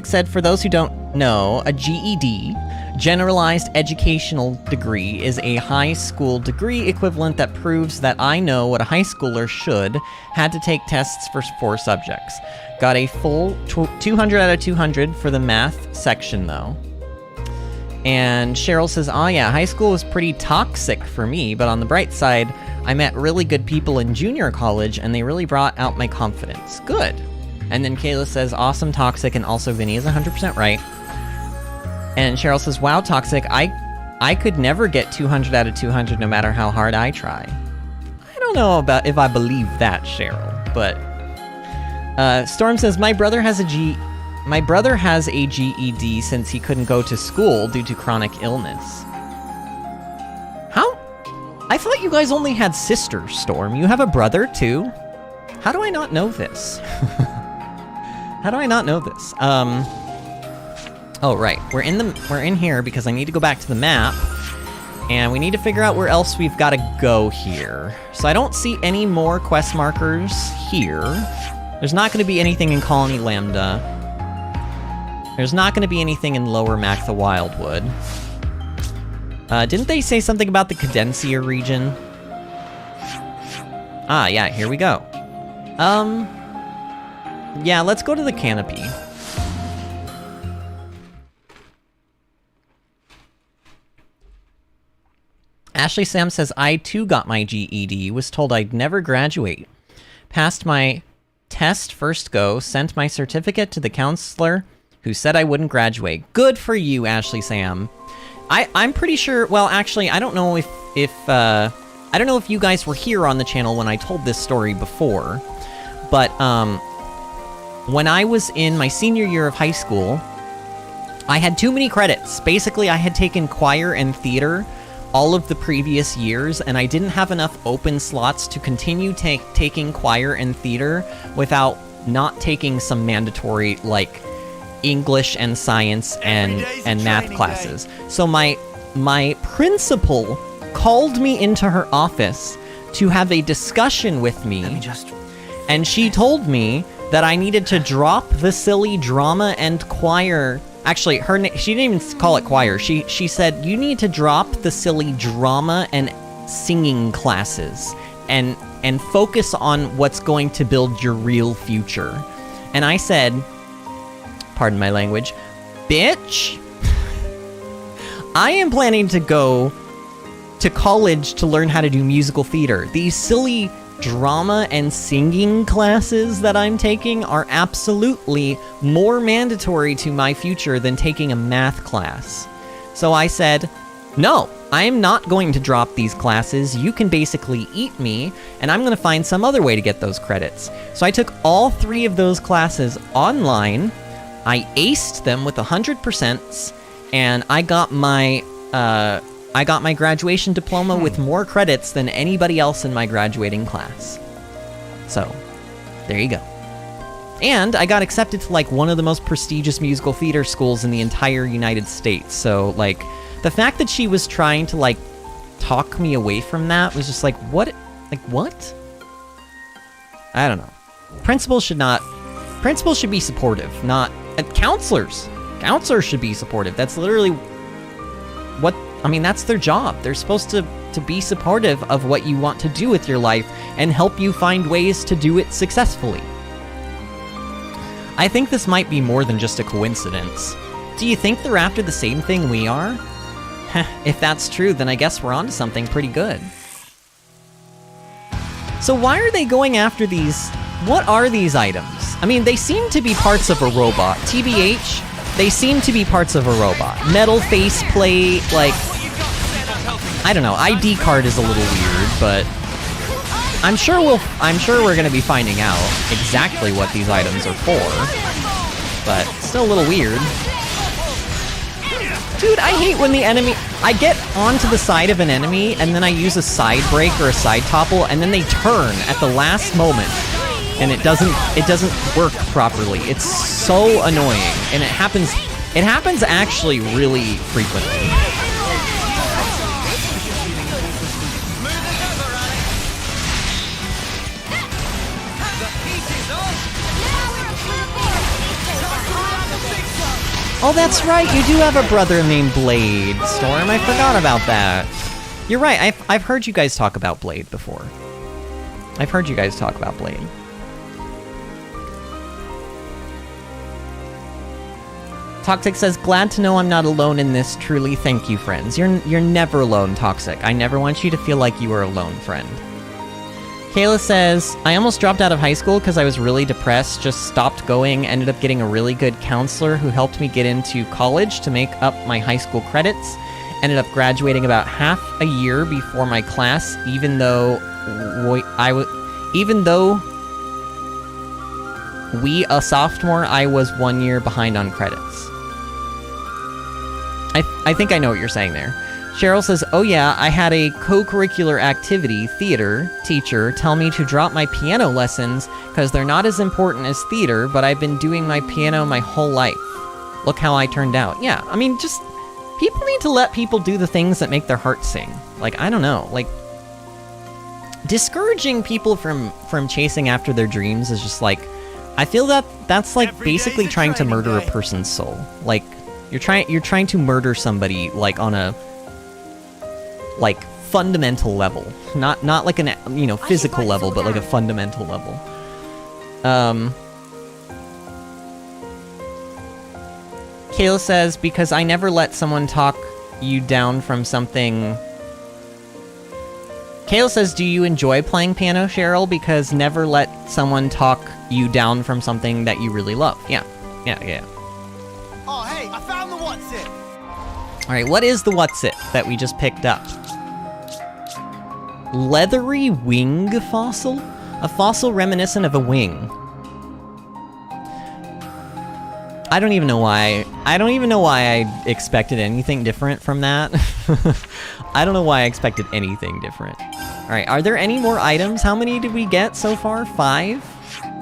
said, for those who don't know, a GED, Generalized Educational Degree, is a high school degree equivalent that proves that I know what a high schooler should. Had to take tests for 4 subjects. Got a full 200 out of 200 for the math section, though. And Cheryl says, oh yeah, high school was pretty toxic for me, but on the bright side, I met really good people in junior college, and they really brought out my confidence. Good. And then Kayla says, awesome, Toxic, and also Vinny is 100% right. And Cheryl says, wow, Toxic, I could never get 200 out of 200 no matter how hard I try. I don't know about if I believe that, Cheryl, but... Storm says, my brother has a GED since he couldn't go to school due to chronic illness. How? I thought you guys only had sisters, Storm. You have a brother, too? How do I not know this? How do I not know this? Oh, right. We're in here because I need to go back to the map. And we need to figure out where else we've got to go here. So I don't see any more quest markers here. There's not going to be anything in Colony Lambda. There's not going to be anything in Lower Mactha Wildwood. Didn't they say something about the Cadencia region? Ah, yeah, here we go. Yeah, let's go to the Canopy. Ashley Sam says, I too got my GED, was told I'd never graduate. Passed my test first go, sent my certificate to the counselor who said I wouldn't graduate. Good for you, Ashley Sam. I'm pretty sure, well, actually, I don't know if I don't know if you guys were here on the channel when I told this story before, but, when I was in my senior year of high school, I had too many credits. Basically, I had taken choir and theater all of the previous years, and I didn't have enough open slots to continue taking choir and theater without not taking some mandatory, like, English and science and math classes. So my principal called me into her office to have a discussion with me, and she told me that I needed to drop the silly drama and choir. Actually, she didn't even call it choir. She said, you need to drop the silly drama and singing classes and focus on what's going to build your real future. And I said, pardon my language, bitch, I am planning to go to college to learn how to do musical theater. These silly drama and singing classes that I'm taking are absolutely more mandatory to my future than taking a math class. So I said, no, I'm not going to drop these classes. You can basically eat me, and I'm going to find some other way to get those credits. So I took all 3 of those classes online. I aced them with 100%, and I got my graduation diploma with more credits than anybody else in my graduating class. So, there you go. And I got accepted to, like, one of the most prestigious musical theater schools in the entire United States. So, like, the fact that she was trying to, like, talk me away from that was just like, what? Like, what? I don't know. Principals should be supportive, not... counselors! Counselors should be supportive. That's literally what... I mean, that's their job. They're supposed to be supportive of what you want to do with your life and help you find ways to do it successfully. I think this might be more than just a coincidence. Do you think they're after the same thing we are? If that's true, then I guess we're onto something pretty good. So why are they going after these? What are these items? I mean, they seem to be parts of a robot. TBH, they seem to be parts of a robot. Metal faceplate, like... I don't know, ID card is a little weird, but... I'm sure we're gonna be finding out exactly what these items are for. But, still a little weird. Dude, I hate when the enemy... I get onto the side of an enemy, and then I use a side break or a side topple, and then they turn at the last moment, and it doesn't work properly. It's so annoying, and it happens actually really frequently. Oh, that's right, you do have a brother named Blade, Storm. I forgot about that. You're right, I've heard you guys talk about Blade before. I've heard you guys talk about Blade. Toxic says, glad to know I'm not alone in this. Truly, thank you, friends. You're never alone, Toxic. I never want you to feel like you are alone, friend. Kayla says, I almost dropped out of high school because I was really depressed, just stopped going, ended up getting a really good counselor who helped me get into college to make up my high school credits. Ended up graduating about half a year before my class, even though a sophomore, I was 1 year behind on credits. I think I know what you're saying there. Cheryl says, oh yeah, I had a co-curricular activity, theater, teacher tell me to drop my piano lessons because they're not as important as theater, but I've been doing my piano my whole life. Look how I turned out. Yeah, I mean, just, people need to let people do the things that make their heart sing. Like, I don't know, like, discouraging people from chasing after their dreams is just like, I feel that's like basically trying to murder a person's soul. Like, you're trying to murder somebody, like, on a, like, fundamental level. Not like an, you know, physical level, but like a fundamental level. Kayla says, because I never let someone talk you down from something... Kayla says, do you enjoy playing piano, Cheryl? Because never let someone talk you down from something that you really love. Yeah. Oh, hey, I found the what's it. Alright, what is the what's it that we just picked up? Leathery wing fossil? A fossil reminiscent of a wing. I don't even know why I expected anything different from that. I don't know why I expected anything different. Alright, are there any more items? How many did we get so far? 5?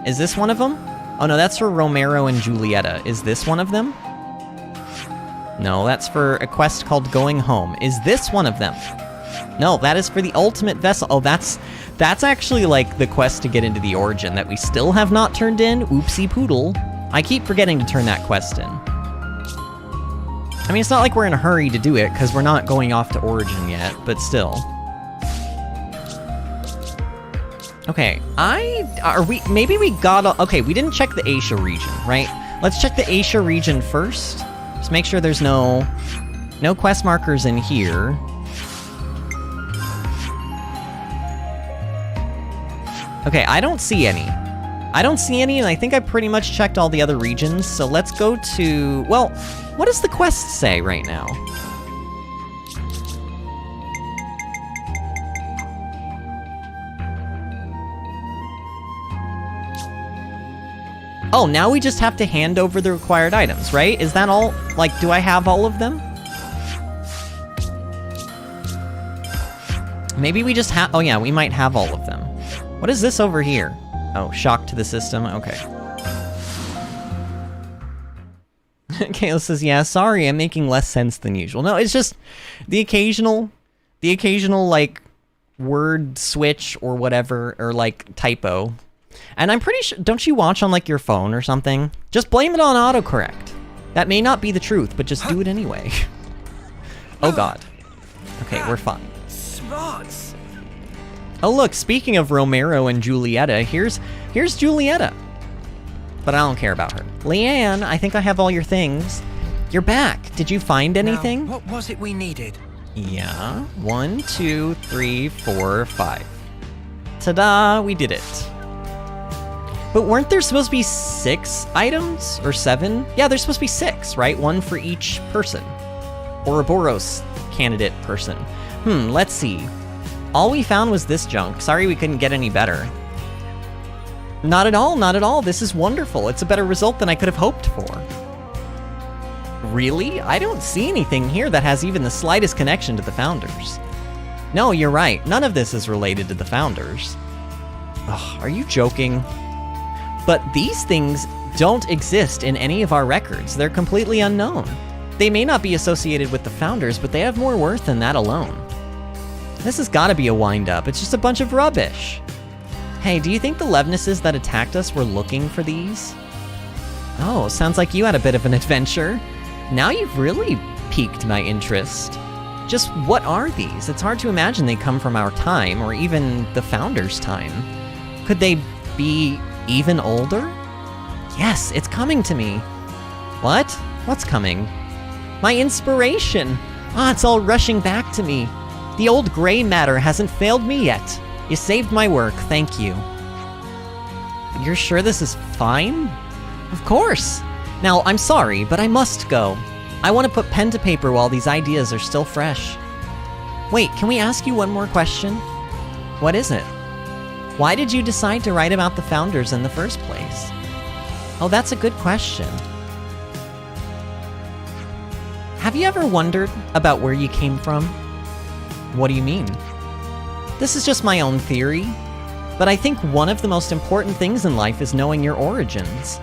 Is this one of them? Oh no, that's for Romero and Julieta. Is this one of them? No, that's for a quest called Going Home. Is this one of them? No, that is for the ultimate vessel. Oh, that's actually like the quest to get into the Origin that we still have not turned in. Oopsie poodle. I keep forgetting to turn that quest in. I mean, it's not like we're in a hurry to do it, because we're not going off to Origin yet, but still. Okay, maybe we got, okay, we didn't check the Asia region, right? Let's check the Asia region first. Just make sure there's no quest markers in here. Okay, I don't see any. And I think I pretty much checked all the other regions, so let's go to... Well, what does the quest say right now? Oh, now we just have to hand over the required items, right? Is that all? Like, do I have all of them? Maybe we just have... Oh yeah, we might have all of them. What is this over here? Oh, shock to the system. Okay. Kayla says, yeah, sorry, I'm making less sense than usual. No, it's just the occasional, like, word switch or whatever, or, like, typo. And I'm pretty sure... Don't you watch on, like, your phone or something? Just blame it on autocorrect. That may not be the truth, but just do it anyway. Oh, God. Okay, we're fine. Smarts. Oh, look, speaking of Romero and Julieta, here's Julieta. But I don't care about her. Leanne, I think I have all your things. You're back. Did you find anything? Now, what was it we needed? Yeah. 1, 2, 3, 4, 5. Ta-da, we did it. But weren't there supposed to be 6 items? Or 7? Yeah, there's supposed to be 6, right? 1 for each person. Ouroboros candidate person. Let's see. All we found was this junk. Sorry we couldn't get any better. Not at all, not at all. This is wonderful. It's a better result than I could have hoped for. Really? I don't see anything here that has even the slightest connection to the Founders. No, you're right. None of this is related to the Founders. Ugh, are you joking? But these things don't exist in any of our records. They're completely unknown. They may not be associated with the Founders, but they have more worth than that alone. This has got to be a wind-up. It's just a bunch of rubbish. Hey, do you think the Levnesses that attacked us were looking for these? Oh, sounds like you had a bit of an adventure. Now you've really piqued my interest. Just what are these? It's hard to imagine they come from our time, or even the Founders' time. Could they be even older? Yes, it's coming to me. What? What's coming? My inspiration! Ah, it's all rushing back to me. The old gray matter hasn't failed me yet. You saved my work, thank you. You're sure this is fine? Of course! Now, I'm sorry, but I must go. I want to put pen to paper while these ideas are still fresh. Wait, can we ask you one more question? What is it? Why did you decide to write about the Founders in the first place? Oh, that's a good question. Have you ever wondered about where you came from? What do you mean? This is just my own theory, but I think one of the most important things in life is knowing your origins.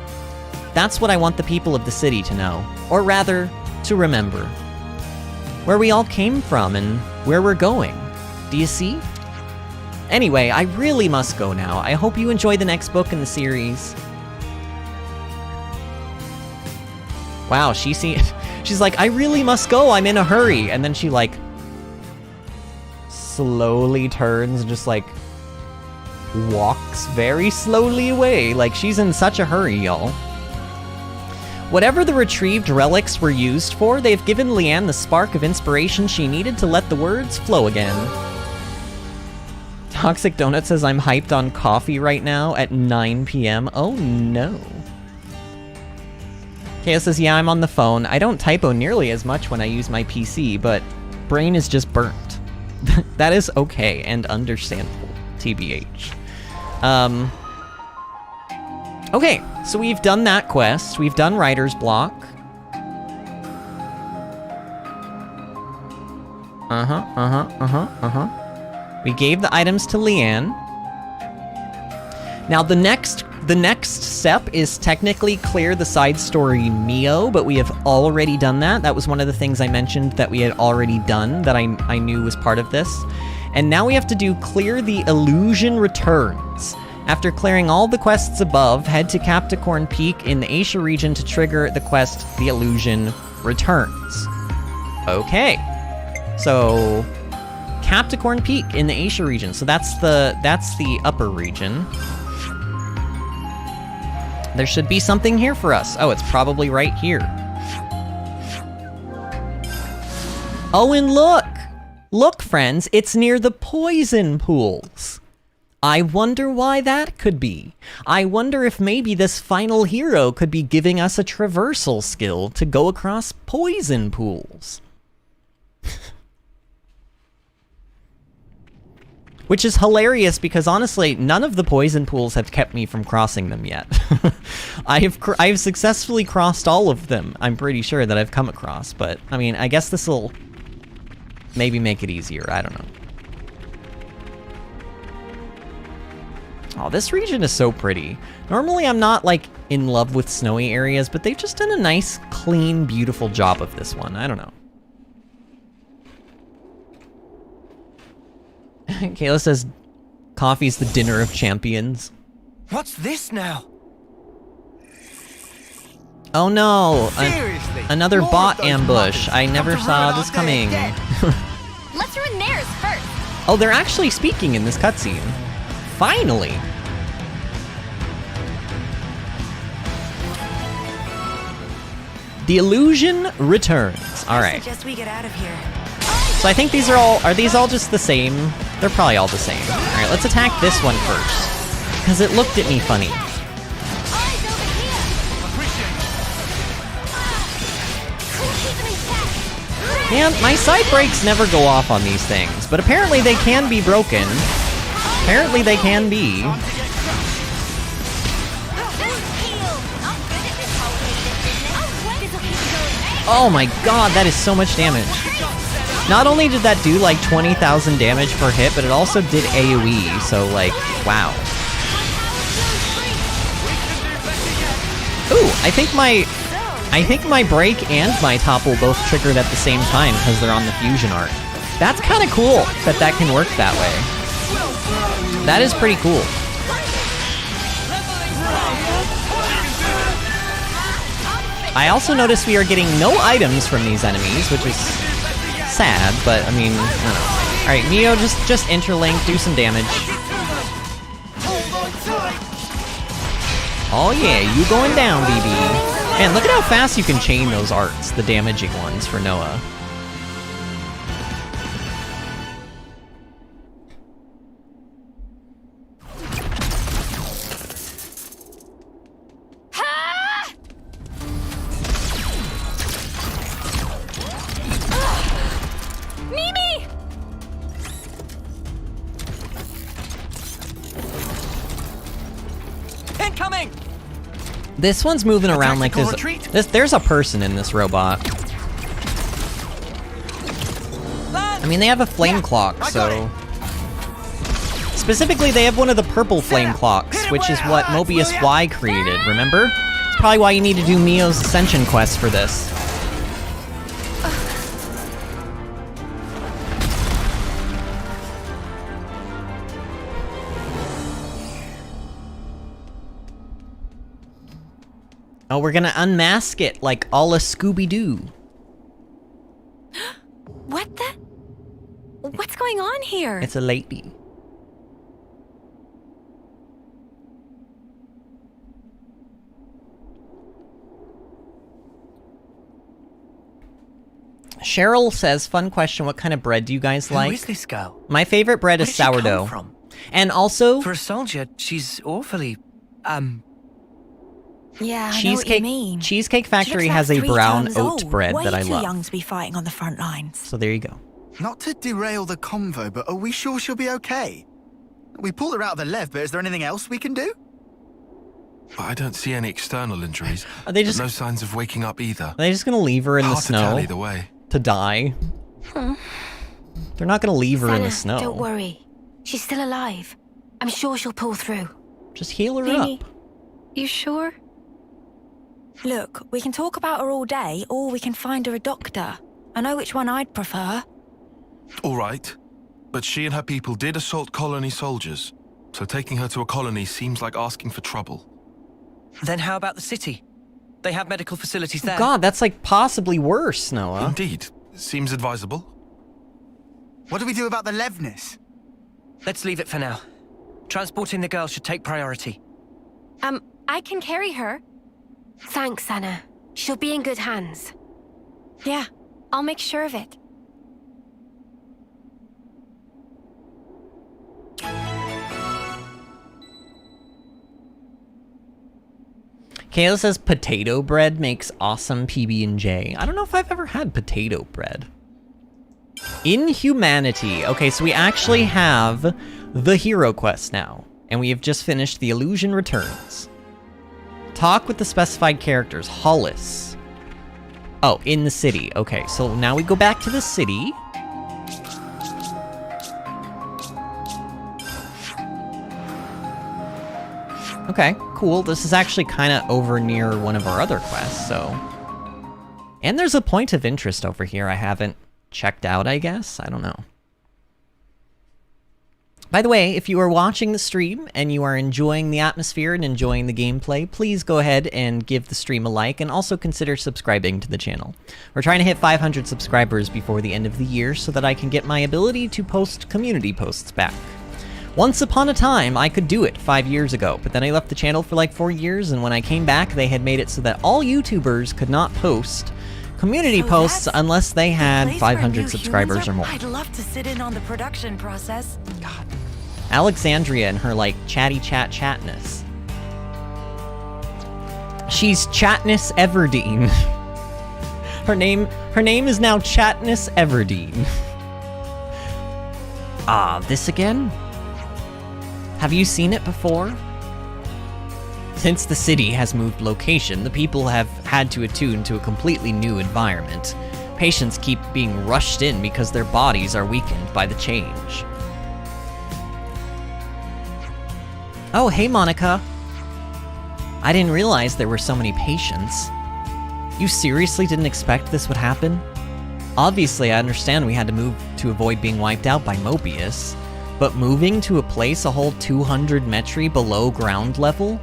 That's what I want the people of the city to know, or rather, to remember. Where we all came from and where we're going. Do you see? Anyway, I really must go now. I hope you enjoy the next book in the series. Wow, she's like, I really must go, I'm in a hurry. And then she like slowly turns and just like walks very slowly away. Like she's in such a hurry, y'all. Whatever the retrieved relics were used for, they've given Leanne the spark of inspiration she needed to let the words flow again. Toxic Donut says, I'm hyped on coffee right now at 9 p.m. Oh no. Kaya says, yeah, I'm on the phone. I don't typo nearly as much when I use my PC, but brain is just burnt. That is okay and understandable, TBH. Okay, so we've done that quest. We've done Writer's Block. We gave the items to Leanne. Now the next step is technically clear the side story Mio, but we have already done that. That was one of the things I mentioned that we had already done that I knew was part of this. And now we have to do Clear the Illusion Returns. After clearing all the quests above, head to Capricorn Peak in the Asia region to trigger the quest The Illusion Returns. Okay. So Capricorn Peak in the Asia region. So that's the upper region. There should be something here for us. Oh, it's probably right here. Oh, and look! Look, friends, it's near the poison pools. I wonder why that could be. I wonder if maybe this final hero could be giving us a traversal skill to go across poison pools. Which is hilarious because honestly, none of the poison pools have kept me from crossing them yet. I've successfully crossed all of them, I'm pretty sure, that I've come across, but I mean, I guess this'll maybe make it easier, I don't know. Oh, this region is so pretty. Normally I'm not like in love with snowy areas, but they've just done a nice, clean, beautiful job of this one. I don't know. Kayla says, coffee's the dinner of champions. What's this now? Oh no, Seriously? another More bot of those ambush. muggers I come never to saw ruin this our day coming. again. Let's ruin theirs first. Oh, they're actually speaking in this cutscene. Finally. The illusion returns. All right. Suggest we get out of here. So I think these are these all just the same? They're probably all the same. All right, let's attack this one first. Because it looked at me funny. Eyes over here. Keep them intact. Man, my side brakes never go off on these things, but apparently they can be broken. Apparently they can be. Heal. I'm good at this whole business. This'll keep going. Oh my god, that is so much damage. Not only did that do like 20,000 damage per hit, but it also did AoE, so like, wow. Ooh, I think my break and my topple both triggered at the same time because they're on the fusion art. That's kind of cool that can work that way. That is pretty cool. I also noticed we are getting no items from these enemies, which is sad, but I mean, I don't know. Alright, Neo, just interlink, do some damage. Oh yeah, you going down, BB. Man, look at how fast you can chain those arts, the damaging ones for Noah. Mimi! Incoming! This one's moving around like there's a person in this robot. I mean, they have a flame clock, so... Specifically, they have one of the purple flame clocks, which is what Mobius Y created, remember? It's probably why you need to do Mio's Ascension quest for this. Oh, we're gonna unmask it like a la Scooby-Doo. What the? What's going on here? It's a lady. Cheryl says, fun question, what kind of bread do you guys like? Who is this girl? My favorite bread is Where did she sourdough. come from? And also, For a soldier, she's awfully, Yeah, I know what you mean. Cheesecake She Factory looks has like a 3 brown times oat old. bread Way that I too love. young to be fighting on the front lines. So there you go. Not to derail the convo, but are we sure she'll be okay? We pulled her out of the Lev, but is there anything else we can do? I don't see any external injuries. Are they just no signs of waking up either. Are they just gonna leave her in the Hard to tell snow either way. to die? They're not gonna leave her in the Sana, snow. don't worry. She's still alive. I'm sure she'll pull through. Just heal her Vinny, up. you sure? Look, we can talk about her all day, or we can find her a doctor. I know which one I'd prefer. All right. But she and her people did assault colony soldiers. So taking her to a colony seems like asking for trouble. Then how about the city? They have medical facilities there. God, that's like possibly worse, Noah. Indeed. Seems advisable. What do we do about the Levness? Let's leave it for now. Transporting the girl should take priority. I can carry her. Thanks, Sana. She'll be in good hands. Yeah, I'll make sure of it. Kayla says potato bread makes awesome PB&J. I don't know if I've ever had potato bread. Inhumanity. Okay, so we actually have the hero quest now. And we have just finished The Illusion Returns. Talk with the specified characters. Hollis. Oh, in the city. Okay, so now we go back to the city. Okay, cool. This is actually kind of over near one of our other quests, so... And there's a point of interest over here I haven't checked out, I guess? I don't know. By the way, if you are watching the stream and you are enjoying the atmosphere and enjoying the gameplay, please go ahead and give the stream a like and also consider subscribing to the channel. We're trying to hit 500 subscribers before the end of the year so that I can get my ability to post community posts back. Once upon a time, I could do it 5 years ago, but then I left the channel for like 4 years, and when I came back, they had made it so that all YouTubers could not post community posts unless they had 500 subscribers or more. I'd love to sit in on the production process. God. Alexandria and her, like, chatness. She's Chatness Everdeen. Her name is now Chatness Everdeen. This again? Have you seen it before? Since the city has moved location, the people have had to attune to a completely new environment. Patients keep being rushed in because their bodies are weakened by the change. Oh, hey Monica. I didn't realize there were so many patients. You seriously didn't expect this would happen? Obviously, I understand we had to move to avoid being wiped out by Mobius. But moving to a place a whole 200 metri below ground level?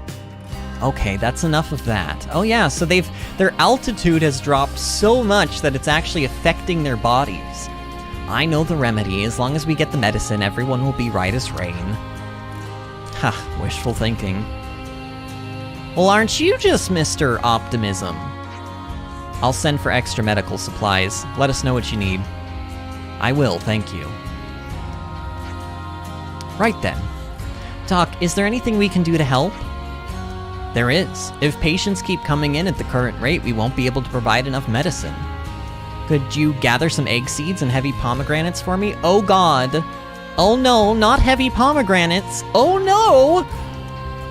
Okay, that's enough of that. Oh yeah, so their altitude has dropped so much that it's actually affecting their bodies. I know the remedy. As long as we get the medicine, everyone will be right as rain. Ha, wishful thinking. Well, aren't you just Mr. Optimism? I'll send for extra medical supplies. Let us know what you need. I will, thank you. Right then. Doc, is there anything we can do to help? There is. If patients keep coming in at the current rate, we won't be able to provide enough medicine. Could you gather some egg seeds and heavy pomegranates for me? Oh god. Oh no, not heavy pomegranates. Oh no!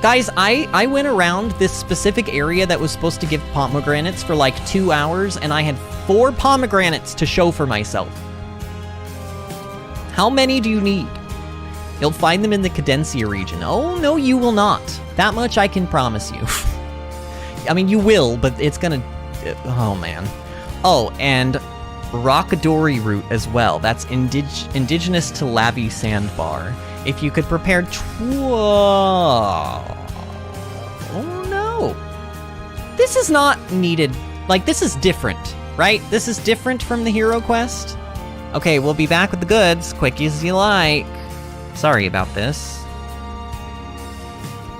Guys, I went around this specific area that was supposed to give pomegranates for like 2 hours, and I had 4 pomegranates to show for myself. How many do you need? You'll find them in the Cadencia region. Oh, no, you will not. That much I can promise you. I mean, you will, but it's gonna... Oh, man. Oh, and Rockadori root as well. That's indigenous to Lavi Sandbar. If you could prepare... Oh, no. This is not needed. Like, this is different, right? This is different from the hero quest. Okay, we'll be back with the goods. Quick as you like. Sorry about this.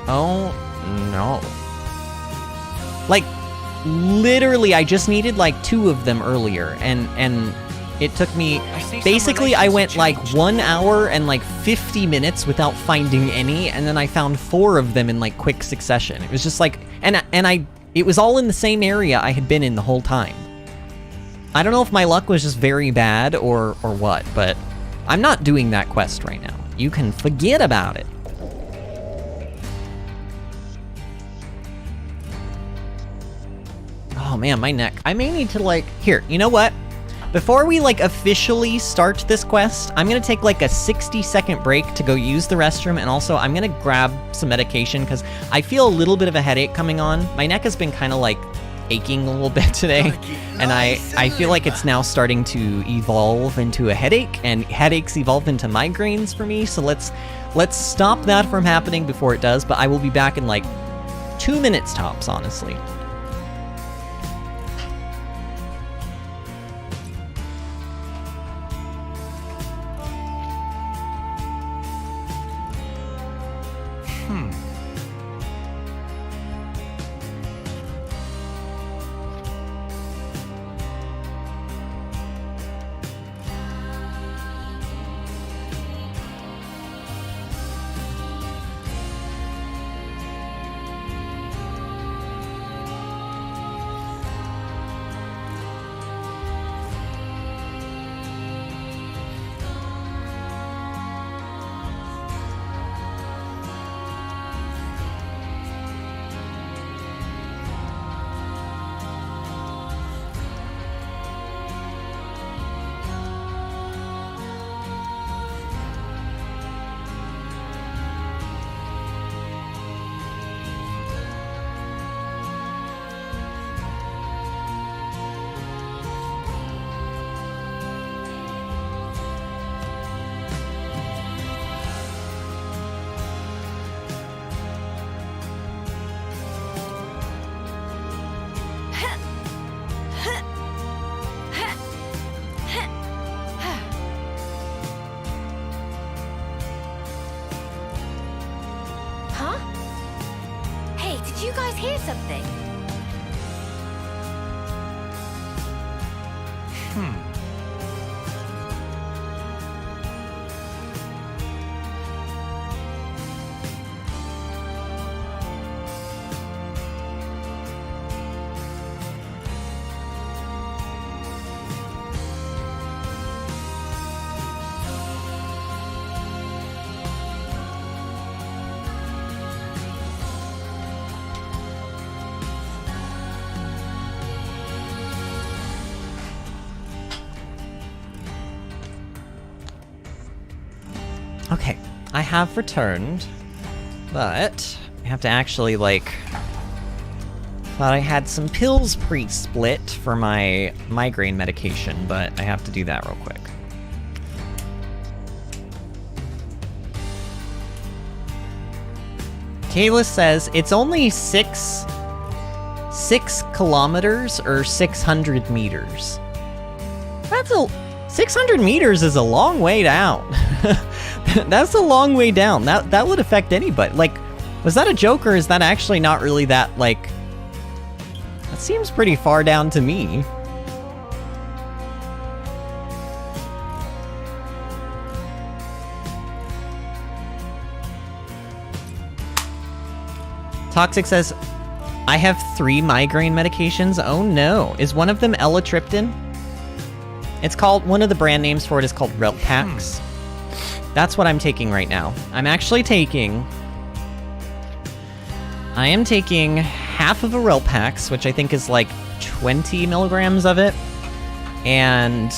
Oh, no. Like, literally, I just needed, like, 2 of them earlier, and it took me... Basically, I went, like, 1 hour and, like, 50 minutes without finding any, and then I found 4 of them in, like, quick succession. It was just, like... It was all in the same area I had been in the whole time. I don't know if my luck was just very bad or what, but I'm not doing that quest right now. You can forget about it. Oh man, my neck. I may need to like... Here, you know what? Before we like officially start this quest, I'm gonna take like a 60-second break to go use the restroom, and also I'm gonna grab some medication because I feel a little bit of a headache coming on. My neck has been kind of like aching a little bit today, and I feel like it's now starting to evolve into a headache, and headaches evolve into migraines for me, so let's stop that from happening before it does, but I will be back in like 2 minutes tops, honestly. something. Okay, I have returned, but I have to actually, like... Thought I had some pills pre-split for my migraine medication, but I have to do that real quick. Kayla says it's only 6 kilometers or 600 meters. That's a... 600 meters is a long way down. That's a long way down. That would affect anybody. Like, was that a joke or is that actually not really that, like... That seems pretty far down to me. Toxic says, I have 3 migraine medications. Oh no. Is one of them Elatriptan? It's called, one of the brand names for it is called Relpax. That's what I'm taking right now. I'm actually taking... I am taking half of a Relpax, which I think is like 20 milligrams of it. And...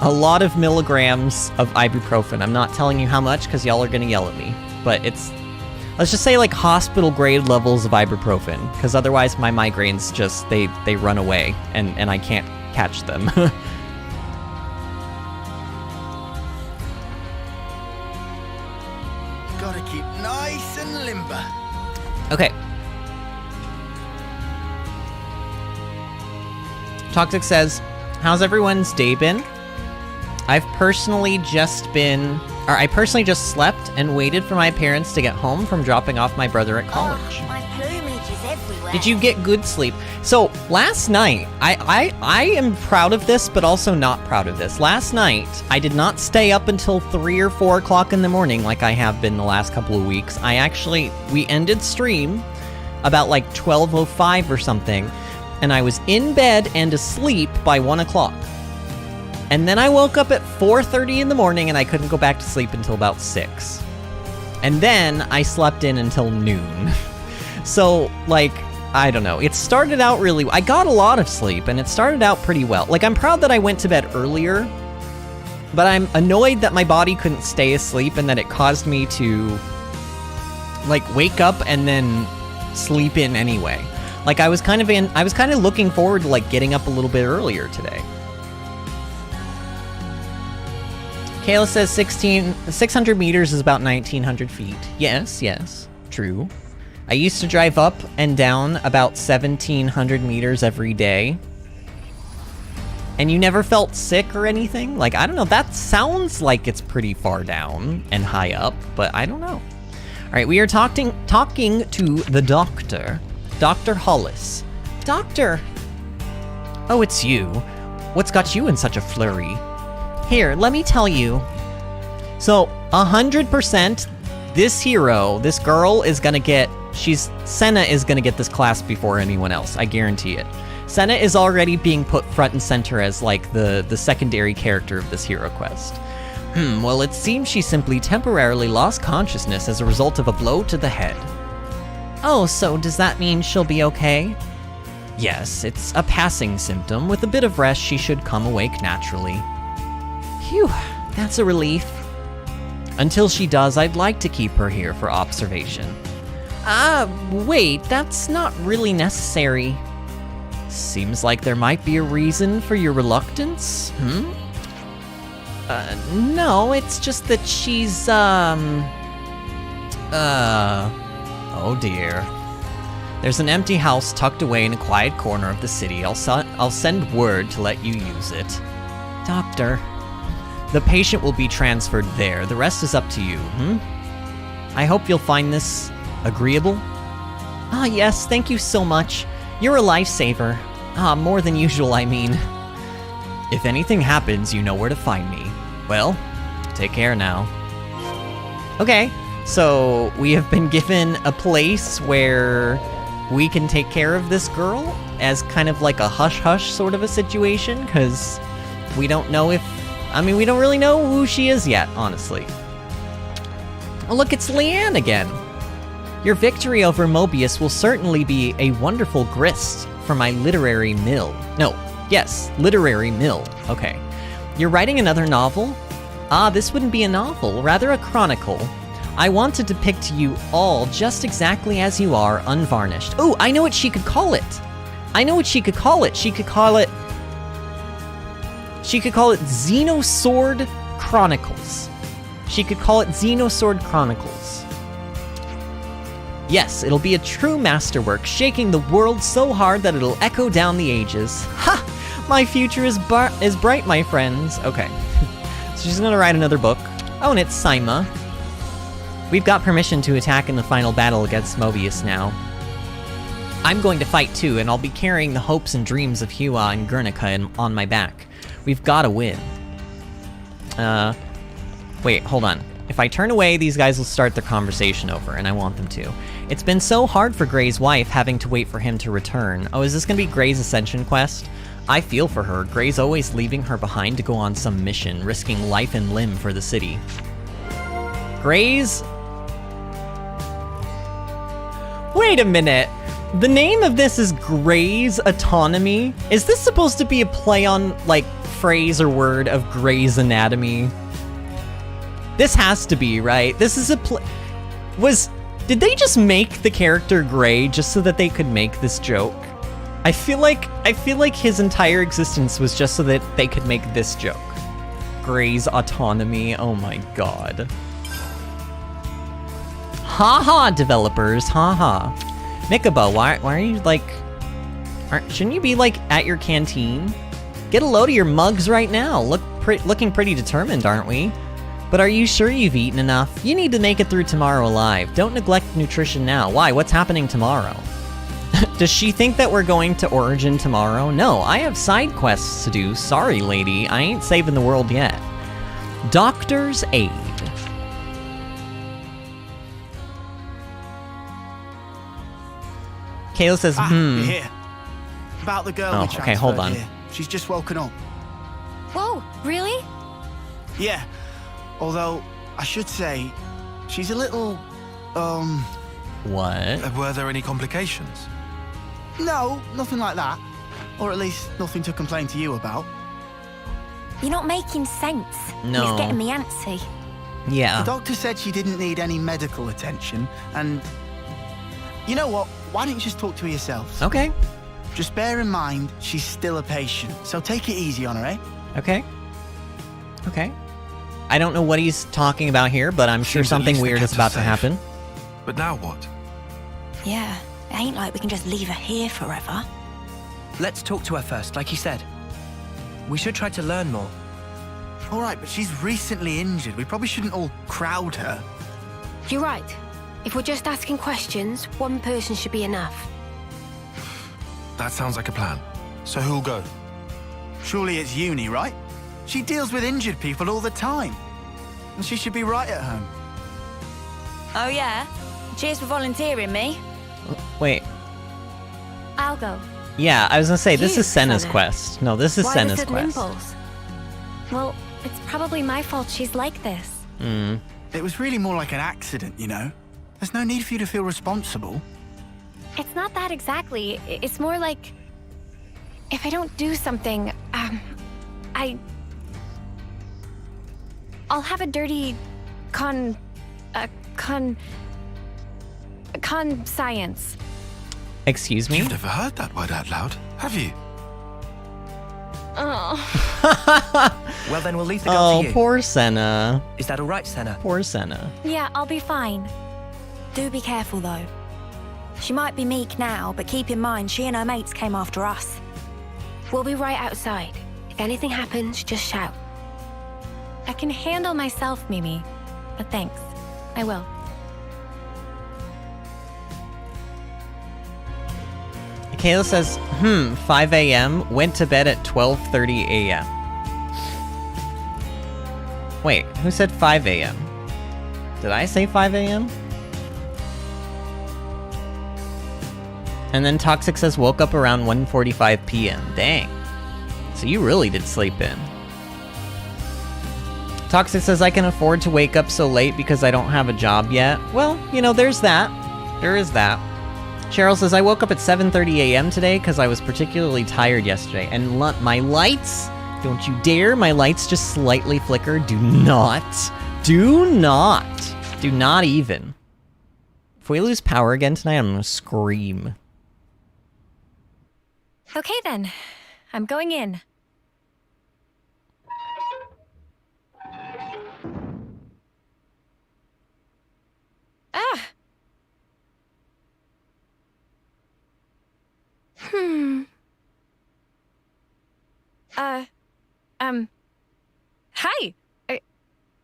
a lot of milligrams of ibuprofen. I'm not telling you how much, because y'all are gonna yell at me. But it's... let's just say like hospital grade levels of ibuprofen, because otherwise my migraines just, they run away, and I can't catch them. Gotta keep nice and limber. Okay. Toxic says, how's everyone's day been? I personally just slept and waited for my parents to get home from dropping off my brother at college. Oh, my plumage is everywhere. Did you get good sleep? So, last night, I am proud of this, but also not proud of this. Last night, I did not stay up until 3 or 4 o'clock in the morning like I have been the last couple of weeks. We ended stream about like 12:05 or something, and I was in bed and asleep by 1 o'clock. And then I woke up at 4:30 in the morning and I couldn't go back to sleep until about 6. And then I slept in until noon. So, like, I don't know. It started out really... I got a lot of sleep and it started out pretty well. Like, I'm proud that I went to bed earlier, but I'm annoyed that my body couldn't stay asleep and that it caused me to, like, wake up and then sleep in anyway. Like, I was kind of looking forward to, like, getting up a little bit earlier today. Kayla says 600 meters is about 1,900 feet. Yes, true. I used to drive up and down about 1,700 meters every day. And you never felt sick or anything? Like, I don't know, that sounds like it's pretty far down and high up, but I don't know. Alright, we are talking to the doctor. Dr. Hollis. Doctor! Oh, it's you. What's got you in such a flurry? Here, let me tell you. So, 100%, this girl is gonna get... Senna is gonna get this class before anyone else, I guarantee it. Senna is already being put front and center as, like, the secondary character of this hero quest. Well, it seems she simply temporarily lost consciousness as a result of a blow to the head. Oh, so does that mean she'll be okay? Yes, it's a passing symptom. With a bit of rest, she should come awake naturally. Phew, that's a relief. Until she does, I'd like to keep her here for observation. Wait, that's not really necessary. Seems like there might be a reason for your reluctance, no, it's just that she's, oh dear. There's an empty house tucked away in a quiet corner of the city. I'll send word to let you use it. Doctor. The patient will be transferred there. The rest is up to you, I hope you'll find this Agreeable? Ah, yes, thank you so much. You're a lifesaver. Ah, more than usual, I mean. If anything happens, you know where to find me. Well, take care now. Okay, so we have been given a place where we can take care of this girl as kind of like a hush-hush sort of a situation, because we don't know if... I mean, we don't really know who she is yet, honestly. Oh, look, it's Leanne again. Your victory over Mobius will certainly be a wonderful grist for my literary mill. No, yes, literary mill. Okay. You're writing another novel? Ah, this wouldn't be a novel, rather a chronicle. I want to depict you all just exactly as you are, unvarnished. Oh, I know what she could call it. I know what she could call it. She could call it Xenosword Chronicles. She could call it Xenosword Chronicles. Yes, it'll be a true masterwork, shaking the world so hard that it'll echo down the ages. Ha! My future is bright, my friends. Okay. So she's gonna write another book. Oh, and it's Saima. We've got permission to attack in the final battle against Mobius now. I'm going to fight too, and I'll be carrying the hopes and dreams of Hua and Guernica on my back. We've gotta win. Wait, hold on. If I turn away, these guys will start their conversation over, and I want them to. It's been so hard for Gray's wife having to wait for him to return. Oh, is this gonna be Gray's ascension quest? I feel for her. Gray's always leaving her behind to go on some mission, risking life and limb for the city. Gray's... Wait a minute. The name of this is Gray's Autonomy? Is this supposed to be a play on, like, phrase or word of Gray's Anatomy? This has to be, right? This is a did they just make the character Gray just so that they could make this joke? I feel like his entire existence was just so that they could make this joke. Gray's Autonomy, oh my god. Haha, developers, haha. Mikaba, why are you like... shouldn't you be like at your canteen? Get a load of your mugs right now. Looking pretty determined, aren't we? But are you sure you've eaten enough? You need to make it through tomorrow alive. Don't neglect nutrition now. Why? What's happening tomorrow? Does she think that we're going to Origin tomorrow? No, I have side quests to do. Sorry, lady. I ain't saving the world yet. Doctor's Aid. Kayla says, You're here. About the girl we transferred okay, hold on. here. She's just woken up. Whoa, really? Yeah. Although, I should say, she's a little, What? Were there any complications? No, nothing like that. Or at least nothing to complain to you about. You're not making sense. No. It's getting me antsy. Yeah. The doctor said she didn't need any medical attention, and... You know what? Why don't you just talk to her yourself? Okay. Just bear in mind, she's still a patient, so take it easy on her, eh? Okay. Okay. I don't know what he's talking about here, but I'm sure Seems at something least they weird kept is about us to safe. happen. But now what? Yeah, it ain't like we can just leave her here forever. Let's talk to her first, like you said. We should try to learn more. All right, but she's recently injured. We probably shouldn't all crowd her. You're right. If we're just asking questions, one person should be enough. That sounds like a plan. So who'll go? Surely it's Uni, right? She deals with injured people all the time. And she should be right at home. Oh yeah? Cheers for volunteering me. Wait. I'll go. Yeah, I was gonna say, this You, is Senna's Senna. quest. No, this is Why Senna's was it an quest. impulse? Well, it's probably my fault she's like this. It was really more like an accident, you know? There's no need for you to feel responsible. It's not that exactly. It's more like... If I don't do something, I'll have a dirty... science. Excuse me? You've never heard that word out loud, have you? Oh. Well, then we'll leave the girl Oh, to you. poor Senna. Is that all right, Senna? Poor Senna. Yeah, I'll be fine. Do be careful though. She might be meek now, but keep in mind she and her mates came after us. We'll be right outside. If anything happens, just shout. I can handle myself, Mimi. But thanks. I will. Kayla says, 5 a.m., went to bed at 12:30 a.m. Wait, who said 5 a.m.? Did I say 5 a.m.? And then Toxic says, woke up around 1:45 p.m. Dang. So you really did sleep in. Toxic says, I can afford to wake up so late because I don't have a job yet. Well, you know, there's that. There is that. Cheryl says, I woke up at 7:30 a.m. today because I was particularly tired yesterday. And my lights, don't you dare, my lights just slightly flicker. Do not even. If we lose power again tonight, I'm gonna scream. Okay then, I'm going in. Ah! Hi!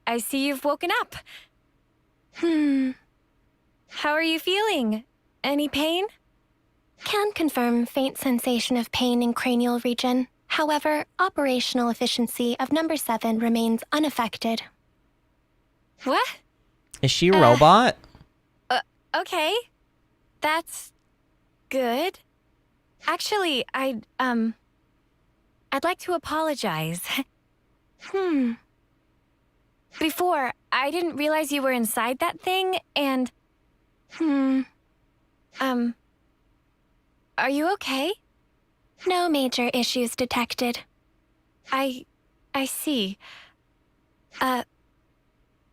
I see you've woken up. How are you feeling? Any pain? Can confirm faint sensation of pain in cranial region. However, operational efficiency of number 7 remains unaffected. What? Is she a robot? Okay. That's good. Actually, I'd like to apologize. Before, I didn't realize you were inside that thing, and... Are you okay? No major issues detected. I see.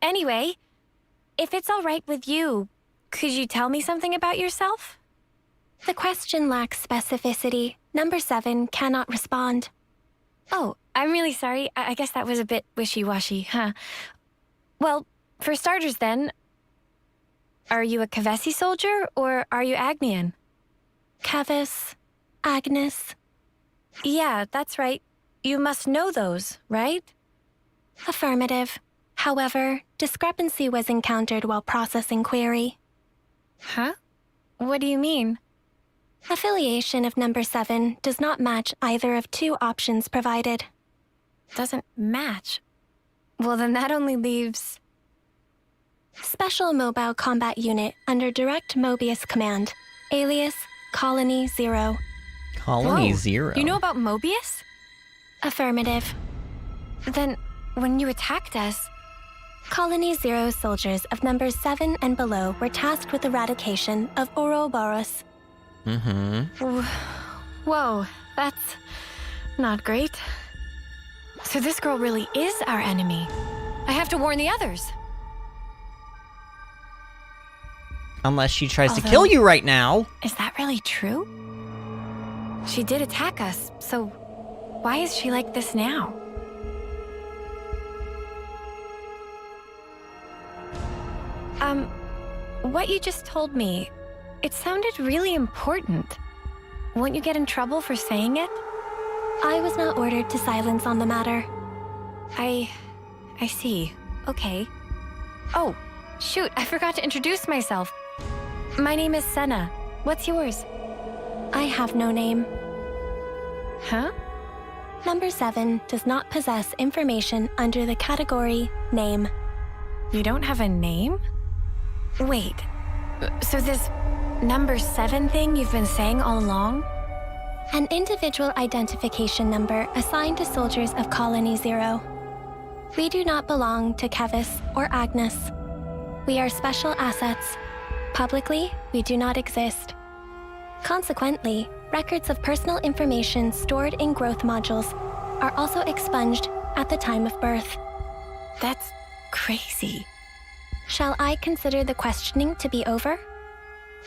Anyway, if it's all right with you, could you tell me something about yourself? The question lacks specificity. Number 7 cannot respond. Oh, I'm really sorry. I guess that was a bit wishy-washy, huh? Well, for starters then, are you a Kavesi soldier or are you Agnian? Kavis, Agnes. Yeah, that's right. You must know those, right? Affirmative. However, discrepancy was encountered while processing query. Huh? What do you mean? Affiliation of number 7 does not match either of 2 options provided. Doesn't match? Well, then that only leaves... Special Mobile Combat Unit under Direct Mobius Command. Alias, Colony 0. Colony Whoa. 0? You know about Mobius? Affirmative. Then, when you attacked us... Colony 0 soldiers of numbers 7 and below were tasked with eradication of Ouroboros. Whoa, that's not great. So this girl really is our enemy. I have to warn the others. Unless she tries to kill you right now. Is that really true? She did attack us, so why is she like this now? What you just told me, it sounded really important. Won't you get in trouble for saying it? I was not ordered to silence on the matter. I see. Okay. Oh, shoot, I forgot to introduce myself. My name is Senna. What's yours? I have no name. Huh? Number 7 does not possess information under the category name. You don't have a name? Wait, so this number 7 thing you've been saying all along? An individual identification number assigned to soldiers of Colony 0. We do not belong to Kevis or Agnes. We are special assets. Publicly, we do not exist. Consequently, records of personal information stored in growth modules are also expunged at the time of birth. That's crazy. Shall I consider the questioning to be over?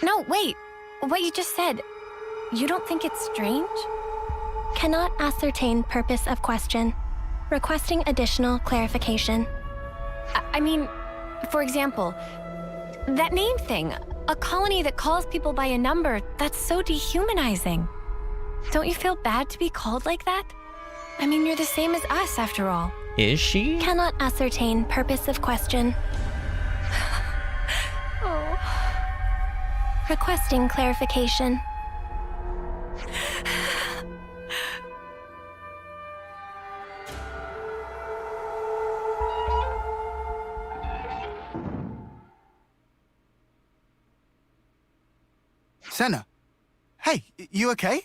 No, wait. What you just said, you don't think it's strange? Cannot ascertain purpose of question. Requesting additional clarification. I mean, for example, that name thing, a colony that calls people by a number, that's so dehumanizing. Don't you feel bad to be called like that? I mean, you're the same as us, after all. Is she? Cannot ascertain purpose of question. Oh. Requesting clarification. Senna. Hey, you okay?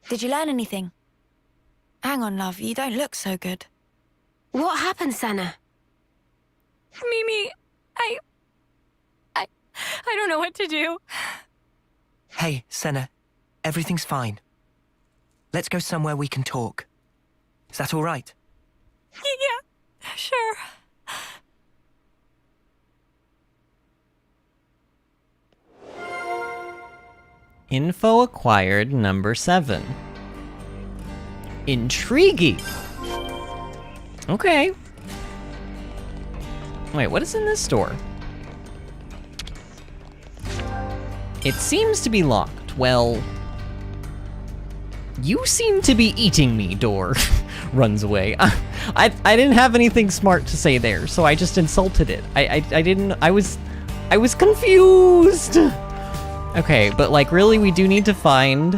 Did you learn anything? Hang on, love, you don't look so good. What happened, Senna? Mimi, I don't know what to do. Hey, Senna. Everything's fine. Let's go somewhere we can talk. Is that all right? Yeah, sure. Info acquired number 7. Intriguing. Okay. Wait, what is in this store? It seems to be locked. Well, you seem to be eating me, door. Runs away. I didn't have anything smart to say there, so I just insulted it. I was confused. Okay, but like really we do need to find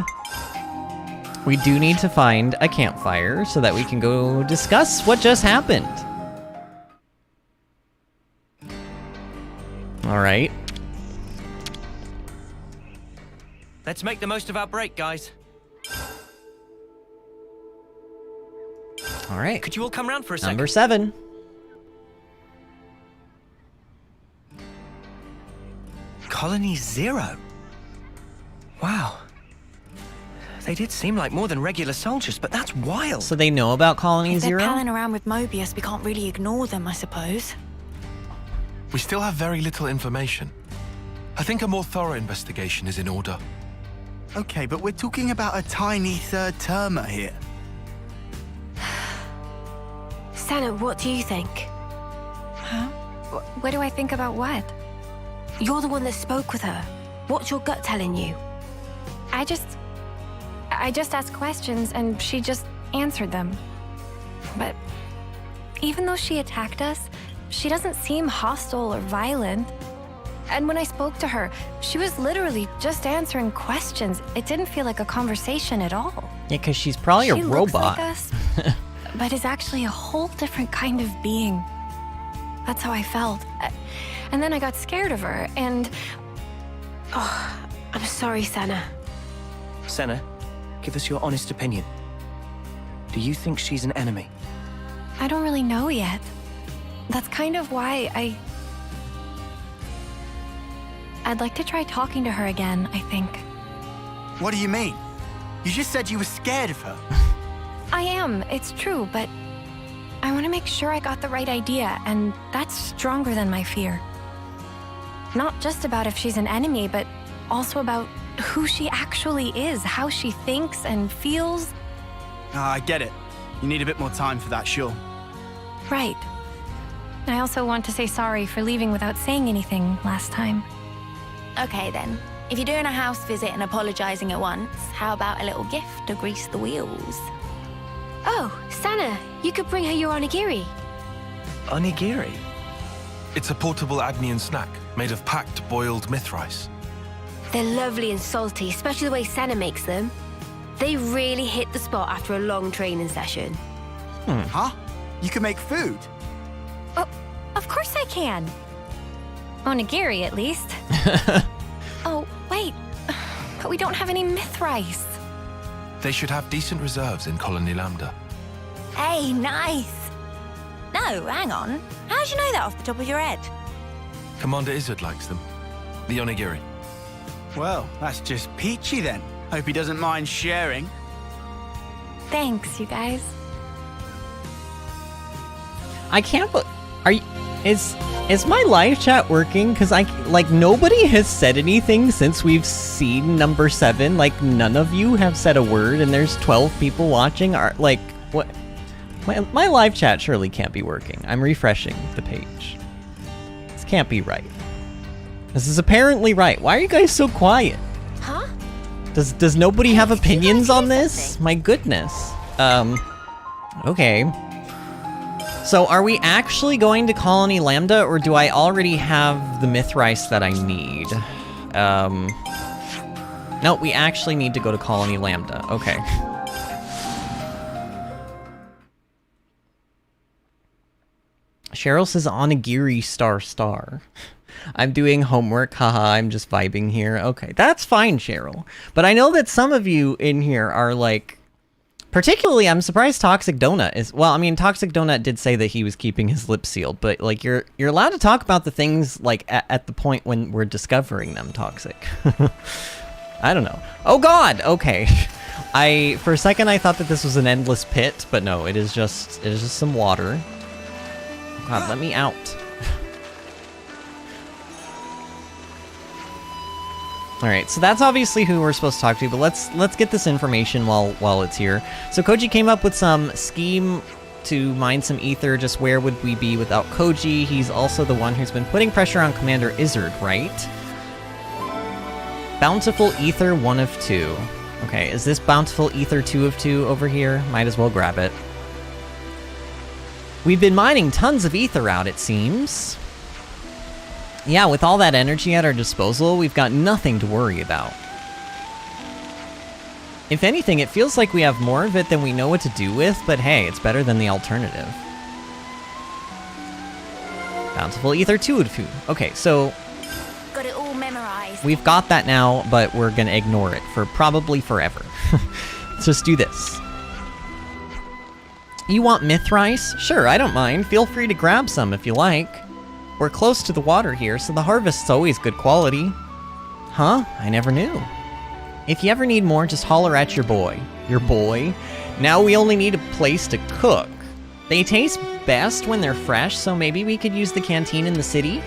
a campfire so that we can go discuss what just happened. All right. Let's make the most of our break, guys. All right. Could you all come round for a second? Number 7. Colony 0. Wow. They did seem like more than regular soldiers, but that's wild. So they know about Colony If they're 0? palling around with Mobius, we can't really ignore them, I suppose. We still have very little information. I think a more thorough investigation is in order. Okay, but we're talking about a tiny third-termer here. Senna, what do you think? Huh? What do I think about what? You're the one that spoke with her. What's your gut telling you? I just asked questions and she just answered them. But even though she attacked us, she doesn't seem hostile or violent. And when I spoke to her, she was literally just answering questions. It didn't feel like a conversation at all. Yeah, because she's probably a She robot. looks like us, but is actually a whole different kind of being. That's how I felt. And then I got scared of her, and... Oh, I'm sorry, Senna. Senna, give us your honest opinion. Do you think she's an enemy? I don't really know yet. That's kind of why I'd like to try talking to her again, I think. What do you mean? You just said you were scared of her. I am, it's true, but I want to make sure I got the right idea, and that's stronger than my fear. Not just about if she's an enemy, but also about who she actually is, how she thinks and feels. I get it. You need a bit more time for that, sure. Right. I also want to say sorry for leaving without saying anything last time. Okay then. If you're doing a house visit and apologizing at once, how about a little gift to grease the wheels? Oh, Senna, you could bring her your onigiri. Onigiri? It's a portable Agnian snack made of packed boiled myth rice. They're lovely and salty, especially the way Senna makes them. They really hit the spot after a long training session. Huh? You can make food? Oh, of course I can. Onigiri, at least. Oh, wait. But we don't have any myth rice. They should have decent reserves in Colony Lambda. Hey, nice. No, hang on. How'd you know that off the top of your head? Commander Izzard likes them. The onigiri. Well, that's just peachy then. Hope he doesn't mind sharing. Thanks, you guys. I can't is my live chat working? Because nobody has said anything since we've seen number 7. Like, none of you have said a word, and there's 12 people watching. What? My live chat surely can't be working. I'm refreshing the page. This can't be right. This is apparently right. Why are you guys so quiet? Huh? Does nobody have opinions on this? My goodness. Okay. So are we actually going to Colony Lambda, or do I already have the myth rice that I need? No, we actually need to go to Colony Lambda. Okay. Cheryl says Onigiri star. I'm doing homework, haha, I'm just vibing here. Okay, that's fine, Cheryl. But I know that some of you in here are like... Particularly, I'm surprised Toxic Donut is... Well, I mean, Toxic Donut did say that he was keeping his lips sealed, but, like, you're allowed to talk about the things, like, at the point when we're discovering them, Toxic. I don't know. Oh god! Okay. For a second, I thought that this was an endless pit, but no, it is just some water. God, let me out. Alright, so that's obviously who we're supposed to talk to, but let's get this information while it's here. So Koji came up with some scheme to mine some ether. Just where would we be without Koji? He's also the one who's been putting pressure on Commander Izzard, right? Bountiful Ether 1 of 2. Okay, is this Bountiful Ether 2 of 2 over here? Might as well grab it. We've been mining tons of ether out, it seems. Yeah, with all that energy at our disposal, we've got nothing to worry about. If anything, it feels like we have more of it than we know what to do with, but hey, it's better than the alternative. Bountiful Ether 2 of 2. Okay, so... Got it all memorized. We've got that now, but we're gonna ignore it for probably forever. Let's just do this. You want myth rice? Sure, I don't mind. Feel free to grab some if you like. We're close to the water here, so the harvest's always good quality. Huh? I never knew. If you ever need more, just holler at your boy. Your boy? Now we only need a place to cook. They taste best when they're fresh, so maybe we could use the canteen in the city?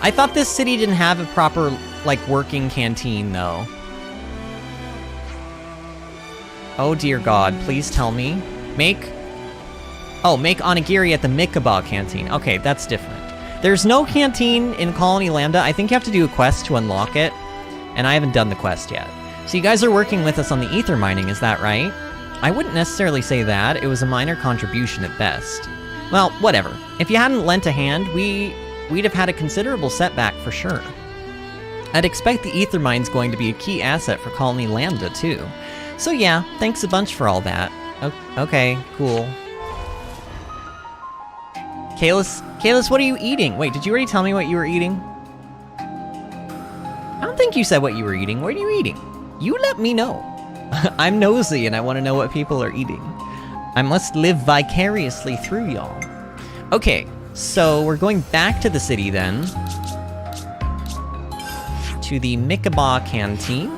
I thought this city didn't have a proper, like, working canteen, though. Oh dear god, please tell me. Make onigiri at the Mikaba canteen. Okay, that's different. There's no canteen in Colony Lambda. I think you have to do a quest to unlock it, and I haven't done the quest yet. So you guys are working with us on the ether mining, is that right? I wouldn't necessarily say that. It was a minor contribution at best. Well, whatever. If you hadn't lent a hand, we'd have had a considerable setback for sure. I'd expect the ether mine's going to be a key asset for Colony Lambda, too. So yeah, thanks a bunch for all that. Okay, cool. Kalis, what are you eating? Wait, did you already tell me what you were eating? I don't think you said what you were eating. What are you eating? You let me know. I'm nosy and I want to know what people are eating. I must live vicariously through y'all. Okay, so we're going back to the city then. To the Mikaba canteen.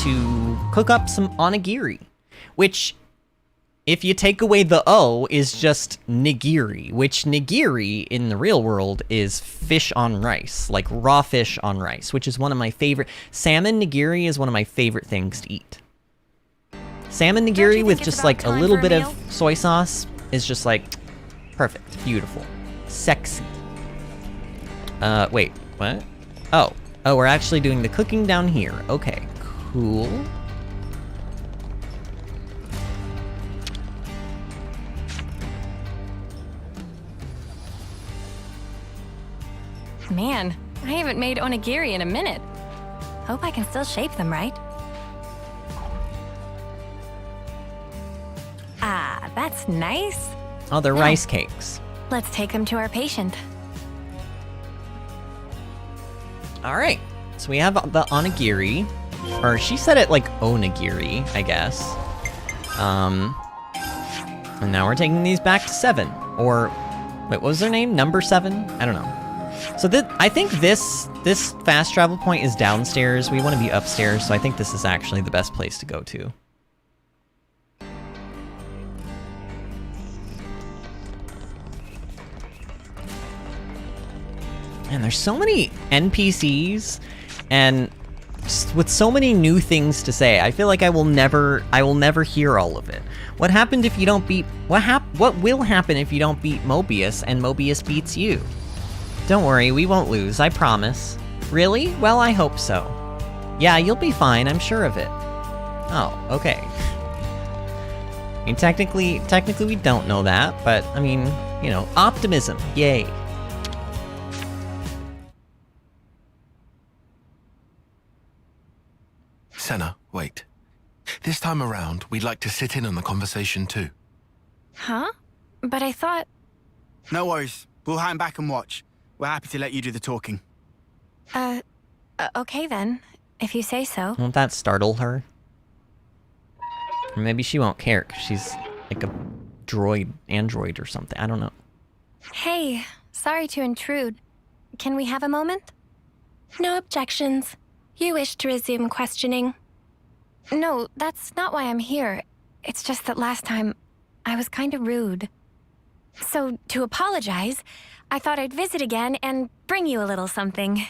To cook up some onigiri. Which, if you take away the O, is just nigiri, which nigiri in the real world is fish on rice, like raw fish on rice, which is one of my favorite. Salmon nigiri is one of my favorite things to eat. Salmon nigiri with just like a little bit of soy sauce is just like perfect, beautiful, sexy. Wait, what? Oh, we're actually doing the cooking down here. Okay, cool. Man, I haven't made onigiri in a minute. Hope I can still shape them right. Ah, that's nice. Oh, they're rice cakes. Let's take them to our patient. All right, so we have the onigiri, or she said it like onigiri, I guess. And now we're taking these back to 7, or wait, what was their name? Number 7? I don't know. So I think this fast travel point is downstairs. We want to be upstairs, so I think this is actually the best place to go to. And there's so many NPCs, and just with so many new things to say, I feel like I will never hear all of it. What happened if you don't beat? What will happen if you don't beat Mobius and Mobius beats you? Don't worry, we won't lose, I promise. Really? Well, I hope so. Yeah, you'll be fine, I'm sure of it. Oh, okay. I mean, technically we don't know that, but, I mean, you know, optimism, yay. Senna, wait. This time around, we'd like to sit in on the conversation too. Huh? But I thought... No worries. We'll hang back and watch. We're happy to let you do the talking. Okay then, if you say so. Won't that startle her? Or maybe she won't care, because she's like a android or something. I don't know. Hey, sorry to intrude. Can we have a moment? No objections. You wish to resume questioning. No, that's not why I'm here. It's just that last time, I was kind of rude. So, to apologize, I thought I'd visit again and bring you a little something.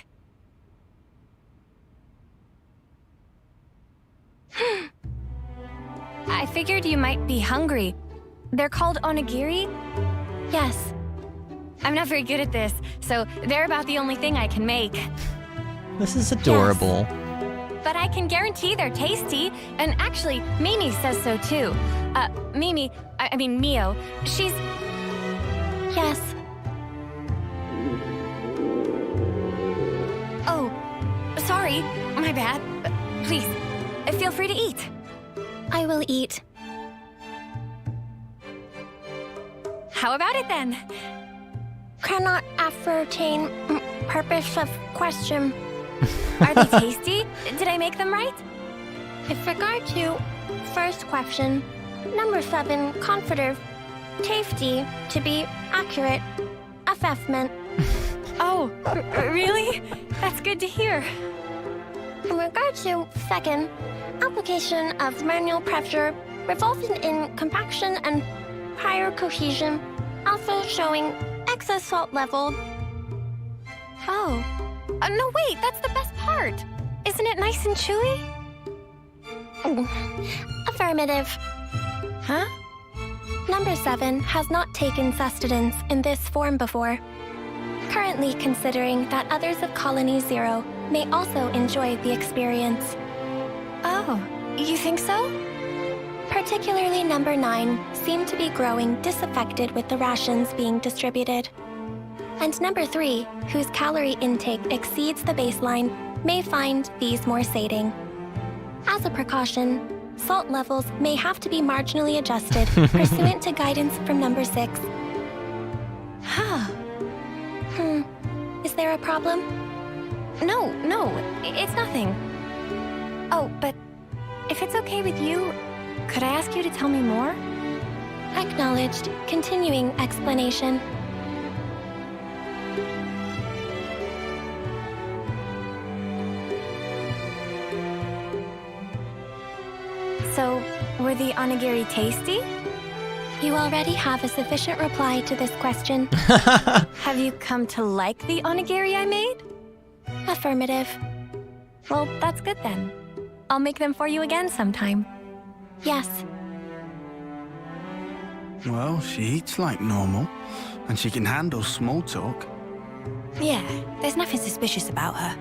I figured you might be hungry. They're called onigiri? Yes. I'm not very good at this, so they're about the only thing I can make. This is adorable. But I can guarantee they're tasty, and actually, Mimi says so too. I mean Mio, she's... Yes. Oh, sorry, my bad. Please, feel free to eat. I will eat. How about it then? Cannot ascertain purpose of question. Are they tasty? Did I make them right? With regard to first question, number 7, confident, tasty, to be accurate, assessment. Oh, really? That's good to hear. In regard to second, application of manual pressure resulting in compaction and higher cohesion, also showing excess salt level. Oh. No, wait, that's the best part. Isn't it nice and chewy? Affirmative. Huh? Number 7 has not taken sustenance in this form before. Currently considering that others of Colony 0 may also enjoy the experience. Oh, you think so? Particularly number 9 seem to be growing disaffected with the rations being distributed. And number 3, whose calorie intake exceeds the baseline, may find these more sating. As a precaution, salt levels may have to be marginally adjusted pursuant to guidance from number 6. Huh. Is there a problem? No, it's nothing. Oh, but if it's okay with you, could I ask you to tell me more? Acknowledged. Continuing explanation. So, were the onigiri tasty? You already have a sufficient reply to this question. Have you come to like the onigiri I made? Affirmative. Well, that's good then. I'll make them for you again sometime. Yes. Well, she eats like normal, and she can handle small talk. Yeah, there's nothing suspicious about her.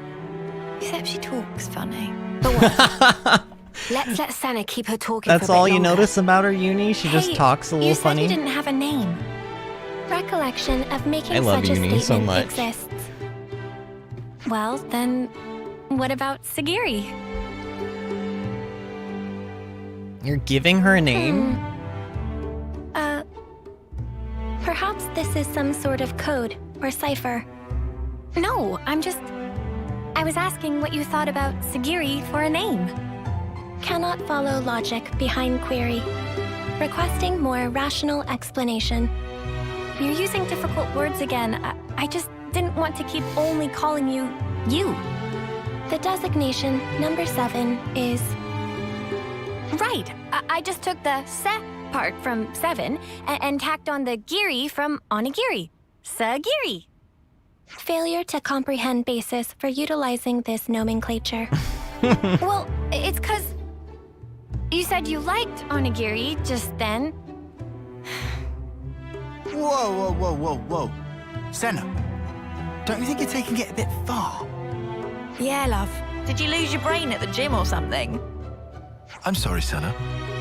Except she talks funny. But what? Let's let Senna keep her talking That's for a bit all you longer. notice about her, Uni? She just talks a little you said funny? you didn't have a name. Recollection of making I love such a Uni statement so much. exists. Well, then, what about Sagiri? You're giving her a name? Perhaps this is some sort of code or cipher. No, I was asking what you thought about Sagiri for a name. Cannot follow logic behind query. Requesting more rational explanation. You're using difficult words again. I just didn't want to keep only calling you, you. The designation number 7 is... Right. I just took the se part from 7 and tacked on the giri from onigiri. Sagiri. Failure to comprehend basis for utilizing this nomenclature. Well, it's 'cause you said you liked onigiri just then. Whoa. Senna, don't you think you're taking it a bit far? Yeah, love. Did you lose your brain at the gym or something? I'm sorry, Senna.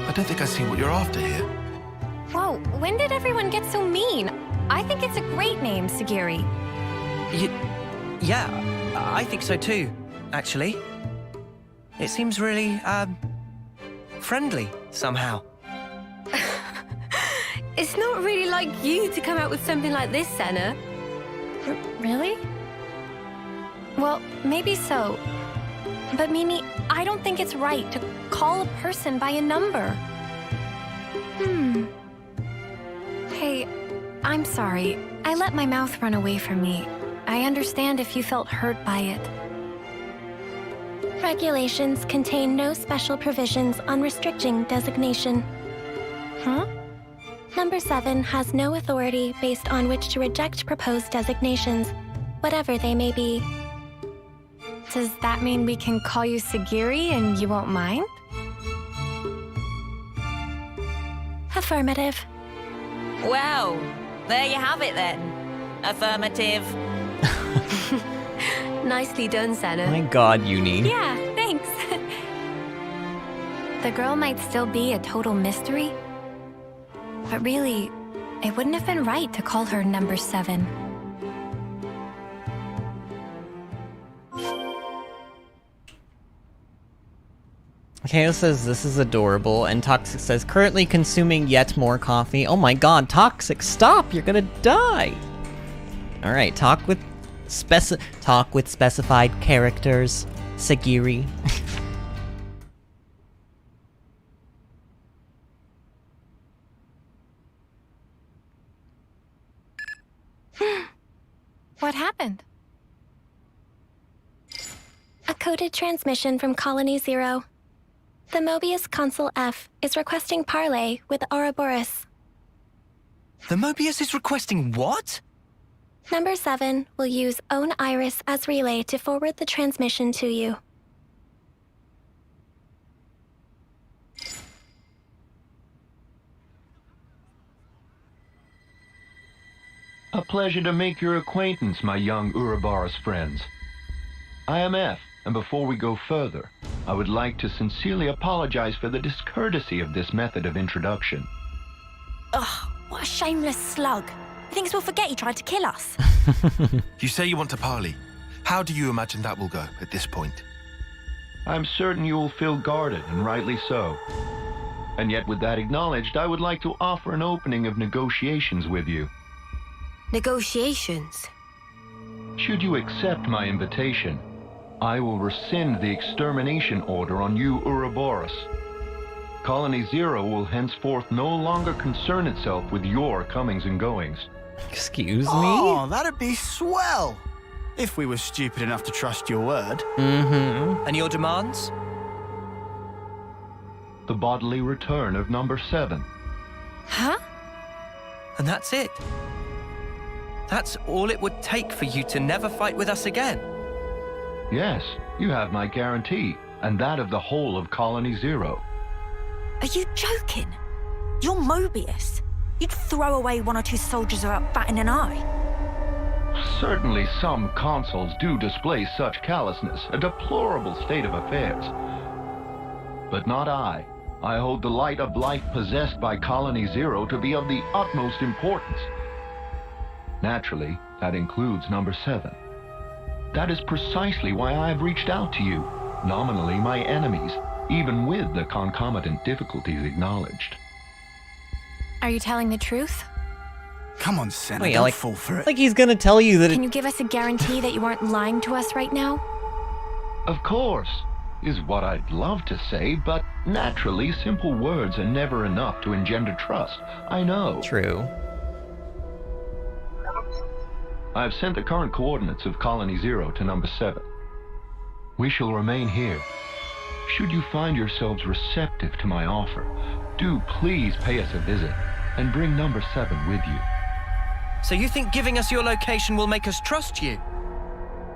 I don't think I see what you're after here. Whoa, when did everyone get so mean? I think it's a great name, Sagiri. Yeah, I think so too, actually. It seems really, friendly somehow. It's not really like you to come out with something like this, Senna. Really? Well, maybe so. But Mimi, I don't think it's right to call a person by a number. Hey, I'm sorry. I let my mouth run away from me. I understand if you felt hurt by it. Regulations contain no special provisions on restricting designation. Huh? Number 7 has no authority based on which to reject proposed designations, whatever they may be. Does that mean we can call you Sagiri and you won't mind? Affirmative. Well, there you have it then. Affirmative. Nicely done, Senna. My god, Uni. Yeah, thanks. The girl might still be a total mystery, but really, it wouldn't have been right to call her number 7. Kale says this is adorable, and Toxic says currently consuming yet more coffee. Oh my god, Toxic, stop! You're gonna die! Alright, talk with specified characters. Sagiri. What happened? A coded transmission from Colony 0. The Mobius Consul F is requesting parley with Ouroboros. The Mobius is requesting what? Number 7 will use Own Iris as relay to forward the transmission to you. A pleasure to make your acquaintance, my young Ouroboros friends. I am F, and before we go further, I would like to sincerely apologize for the discourtesy of this method of introduction. Ugh, what a shameless slug. He thinks we'll forget he tried to kill us. You say you want to parley. How do you imagine that will go at this point? I'm certain you will feel guarded, and rightly so. And yet, with that acknowledged, I would like to offer an opening of negotiations with you. Negotiations? Should you accept my invitation, I will rescind the extermination order on you, Ouroboros. Colony 0 will henceforth no longer concern itself with your comings and goings. Excuse me? Oh, that'd be swell! If we were stupid enough to trust your word. And your demands? The bodily return of number 7. Huh? And that's it? That's all it would take for you to never fight with us again? Yes, you have my guarantee, and that of the whole of Colony 0. Are you joking? You're Mobius. You'd throw away 1 or 2 soldiers without batting an eye. Certainly some consuls do display such callousness, a deplorable state of affairs. But not I. I hold the light of life possessed by Colony 0 to be of the utmost importance. Naturally, that includes number 7. That is precisely why I have reached out to you, nominally my enemies, even with the concomitant difficulties acknowledged. Are you telling the truth? Come on, Senna, Wait, don't like- fall for it. Like he's gonna tell you that Can you give us a guarantee that you aren't lying to us right now? Of course, is what I'd love to say, but naturally simple words are never enough to engender trust. I know. True. I've sent the current coordinates of Colony 0 to number 7. We shall remain here. Should you find yourselves receptive to my offer, do please pay us a visit and bring number 7 with you. So you think giving us your location will make us trust you?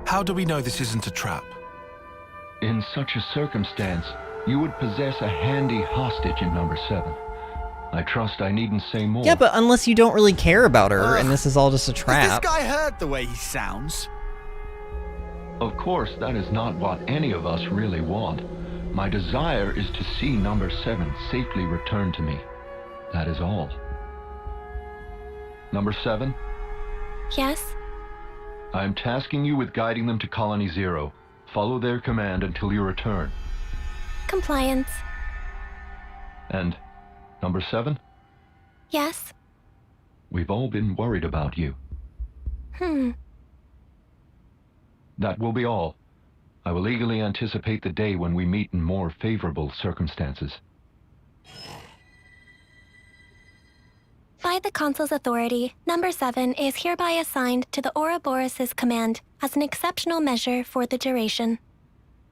How do we know this isn't a trap? In such a circumstance, you would possess a handy hostage in number 7. I trust I needn't say more. Yeah, but unless you don't really care about her, and Ugh. this is all just a Has trap. this guy heard the way he sounds? Of course, that is not what any of us really want. My desire is to see number 7 safely returned to me. That is all. Number 7, Yes? I am tasking you with guiding them to Colony 0. Follow their command until you return. Compliance. And number 7? Yes? We've all been worried about you. That will be all. I will eagerly anticipate the day when we meet in more favorable circumstances. By the Consul's authority, number 7 is hereby assigned to the Ouroboros' command as an exceptional measure for the duration.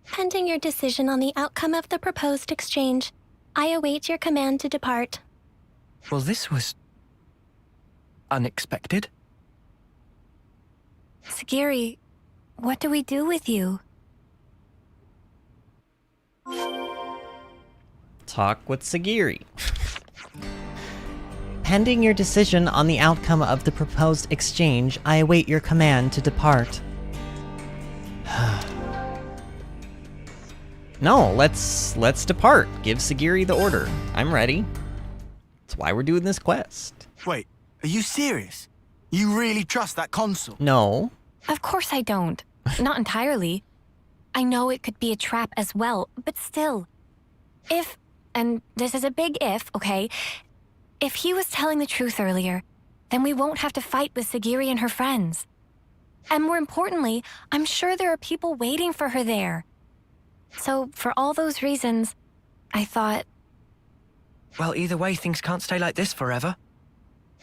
Pending your decision on the outcome of the proposed exchange, I await your command to depart. Well, this was unexpected. Sagiri, what do we do with you? Talk with Sagiri. Pending your decision on the outcome of the proposed exchange, I await your command to depart. No, let's depart. Give Sagiri the order. I'm ready. That's why we're doing this quest. Wait, are you serious? You really trust that consul? No. Of course I don't. Not entirely. I know it could be a trap as well, but still. If, and this is a big if, okay? If he was telling the truth earlier, then we won't have to fight with Sagiri and her friends. And more importantly, I'm sure there are people waiting for her there. So, for all those reasons, I thought... Well, either way, things can't stay like this forever.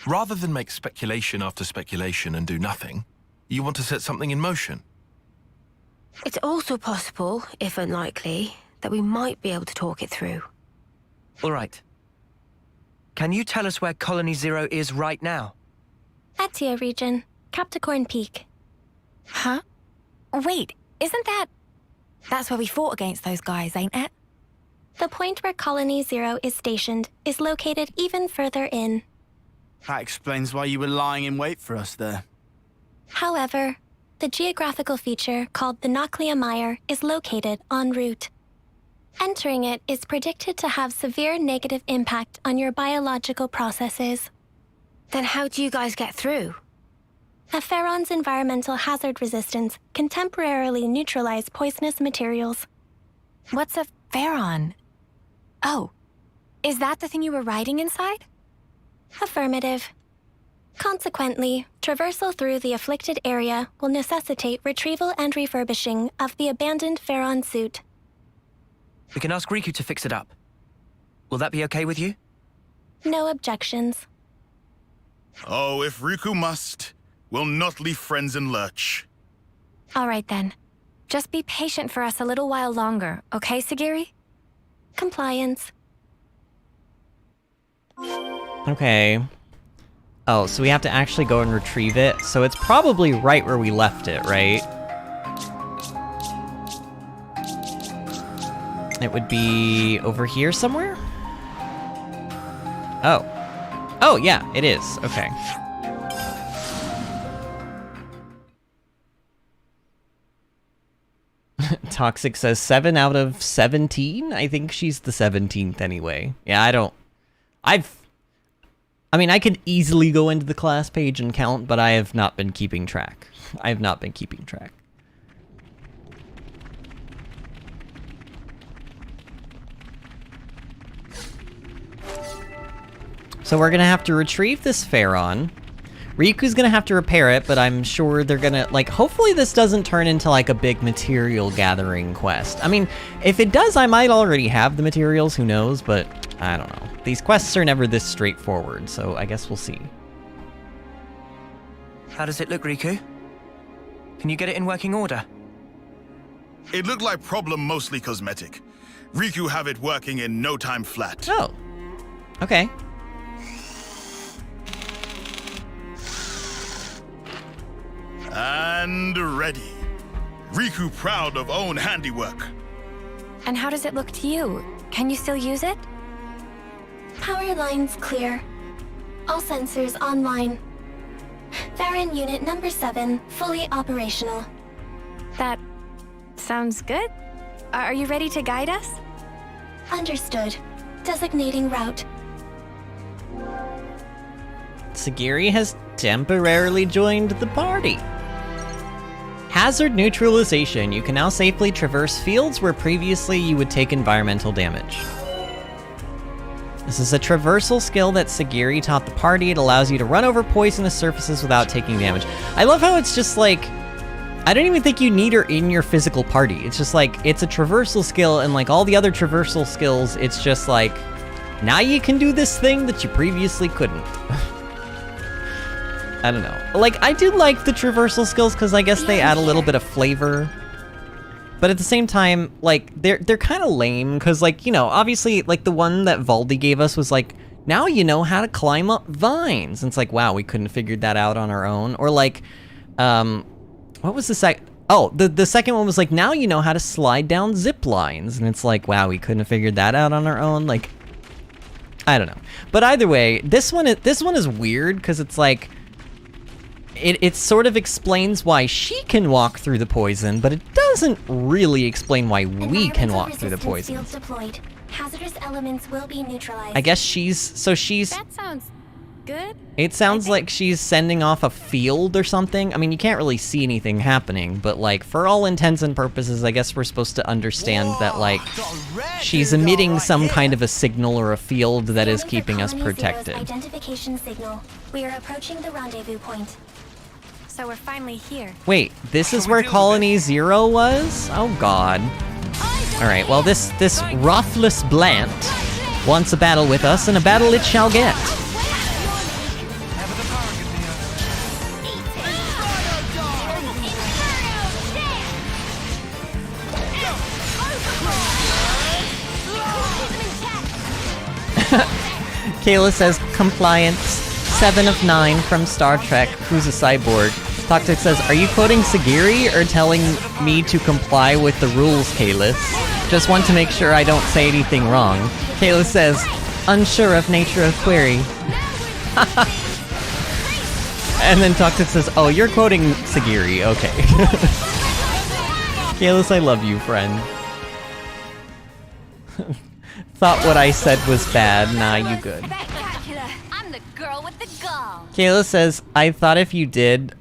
Rather than make speculation after speculation and do nothing, you want to set something in motion. It's also possible, if unlikely, that we might be able to talk it through. All right. Can you tell us where Colony Zero is right now? Etia region, Capricorn Peak. Huh? Wait, isn't that... That's where we fought against those guys, ain't it? The point where Colony Zero is stationed is located even further in. That explains why you were lying in wait for us there. However, the geographical feature called the Noclia Mire is located en route. Entering it is predicted to have severe negative impact on your biological processes. Then how do you guys get through? A Pharaon's environmental hazard resistance can temporarily neutralize poisonous materials. What's a Pharaon? Oh, is that the thing you were riding inside? Affirmative. Consequently, traversal through the afflicted area will necessitate retrieval and refurbishing of the abandoned Pharaon suit. We can ask Riku to fix it up. Will that be okay with you? No objections. Oh, if Riku must, we'll not leave friends in lurch. All right then. Just be patient for us a little while longer, okay, Sagiri? Compliance. Okay. Oh, so we have to actually go and retrieve it. So it's probably right where we left it, right? It would be over here somewhere? Oh. Oh, yeah, it is. Okay. Toxic says 7 out of 17? I think she's the 17th anyway. Yeah, I mean, I could easily go into the class page and count, but I have not been keeping track. I have not been keeping track. So we're gonna have to retrieve this Pharaon. Riku's gonna have to repair it, but I'm sure they're gonna, like, hopefully this doesn't turn into, like, a big material gathering quest. I mean, if it does, I might already have the materials, who knows, but I don't know. These quests are never this straightforward, so I guess we'll see. How does it look, Riku? Can you get it in working order? It looked like problem mostly cosmetic. Riku have it working in no time flat. Oh. Okay. And ready. Riku proud of own handiwork. And how does it look to you? Can you still use it? Power lines clear. All sensors online. Farron Unit number 7 fully operational. That sounds good. Are you ready to guide us? Understood. Designating route. Sagiri has temporarily joined the party. Hazard neutralization. You can now safely traverse fields where previously you would take environmental damage. This is a traversal skill that Sagiri taught the party. It allows you to run over poisonous surfaces without taking damage. I love how it's just like, I don't even think you need her in your physical party. It's just like, it's a traversal skill, and like all the other traversal skills, it's just like, now you can do this thing that you previously couldn't. I don't know. Like, I do like the traversal skills because I guess they add a little bit of flavor. But at the same time, like, they're kind of lame because, like, you know, obviously, like, the one that Valdi gave us was like, now you know how to climb up vines. And it's like, wow, we couldn't have figured that out on our own. Or like, what was the second? Oh, the second one was like, now you know how to slide down zip lines. And it's like, wow, we couldn't have figured that out on our own. Like, I don't know. But either way, this one is weird because it's like, it sort of explains why she can walk through the poison, but it doesn't really explain why we can walk through the poison. Fields deployed. Hazardous elements will be neutralized. I guess she's... That sounds good. It sounds like she's sending off a field or something. I mean, you can't really see anything happening, but like, for all intents and purposes, I guess we're supposed to understand that, like, she's emitting some kind of a signal or a field that is keeping us protected. Identification signal. We are approaching the rendezvous point. So we're finally here. Wait, this is where Colony Zero was? Oh god. Alright, well this ruthless Blant wants a battle with us, and a battle it shall get. Kayla says, compliance, 7 of 9 from Star Trek, who's a cyborg. Toxic says, are you quoting Sagiri or telling me to comply with the rules, Kalis? Just want to make sure I don't say anything wrong. Kayla says, unsure of nature of query. And then Toxic says, oh, you're quoting Sagiri, okay. Kalis, I love you, friend. Thought what I said was bad. Nah, you good. I'm the girl with the gall. Kayla says, I thought if you did,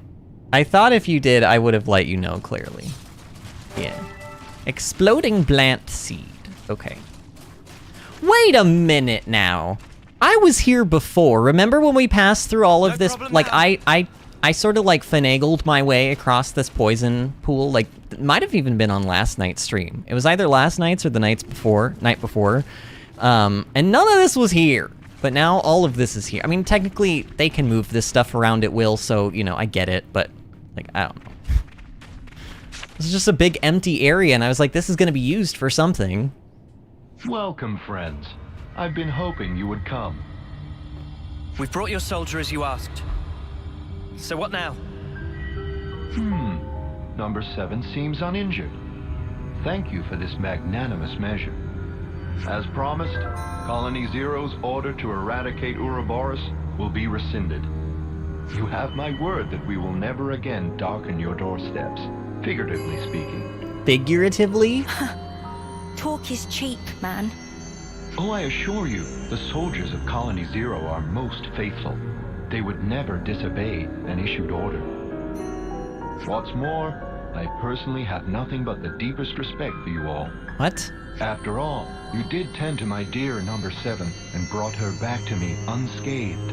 I would have let you know clearly. Yeah. Exploding Blant Seed. Okay. Wait a minute now. I was here before. Remember when we passed through all of this? Like, I sort of like finagled my way across this poison pool. Like, it might have even been on last night's stream. It was either last night's or the night before. And none of this was here. But now all of this is here. I mean, technically, they can move this stuff around at will, so, you know, I get it. But, like, I don't know. This is just a big empty area, and I was like, this is going to be used for something. Welcome, friends. I've been hoping you would come. We've brought your soldier as you asked. So what now? Number 7 seems uninjured. Thank you for this magnanimous measure. As promised, Colony Zero's order to eradicate Ouroboros will be rescinded. You have my word that we will never again darken your doorsteps, figuratively speaking. Figuratively? Talk is cheap, man. Oh, I assure you, the soldiers of Colony Zero are most faithful. They would never disobey an issued order. What's more, I personally have nothing but the deepest respect for you all. What? After all, you did tend to my dear number 7 and brought her back to me unscathed.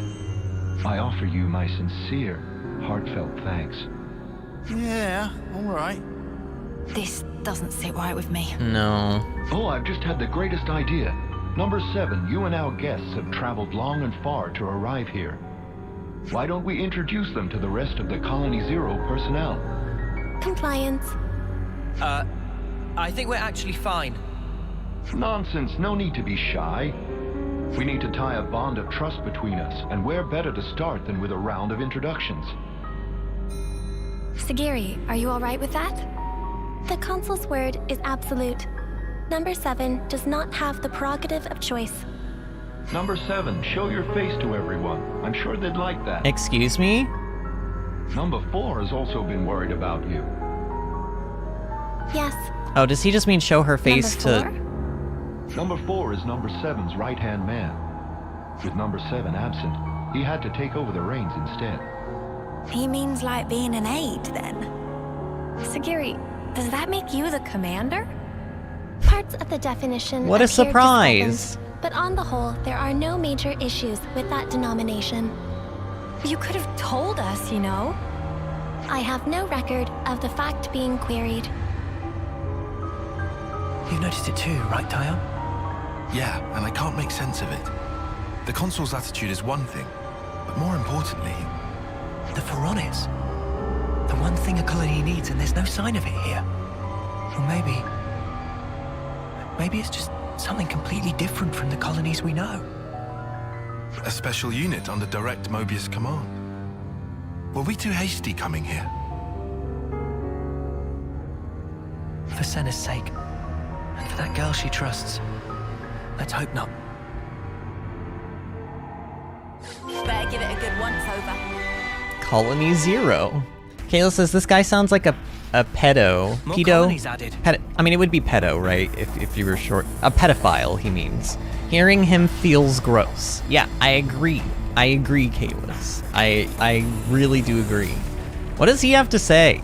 I offer you my sincere, heartfelt thanks. Yeah, all right. This doesn't sit right with me. No. Oh, I've just had the greatest idea. Number 7, you and our guests have traveled long and far to arrive here. Why don't we introduce them to the rest of the Colony Zero personnel? Compliance. I think we're actually fine. Nonsense, no need to be shy. We need to tie a bond of trust between us, and where better to start than with a round of introductions? Sagiri, are you all right with that? The Consul's word is absolute. Number 7 does not have the prerogative of choice. Number 7, show your face to everyone. I'm sure they'd like that. Excuse me? Number 4 has also been worried about you. Yes. Oh, does he just mean show her face to... Number 4 is Number 7's right-hand man. With Number 7 absent, he had to take over the reins instead. He means like being an aide, then? Sagiri, does that make you the commander? Parts of the definition What a appear surprise! discrepant, but on the whole, there are no major issues with that denomination. You could have told us, you know. I have no record of the fact being queried. You noticed it too, right, Tyon? Yeah, and I can't make sense of it. The consul's attitude is one thing, but more importantly... The Pharaonis. The one thing a colony needs, and there's no sign of it here. Or maybe it's just something completely different from the colonies we know. A special unit under direct Mobius command. Were we too hasty coming here? For Senna's sake, and for that girl she trusts, let's hope not. Better give it a good once-over. Colony Zero. Kayla says this guy sounds like a pedo. More Pedo? colonies added. I mean, it would be pedo, right? If you were short. A pedophile, he means. Hearing him feels gross. Yeah, I agree. I agree, Kalis. I really do agree. What does he have to say?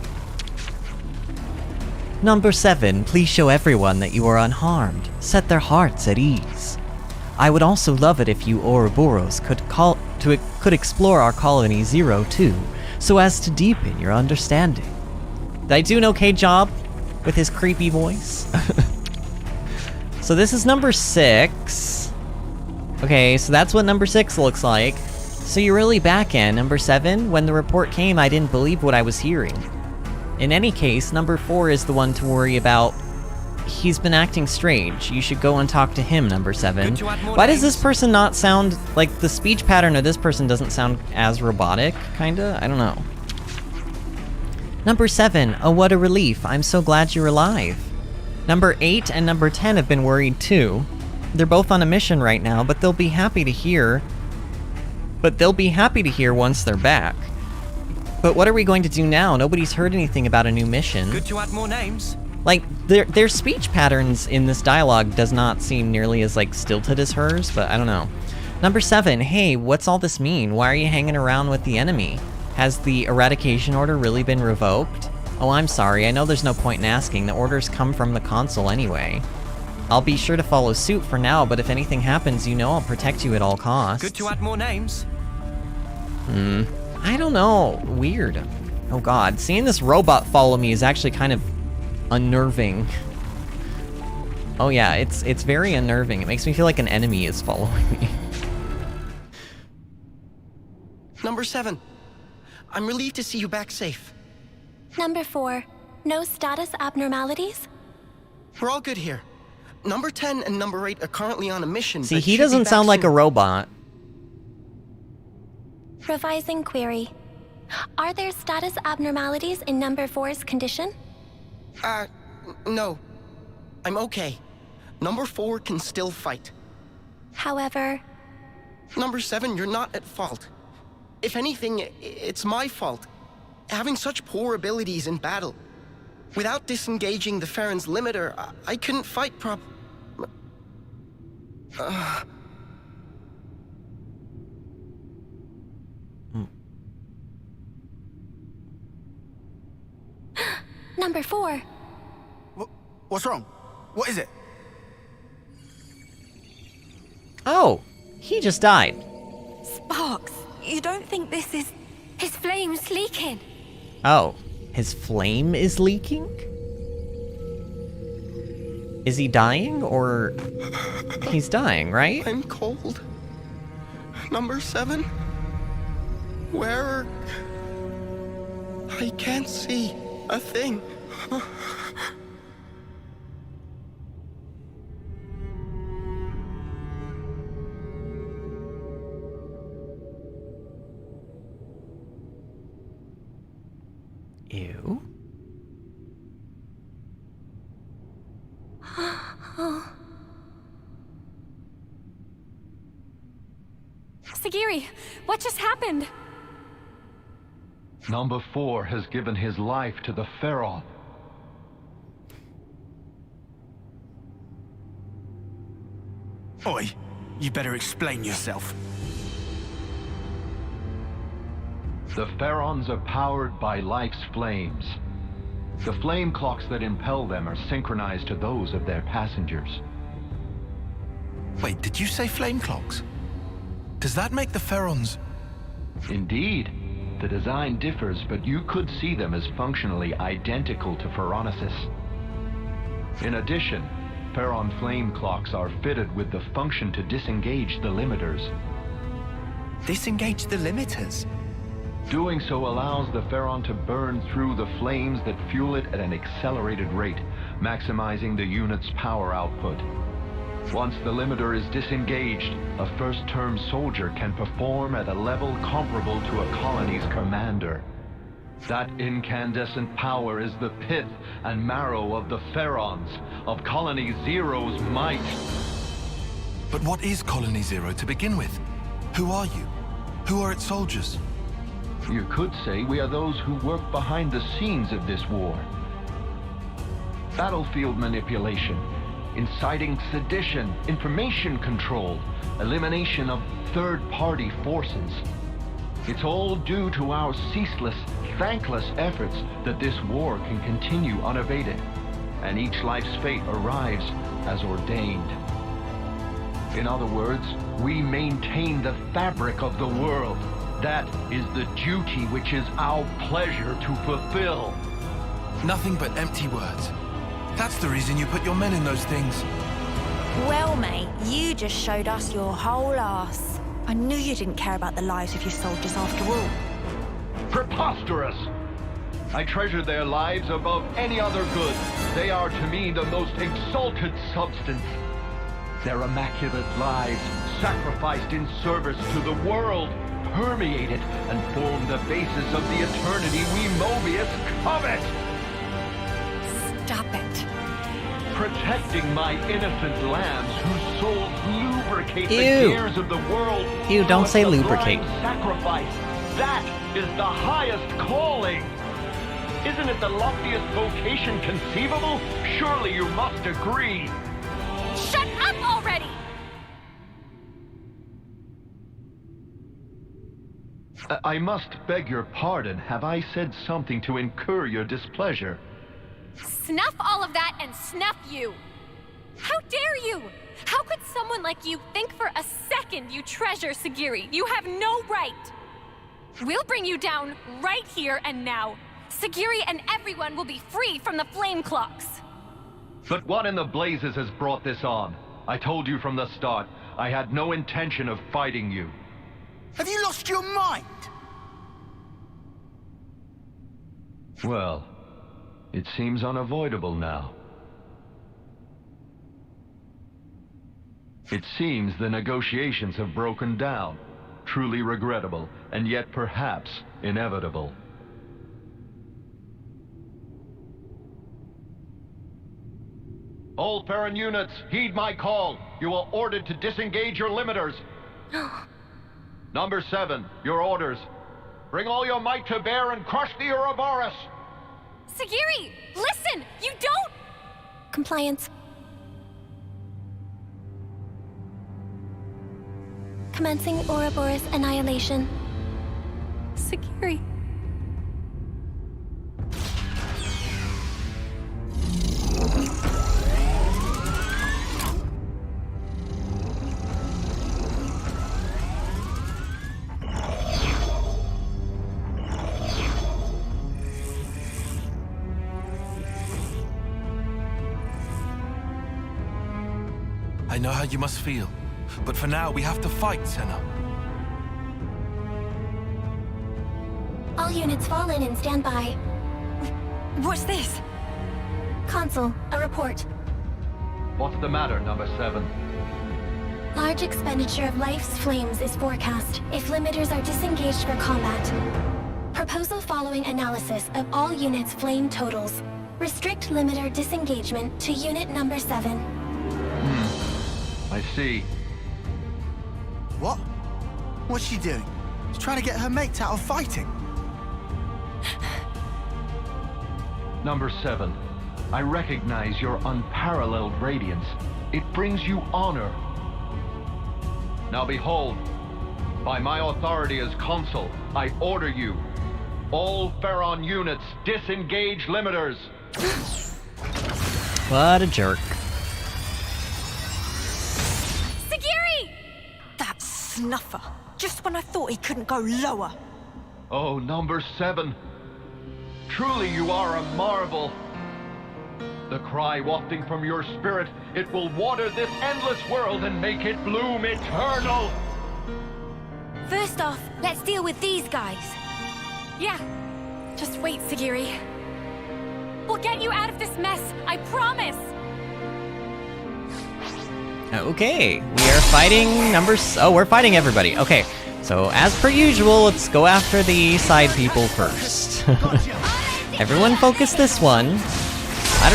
Number 7, please show everyone that you are unharmed. Set their hearts at ease. I would also love it if you Ouroboros could explore our colony Zero too, so as to deepen your understanding. Did I do an okay job with his creepy voice? So this is number 6. Okay, so that's what number 6 looks like. So you're really back in number 7? When the report came, I didn't believe what I was hearing. In any case, number 4 is the one to worry about. He's been acting strange. You should go and talk to him, number 7. Why does this person not sound like the speech pattern of this person doesn't sound as robotic, kinda? I don't know. Number 7, oh what a relief. I'm so glad you're alive. Number 8 and number 10 have been worried too. They're both on a mission right now, but they'll be happy to hear. Once they're back. But what are we going to do now? Nobody's heard anything about a new mission. Good to add more names. Like, their speech patterns in this dialogue does not seem nearly as, like, stilted as hers, but I don't know. Number 7, hey, what's all this mean? Why are you hanging around with the enemy? Has the eradication order really been revoked? Oh, I'm sorry, I know there's no point in asking. The orders come from the consul anyway. I'll be sure to follow suit for now, but if anything happens, you know I'll protect you at all costs. Good to add more names. I don't know. Weird. Oh god, seeing this robot follow me is actually kind of unnerving. Oh yeah, it's very unnerving. It makes me feel like an enemy is following me. Number 7. I'm relieved to see you back safe. Number 4, no status abnormalities? We're all good here. Number 10 and number 8 are currently on a mission. See, he doesn't sound like a robot. Revising query. Are there status abnormalities in number 4's condition? No. I'm okay. Number 4 can still fight. However... Number 7, you're not at fault. If anything, it's my fault. Having such poor abilities in battle. Without disengaging the Farron's limiter, I couldn't fight Number 4. What's wrong? What is it? Oh, he just died. Sparks, you don't think this is... His flame's leaking. Oh, his flame is leaking? Is he dying, or... He's dying, right? I'm cold. Number 7? Where... I can't see a thing. Ew. Sagiri, what just happened? Number 4 has given his life to the Pharaoh. Oi, you better explain yourself. The Pharaons are powered by life's flames. The flame clocks that impel them are synchronized to those of their passengers. Wait, did you say flame clocks? Does that make the Ferons... Indeed. The design differs, but you could see them as functionally identical to Feronesis. In addition, Feron flame clocks are fitted with the function to disengage the limiters. Disengage the limiters? Doing so allows the Feron to burn through the flames that fuel it at an accelerated rate, maximizing the unit's power output. Once the limiter is disengaged, a first-term soldier can perform at a level comparable to a colony's commander. That incandescent power is the pith and marrow of the Ferons, of Colony Zero's might. But what is Colony Zero to begin with? Who are you? Who are its soldiers? You could say we are those who work behind the scenes of this war. Battlefield manipulation, inciting sedition, information control, elimination of third-party forces. It's all due to our ceaseless, thankless efforts that this war can continue unabated, and each life's fate arrives as ordained. In other words, we maintain the fabric of the world. That is the duty which is our pleasure to fulfill. Nothing but empty words. That's the reason you put your men in those things. Well, mate, you just showed us your whole ass. I knew you didn't care about the lives of your soldiers after all. Preposterous! I treasure their lives above any other good. They are to me the most exalted substance. Their immaculate lives, sacrificed in service to the world, permeate it and form the basis of the eternity we Mobius covet! Stop it. Protecting my innocent lambs whose souls lubricate the Ew. gears of the world. Ew, don't say with lubricate. sublime sacrifice. That is the highest calling. Isn't it the loftiest vocation conceivable? Surely you must agree. Shut up already! I must beg your pardon. Have I said something to incur your displeasure? Snuff all of that and snuff you! How dare you! How could someone like you think for a second you treasure Sagiri? You have no right! We'll bring you down right here and now. Sagiri and everyone will be free from the flame clocks. But what in the blazes has brought this on? I told you from the start, I had no intention of fighting you. Have you lost your mind? Well, it seems unavoidable now. It seems the negotiations have broken down. Truly regrettable, and yet perhaps inevitable. All Farron units, heed my call. You are ordered to disengage your limiters. Number 7, your orders. Bring all your might to bear and crush the Ouroboros. Sagiri, listen! You don't... Compliance. Commencing Ouroboros annihilation. Sagiri. I know how you must feel, but for now we have to fight, Senna. All units fall in and stand by. What's this? Consul, a report. What's the matter, number 7? Large expenditure of life's flames is forecast if limiters are disengaged for combat. Proposal following analysis of all units' flame totals. Restrict limiter disengagement to unit number 7. I see. What? What's she doing? She's trying to get her mates out of fighting. Number 7, I recognize your unparalleled radiance. It brings you honor. Now behold, by my authority as consul, I order you, All Pharaon units, disengage limiters. What a jerk. Sagiri! That snuffer. Just when I thought he couldn't go lower. Oh, number 7. Truly you are a marvel. The cry wafting from your spirit, it will water this endless world and make it bloom eternal. First off, let's deal with these guys. Yeah. Just wait, Sagiri. We'll get you out of this mess, I promise! Okay, we are fighting we're fighting everybody. Okay, so as per usual, let's go after the side people first. Everyone focus this one. I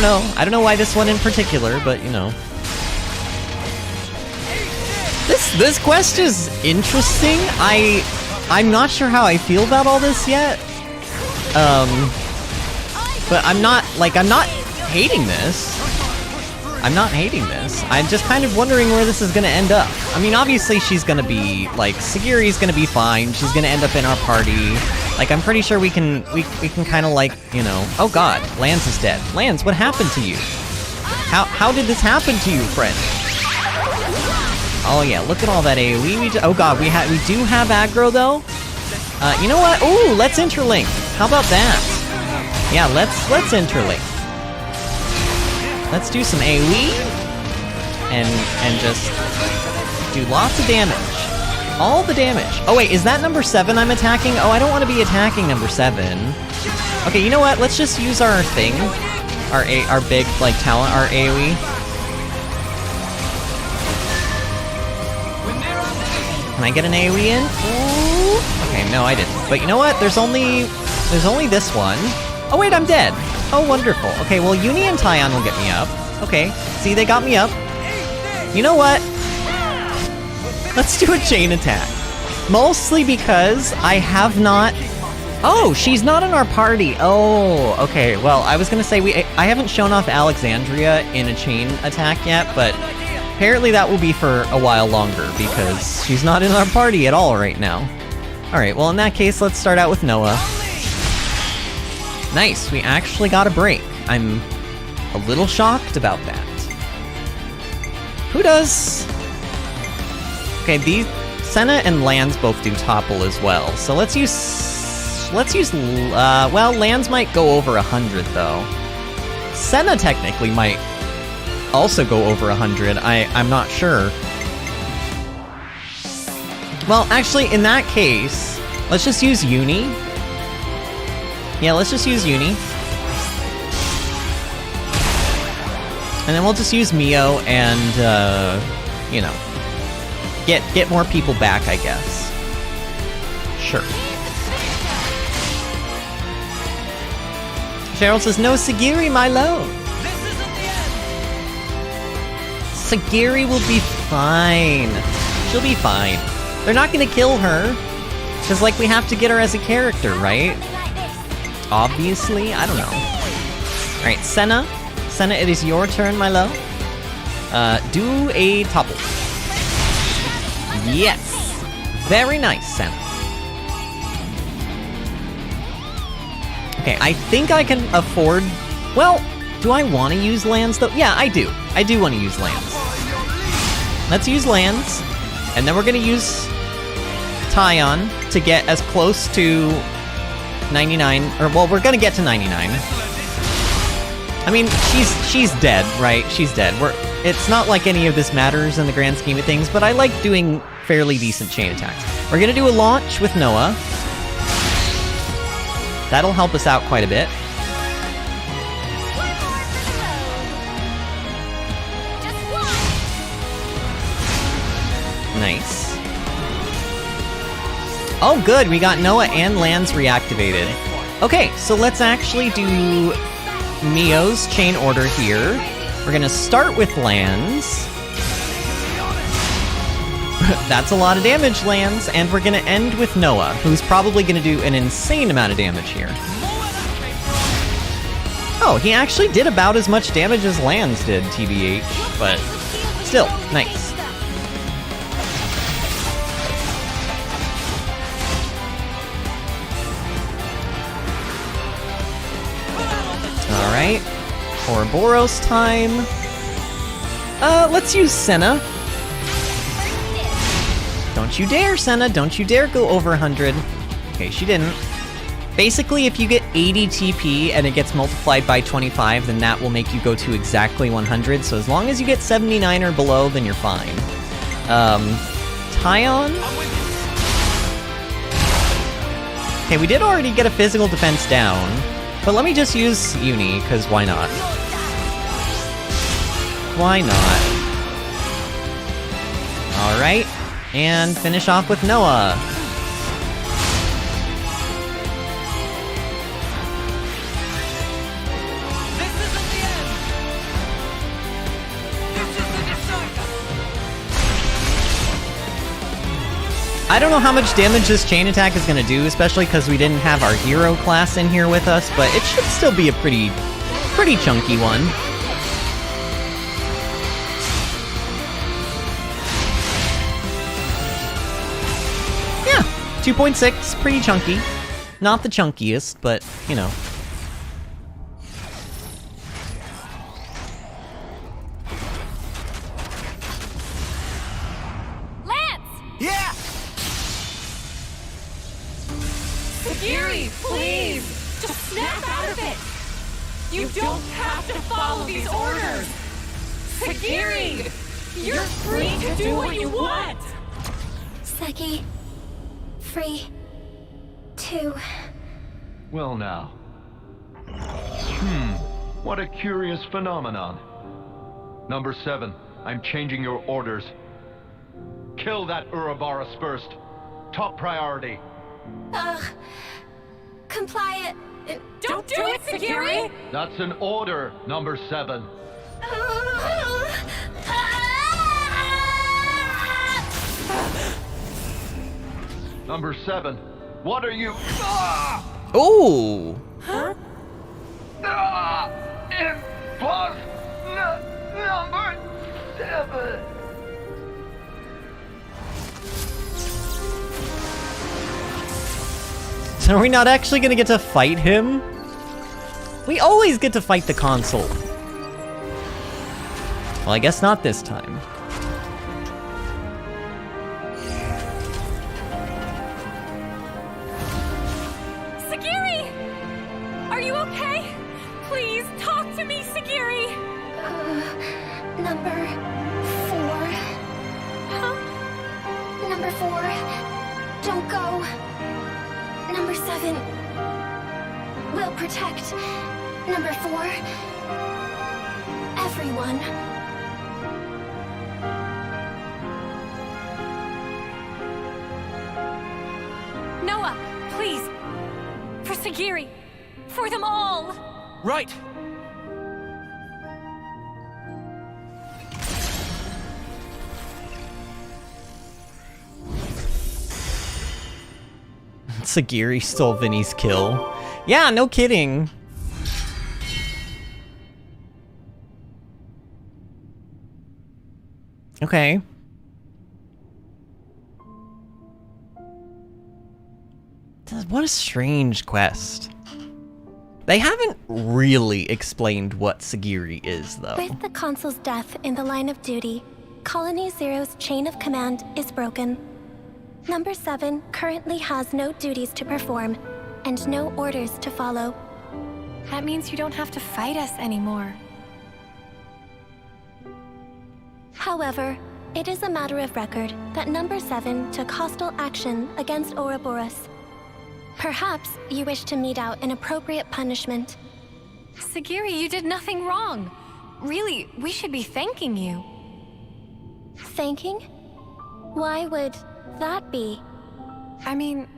don't know why this one in particular, but you know. This quest is interesting. I'm not sure how I feel about all this yet. But I'm not hating this. I'm not hating this. I'm just kind of wondering where this is gonna end up. I mean, obviously she's gonna be, like, Sagiri's gonna be fine. She's gonna end up in our party. Like, I'm pretty sure we can kind of, like, you know... Oh god, Lance is dead. Lance, what happened to you? How did this happen to you, friend? Oh yeah, look at all that AoE oh god, we do have aggro, though. You know what? Ooh, let's interlink. How about that? Yeah, let's interlink. Let's do some AoE and just do lots of damage. All the damage. Oh wait, is that number 7 I'm attacking? Oh, I don't want to be attacking number 7. Okay, you know what? Let's just use our thing. Our big, like, talent, our AoE. Can I get an AoE in? Ooh. Okay, no, I didn't. But you know what? There's only this one. Oh wait, I'm dead. Oh, wonderful. Okay, well, Uni and Tyon will get me up. Okay, see, they got me up. You know what? Let's do a chain attack. Mostly because I have not... Oh, she's not in our party. Oh, okay. Well, I was gonna say, I haven't shown off Alexandria in a chain attack yet, but apparently that will be for a while longer because she's not in our party at all right now. Alright, well, in that case, let's start out with Noah. Nice, we actually got a break. I'm a little shocked about that. Who does? Okay, these Senna and Lands both do topple as well. So let's use well, Lands might go over 100 though. Senna technically might also go over 100. I'm not sure. Well, actually, in that case, let's just use Uni. Yeah, let's just use Uni. And then we'll just use Mio and, you know, get more people back, I guess. Sure. Cheryl says, no, Sagiri, my love. Sagiri will be fine. She'll be fine. They're not gonna kill her. Because, like, we have to get her as a character, right? Obviously? I don't know. Alright, Senna. Senna, it is your turn, my love. Do a topple. Yes! Very nice, Senna. Okay, I think I can afford... Well, do I want to use lands, though? Yeah, I do. I do want to use lands. Let's use lands, and then we're going to use Tyon to get as close to 99, or, well, we're going to get to 99. I mean, she's dead, right? She's dead. It's not like any of this matters in the grand scheme of things, but I like doing fairly decent chain attacks. We're going to do a launch with Noah. That'll help us out quite a bit. Nice. Oh, good. We got Noah and Lands reactivated. Okay, so let's actually do Mio's chain order here. We're going to start with Lands. That's a lot of damage, Lands. And we're going to end with Noah, who's probably going to do an insane amount of damage here. Oh, he actually did about as much damage as Lands did, TBH. But still, nice. Alright. Ouroboros time. Let's use Senna. Don't you dare, Senna. Don't you dare go over 100. Okay, she didn't. Basically, if you get 80 TP and it gets multiplied by 25, then that will make you go to exactly 100. So as long as you get 79 or below, then you're fine. Tyon? Okay, we did already get a physical defense down. But let me just use Uni, because why not? Why not? Alright. And finish off with Noah. I don't know how much damage this chain attack is going to do, especially because we didn't have our hero class in here with us, but it should still be a pretty chunky one. Yeah, 2.6, pretty chunky. Not the chunkiest, but, you know. Yeah! Sagiri, please! Just snap out of it! You don't have to follow these orders! Sagiri! You're free to do what you want! Seki, free to... Well now. What a curious phenomenon. Number 7, I'm changing your orders. Kill that Ouroboros first. Top priority. Comply it. Don't do it, Sagiri! That's an order, Number 7. Number 7, what are you... Ooh! Huh? Plus number 7. So are we not actually gonna get to fight him? We always get to fight the console. Well, I guess not this time. Sagiri! Are you okay? Please, talk to me, Sagiri! Number 4. Huh? Number 4. Don't go. Number 7. Will protect. Number 4. Everyone. Noah, please! For Sagiri! For them all! Right. Sagiri stole Vinny's kill. Yeah, no kidding. Okay. What a strange quest. They haven't really explained what Sagiri is, though. With the consul's death in the line of duty, Colony Zero's chain of command is broken. Number 7 currently has no duties to perform, and no orders to follow. That means you don't have to fight us anymore. However, it is a matter of record that Number 7 took hostile action against Ouroboros. Perhaps you wish to mete out an appropriate punishment. Sagiri, you did nothing wrong. Really, we should be thanking you. Thanking? Why would that be? I mean,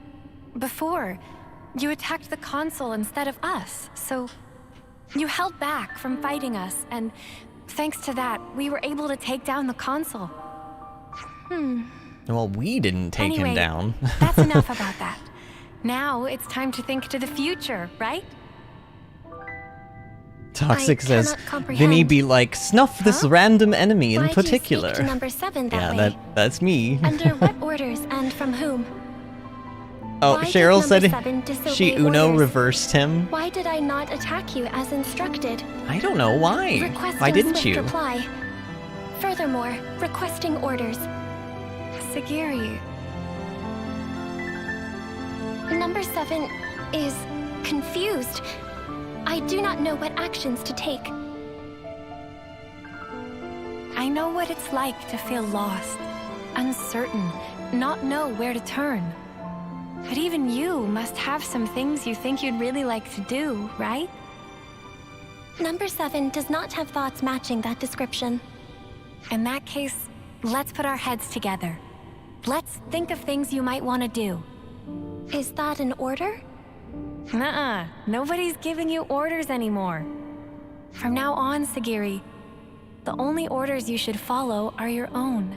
before, you attacked the consul instead of us, so you held back from fighting us, and thanks to that, we were able to take down the consul. Well, we didn't take him down. That's enough about that. Now it's time to think to the future, right? Toxic I says, cannot comprehend. Vinny be like, snuff this random enemy in Why particular. do you speak to Number 7 that yeah, way? that's me. Under what orders and from whom? Oh, Why did Cheryl number said 7 disobey she Uno orders? reversed him. Why did I not attack you as instructed? I don't know why. Requesting Why didn't swift you? Reply. Furthermore, requesting orders. Sagiri. Number 7 is confused. I do not know what actions to take. I know what it's like to feel lost, uncertain, not know where to turn. But even you must have some things you think you'd really like to do, right? Number 7 does not have thoughts matching that description. In that case, let's put our heads together. Let's think of things you might want to do. Is that an order? Nuh-uh. Nobody's giving you orders anymore. From now on, Sagiri, the only orders you should follow are your own.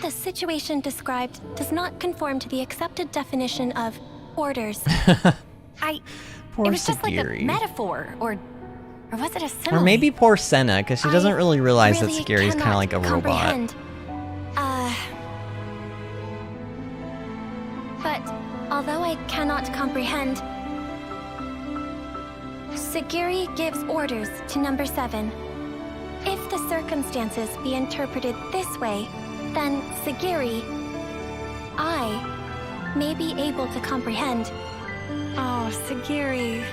The situation described does not conform to the accepted definition of orders. Poor It was just like a Sagiri. metaphor, or was it a simile? Or maybe poor Senna, because she doesn't really realize that really Sagiri's kind of cannot like a robot. comprehend. But although I cannot comprehend, Sagiri gives orders to number 7. If the circumstances be interpreted this way, then Sagiri, I, may be able to comprehend. Oh, Sagiri.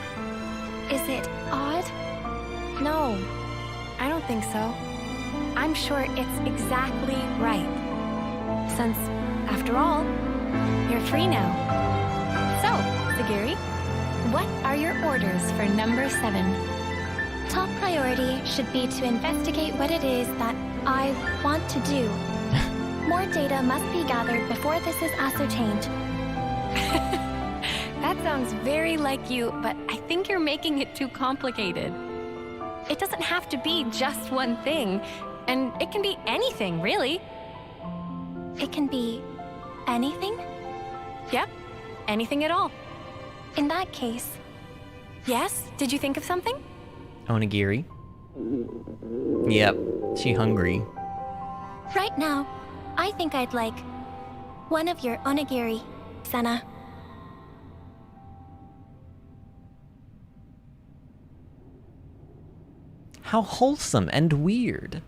Is it odd? No, I don't think so. I'm sure it's exactly right. Since, after all, you're free now. So, Sagiri, what are your orders for number 7? Top priority should be to investigate what it is that I want to do. More data must be gathered before this is ascertained. That sounds very like you, but I think you're making it too complicated. It doesn't have to be just one thing, and it can be anything, really. It can be anything? Yep, anything at all. In that case... Yes? Did you think of something? Onigiri. Yep, she hungry. Right now, I think I'd like one of your onigiri, Senna. How wholesome and weird.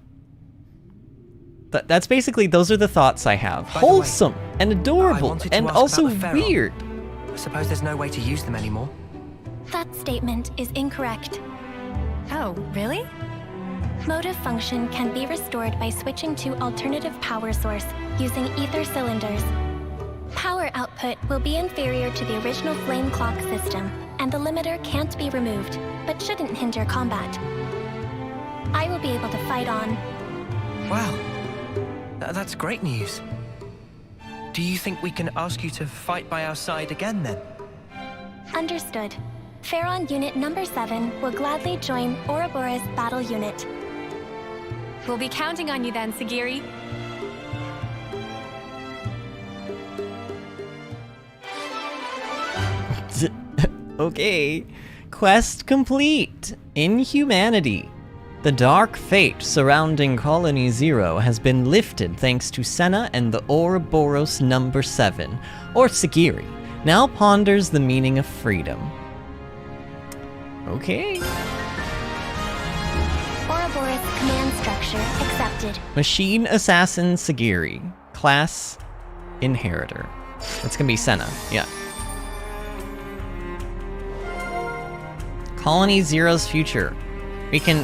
That's basically, those are the thoughts I have. By the way, Wholesome and adorable wanted to and ask also about the Pharaoh. weird. I suppose there's no way to use them anymore. That statement is incorrect. Oh, really? Motive function can be restored by switching to alternative power source using ether cylinders. Power output will be inferior to the original flame clock system, and the limiter can't be removed, but shouldn't hinder combat. I will be able to fight on. Wow. That's great news. Do you think we can ask you to fight by our side again, then? Understood. Pharaon Unit Number 7 will gladly join Ouroboros battle unit. We'll be counting on you then, Sagiri. Okay. Quest complete. Inhumanity. The dark fate surrounding Colony Zero has been lifted thanks to Senna and the Ouroboros Number 7, or Sagiri, now ponders the meaning of freedom. Okay. Ouroboros command structure accepted. Machine Assassin Sagiri. Class Inheritor. That's gonna be Senna, yeah. Colony Zero's future. We can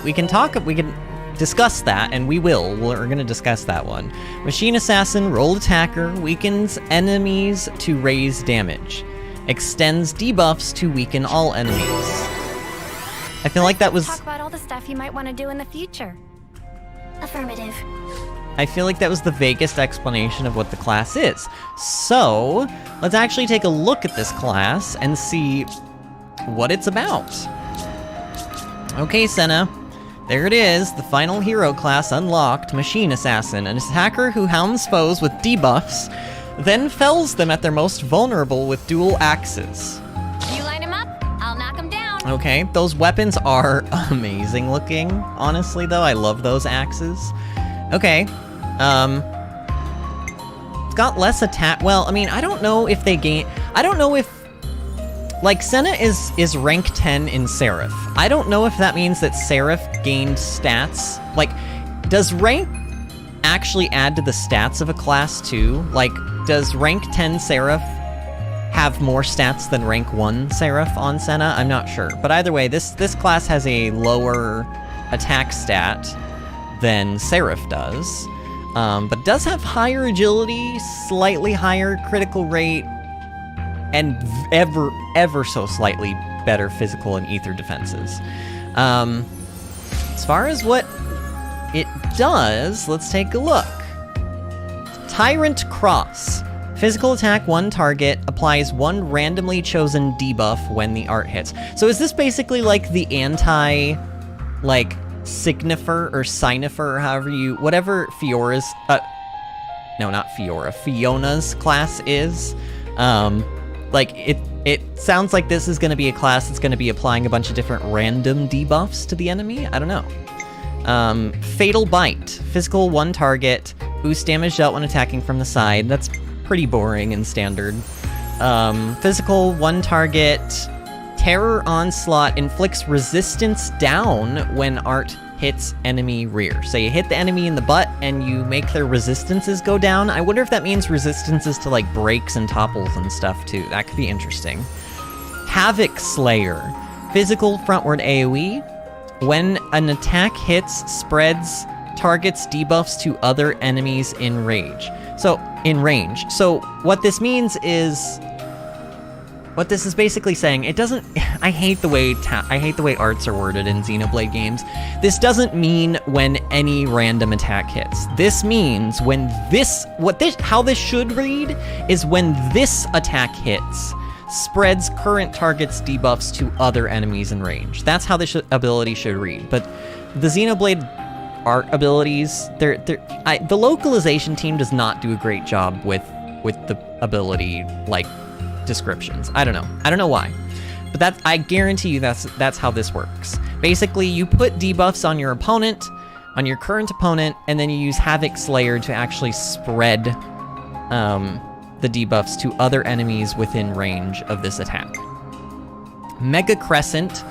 discuss that, and we will. We're gonna discuss that one. Machine Assassin, roll attacker, weakens enemies to raise damage. Extends debuffs to weaken all enemies. I feel like that was... Talk about all the stuff you might want to do in the future. Affirmative. I feel like that was the vaguest explanation of what the class is. So, let's actually take a look at this class and see what it's about. Okay, Senna. There it is, the final hero class unlocked, Machine Assassin, an attacker who hounds foes with debuffs, then fells them at their most vulnerable with dual axes. You line him up, I'll knock him down. Okay, those weapons are amazing looking, honestly though, I love those axes. Okay, got less attack. Well, I mean, I don't know if they gain. I don't know if, like, Senna is rank 10 in Seraph. I don't know if that means that Seraph gained stats. Like, does rank actually add to the stats of a class too? Like, does rank 10 Seraph have more stats than rank 1 Seraph on Senna? I'm not sure. But either way, this class has a lower attack stat than Seraph does. But does have higher agility, slightly higher critical rate, and ever so slightly better physical and ether defenses. As far as what it does, let's take a look. Tyrant Cross. Physical attack, 1 target, applies 1 randomly chosen debuff when the art hits. So is this basically like the anti, like, Signifer or Signifer, or however you, whatever Fiora's, no, not Fiora, Fiona's class is? Like, it sounds like this is going to be a class that's going to be applying a bunch of different random debuffs to the enemy? I don't know. Fatal Bite. Physical, 1 target, boost damage dealt when attacking from the side. That's pretty boring and standard. Physical, 1 target, Terror Onslaught inflicts resistance down when art hits enemy rear. So you hit the enemy in the butt and you make their resistances go down. I wonder if that means resistances to, like, breaks and topples and stuff too. That could be interesting. Havoc Slayer. Physical frontward AoE. When an attack hits, spreads targets debuffs to other enemies in range. So what this means is, what this is basically saying, it doesn't, I hate the way arts are worded in Xenoblade games. This doesn't mean when any random attack hits. This means when how this should read is when this attack hits, spreads current target's debuffs to other enemies in range. That's how this ability should read. But the Xenoblade art abilities, the localization team does not do a great job with the ability, like, descriptions. I don't know why, but I guarantee you that's how this works. Basically, you put debuffs on your opponent, on your current opponent, and then you use Havoc Slayer to actually spread the debuffs to other enemies within range of this attack. Mega Crescent.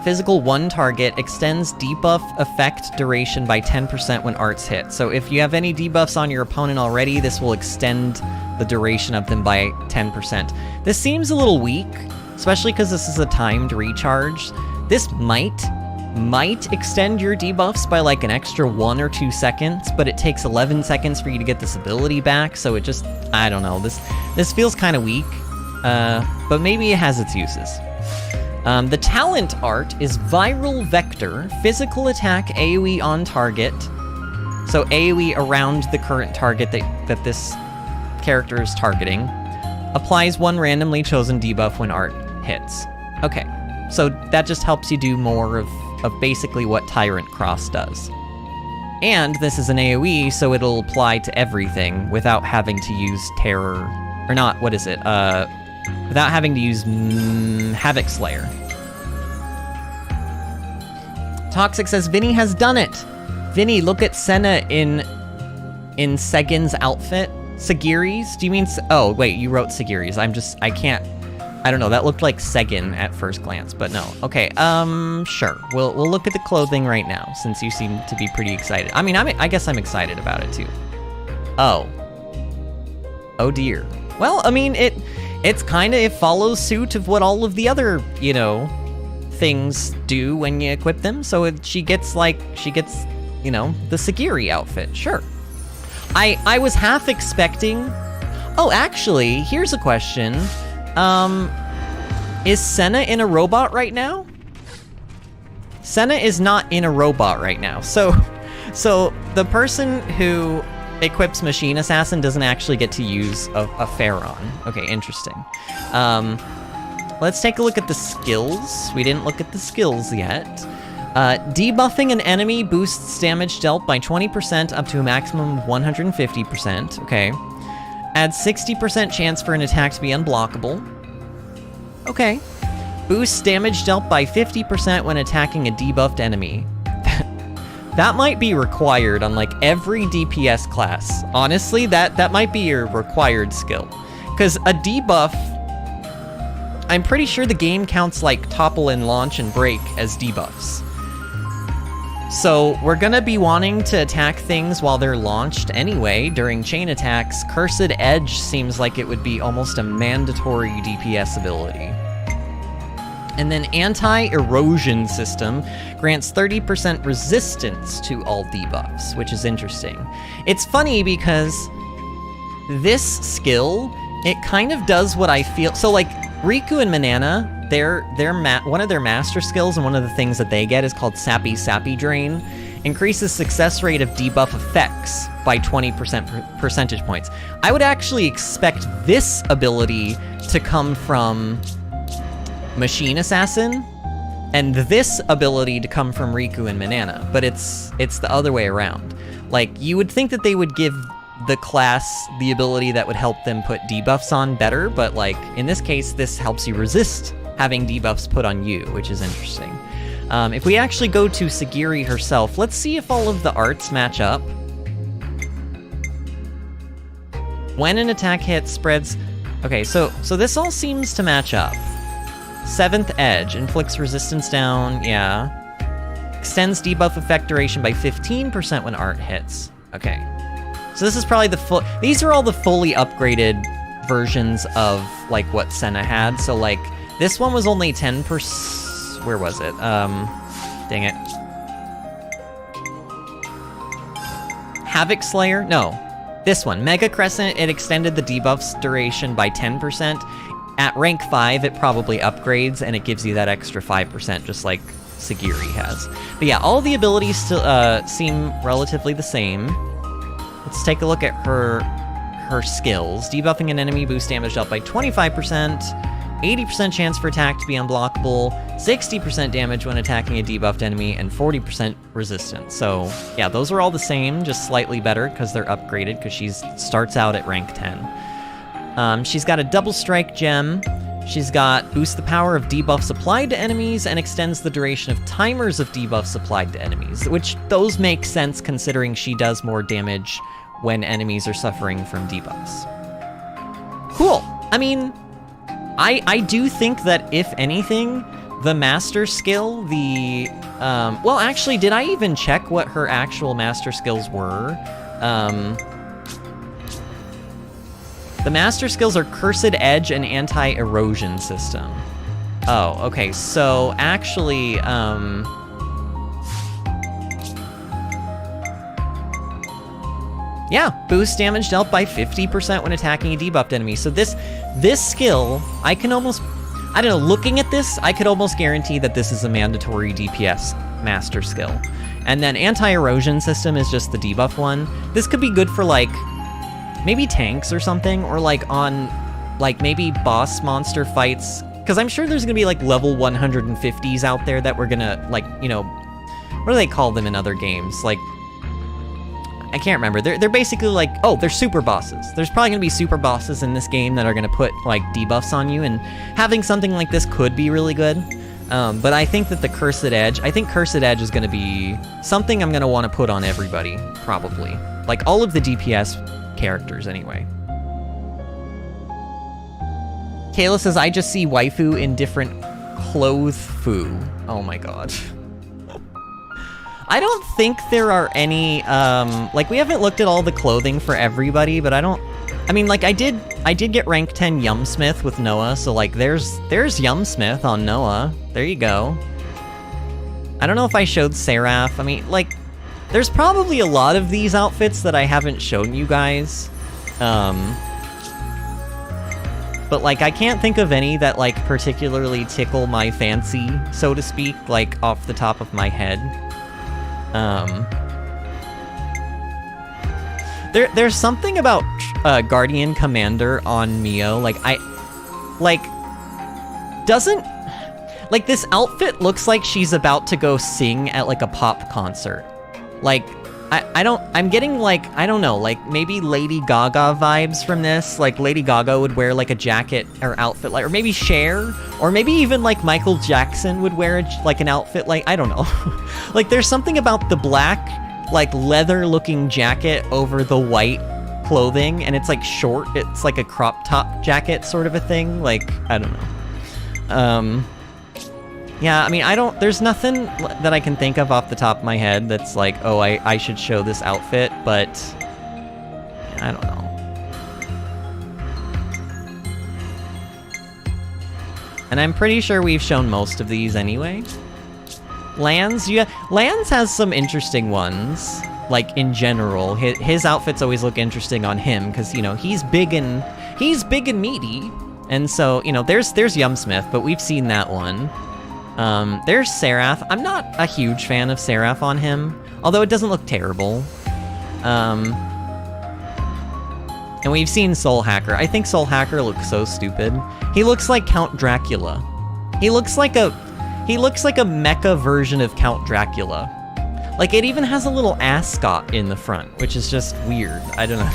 Physical, 1 target, extends debuff effect duration by 10% when arts hit. So if you have any debuffs on your opponent already, this will extend the duration of them by 10%. This seems a little weak, especially because this is a timed recharge. This might extend your debuffs by like an extra 1 or 2 seconds, but it takes 11 seconds for you to get this ability back, so it just, I don't know, this feels kind of weak, but maybe it has its uses. The talent art is Viral Vector, physical attack AoE on target, so AoE around the current target that this character is targeting, applies 1 randomly chosen debuff when art hits. Okay, so that just helps you do more of basically what Tyrant Cross does. And this is an AoE, so it'll apply to everything without having to use Terror, or not, what is it? Without having to use Havoc Slayer. Toxic says, Vinny has done it! Vinny, look at Senna in Segin's outfit. Sagiri's? Do you mean... Oh, wait, you wrote Sagiri's. I don't know, that looked like Segin at first glance, but no. Okay, sure. We'll look at the clothing right now, since you seem to be pretty excited. I mean, I guess I'm excited about it, too. Oh. Oh, dear. Well, I mean, it follows suit of what all of the other, things do when you equip them. So she gets, the Sagiri outfit, sure. I was half expecting... Oh, actually, here's a question. Is Senna in a robot right now? Senna is not in a robot right now. So the person who equips Machine Assassin doesn't actually get to use a Pharaon. Okay, interesting. Let's take a look at the skills. We didn't look at the skills yet. Debuffing an enemy boosts damage dealt by 20% up to a maximum of 150%. Okay. Adds 60% chance for an attack to be unblockable. Okay. Boosts damage dealt by 50% when attacking a debuffed enemy. That might be required on like every DPS class. Honestly, that might be your required skill. Because a debuff, I'm pretty sure the game counts like topple and launch and break as debuffs. So we're gonna be wanting to attack things while they're launched anyway during chain attacks. Cursed Edge seems like it would be almost a mandatory DPS ability. And then Anti-Erosion System grants 30% resistance to all debuffs, which is interesting. It's funny because this skill, it kind of does what I feel. So like Riku and Manana, one of their master skills and one of the things that they get is called Sappy Drain. Increases success rate of debuff effects by 20% percentage points. I would actually expect this ability to come from Machine Assassin, and this ability to come from Riku and Manana, but it's the other way around. Like, you would think that they would give the class the ability that would help them put debuffs on better, but like, in this case, this helps you resist having debuffs put on you, which is interesting. If we actually go to Sagiri herself, let's see if all of the arts match up. When an attack hit spreads... Okay, so this all seems to match up. 7th Edge, inflicts resistance down, yeah. Extends debuff effect duration by 15% when art hits. Okay. So this is probably the full... These are all the fully upgraded versions of, like, what Senna had. So, like, this one was only 10%... Where was it? Dang it. Havoc Slayer? No. This one. Mega Crescent, it extended the debuff's duration by 10%. At rank 5, it probably upgrades, and it gives you that extra 5%, just like Sagiri has. But yeah, all the abilities still seem relatively the same. Let's take a look at her skills. Debuffing an enemy boosts damage dealt by 25%, 80% chance for attack to be unblockable, 60% damage when attacking a debuffed enemy, and 40% resistance. So yeah, those are all the same, just slightly better because they're upgraded, because she starts out at rank 10. She's got a double strike gem. She's got boosts the power of debuffs applied to enemies and extends the duration of timers of debuffs applied to enemies, which those make sense considering she does more damage when enemies are suffering from debuffs. Cool. I mean, I do think that if anything, the master skill, well, actually, did I even check what her actual master skills were? The master skills are Cursed Edge and Anti-Erosion System. Oh, okay, so actually, yeah, boost damage dealt by 50% when attacking a debuffed enemy. So this skill, I can almost, I don't know, looking at this, I could almost guarantee that this is a mandatory DPS master skill. And then Anti-Erosion System is just the debuff one. This could be good for, like, maybe tanks or something, or like on, like, maybe boss monster fights. Because I'm sure there's gonna be, like, level 150s out there that we're gonna, like, you know, what do they call them in other games? Like, I can't remember. They're basically like, oh, they're super bosses. There's probably gonna be super bosses in this game that are gonna put, like, debuffs on you, and having something like this could be really good. But I think that the Cursed Edge, I think Cursed Edge is gonna be something I'm gonna want to put on everybody, probably. Like, all of the DPS characters, anyway. Kayla says, I just see waifu in different clothes-fu. Oh my god. I don't think there are any, like, we haven't looked at all the clothing for everybody, but I mean, like, I did get rank 10 Yumsmith with Noah, so, like, there's Yumsmith on Noah. There you go. I don't know if I showed Seraph. I mean, like, there's probably a lot of these outfits that I haven't shown you guys. But, like, I can't think of any that, like, particularly tickle my fancy, so to speak, like, off the top of my head. There's something about Guardian Commander on Mio, like, this outfit looks like she's about to go sing at, like, a pop concert. Like, I'm getting like, I don't know, like maybe Lady Gaga vibes from this. Like Lady Gaga would wear like a jacket or outfit like, or maybe Cher, or maybe even like Michael Jackson would wear like an outfit like, I don't know. Like there's something about the black, like leather looking jacket over the white clothing, and it's like short, it's like a crop top jacket sort of a thing. Like, I don't know. Yeah, I mean, there's nothing that I can think of off the top of my head that's like, oh, I should show this outfit, but I don't know. And I'm pretty sure we've shown most of these anyway. Lands has some interesting ones, like in general. His outfits always look interesting on him, because, you know, he's big and meaty. And so, you know, there's Yumsmith, but we've seen that one. There's Seraph. I'm not a huge fan of Seraph on him, although it doesn't look terrible. And we've seen Soul Hacker. I think Soul Hacker looks so stupid. He looks like Count Dracula. He looks like a mecha version of Count Dracula. Like, it even has a little ascot in the front, which is just weird. I don't know.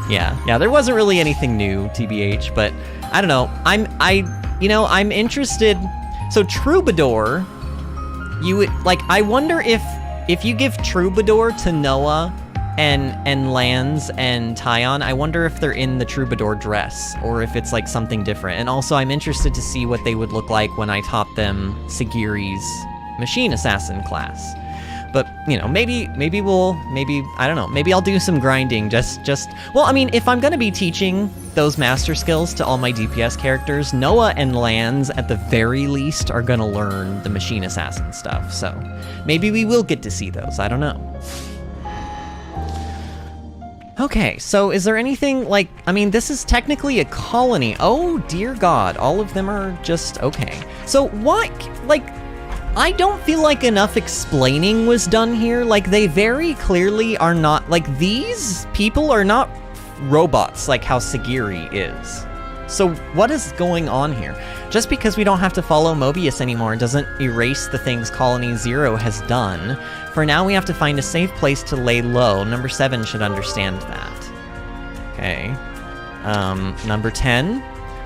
Yeah, there wasn't really anything new, TBH, but I don't know. I'm interested. So Troubadour, you would, like, I wonder if you give Troubadour to Noah and Lance and Tyon, I wonder if they're in the Troubadour dress, or if it's like something different. And also I'm interested to see what they would look like when I taught them Sagiri's Machine Assassin class. But, you know, maybe I don't know, maybe I'll do some grinding, well, I mean, if I'm gonna be teaching those master skills to all my DPS characters, Noah and Lance, at the very least, are gonna learn the Machine Assassin stuff, so maybe we will get to see those, I don't know. Okay, so is there anything, like, I mean, this is technically a colony. Oh, dear God, all of them are just, okay. So what, like, I don't feel like enough explaining was done here. Like, they very clearly are not, like, these people are not robots like how Sagiri is. So what is going on here? Just because we don't have to follow Mobius anymore doesn't erase the things Colony Zero has done. For now, we have to find a safe place to lay low. Number 7 should understand that. Okay. Number 10.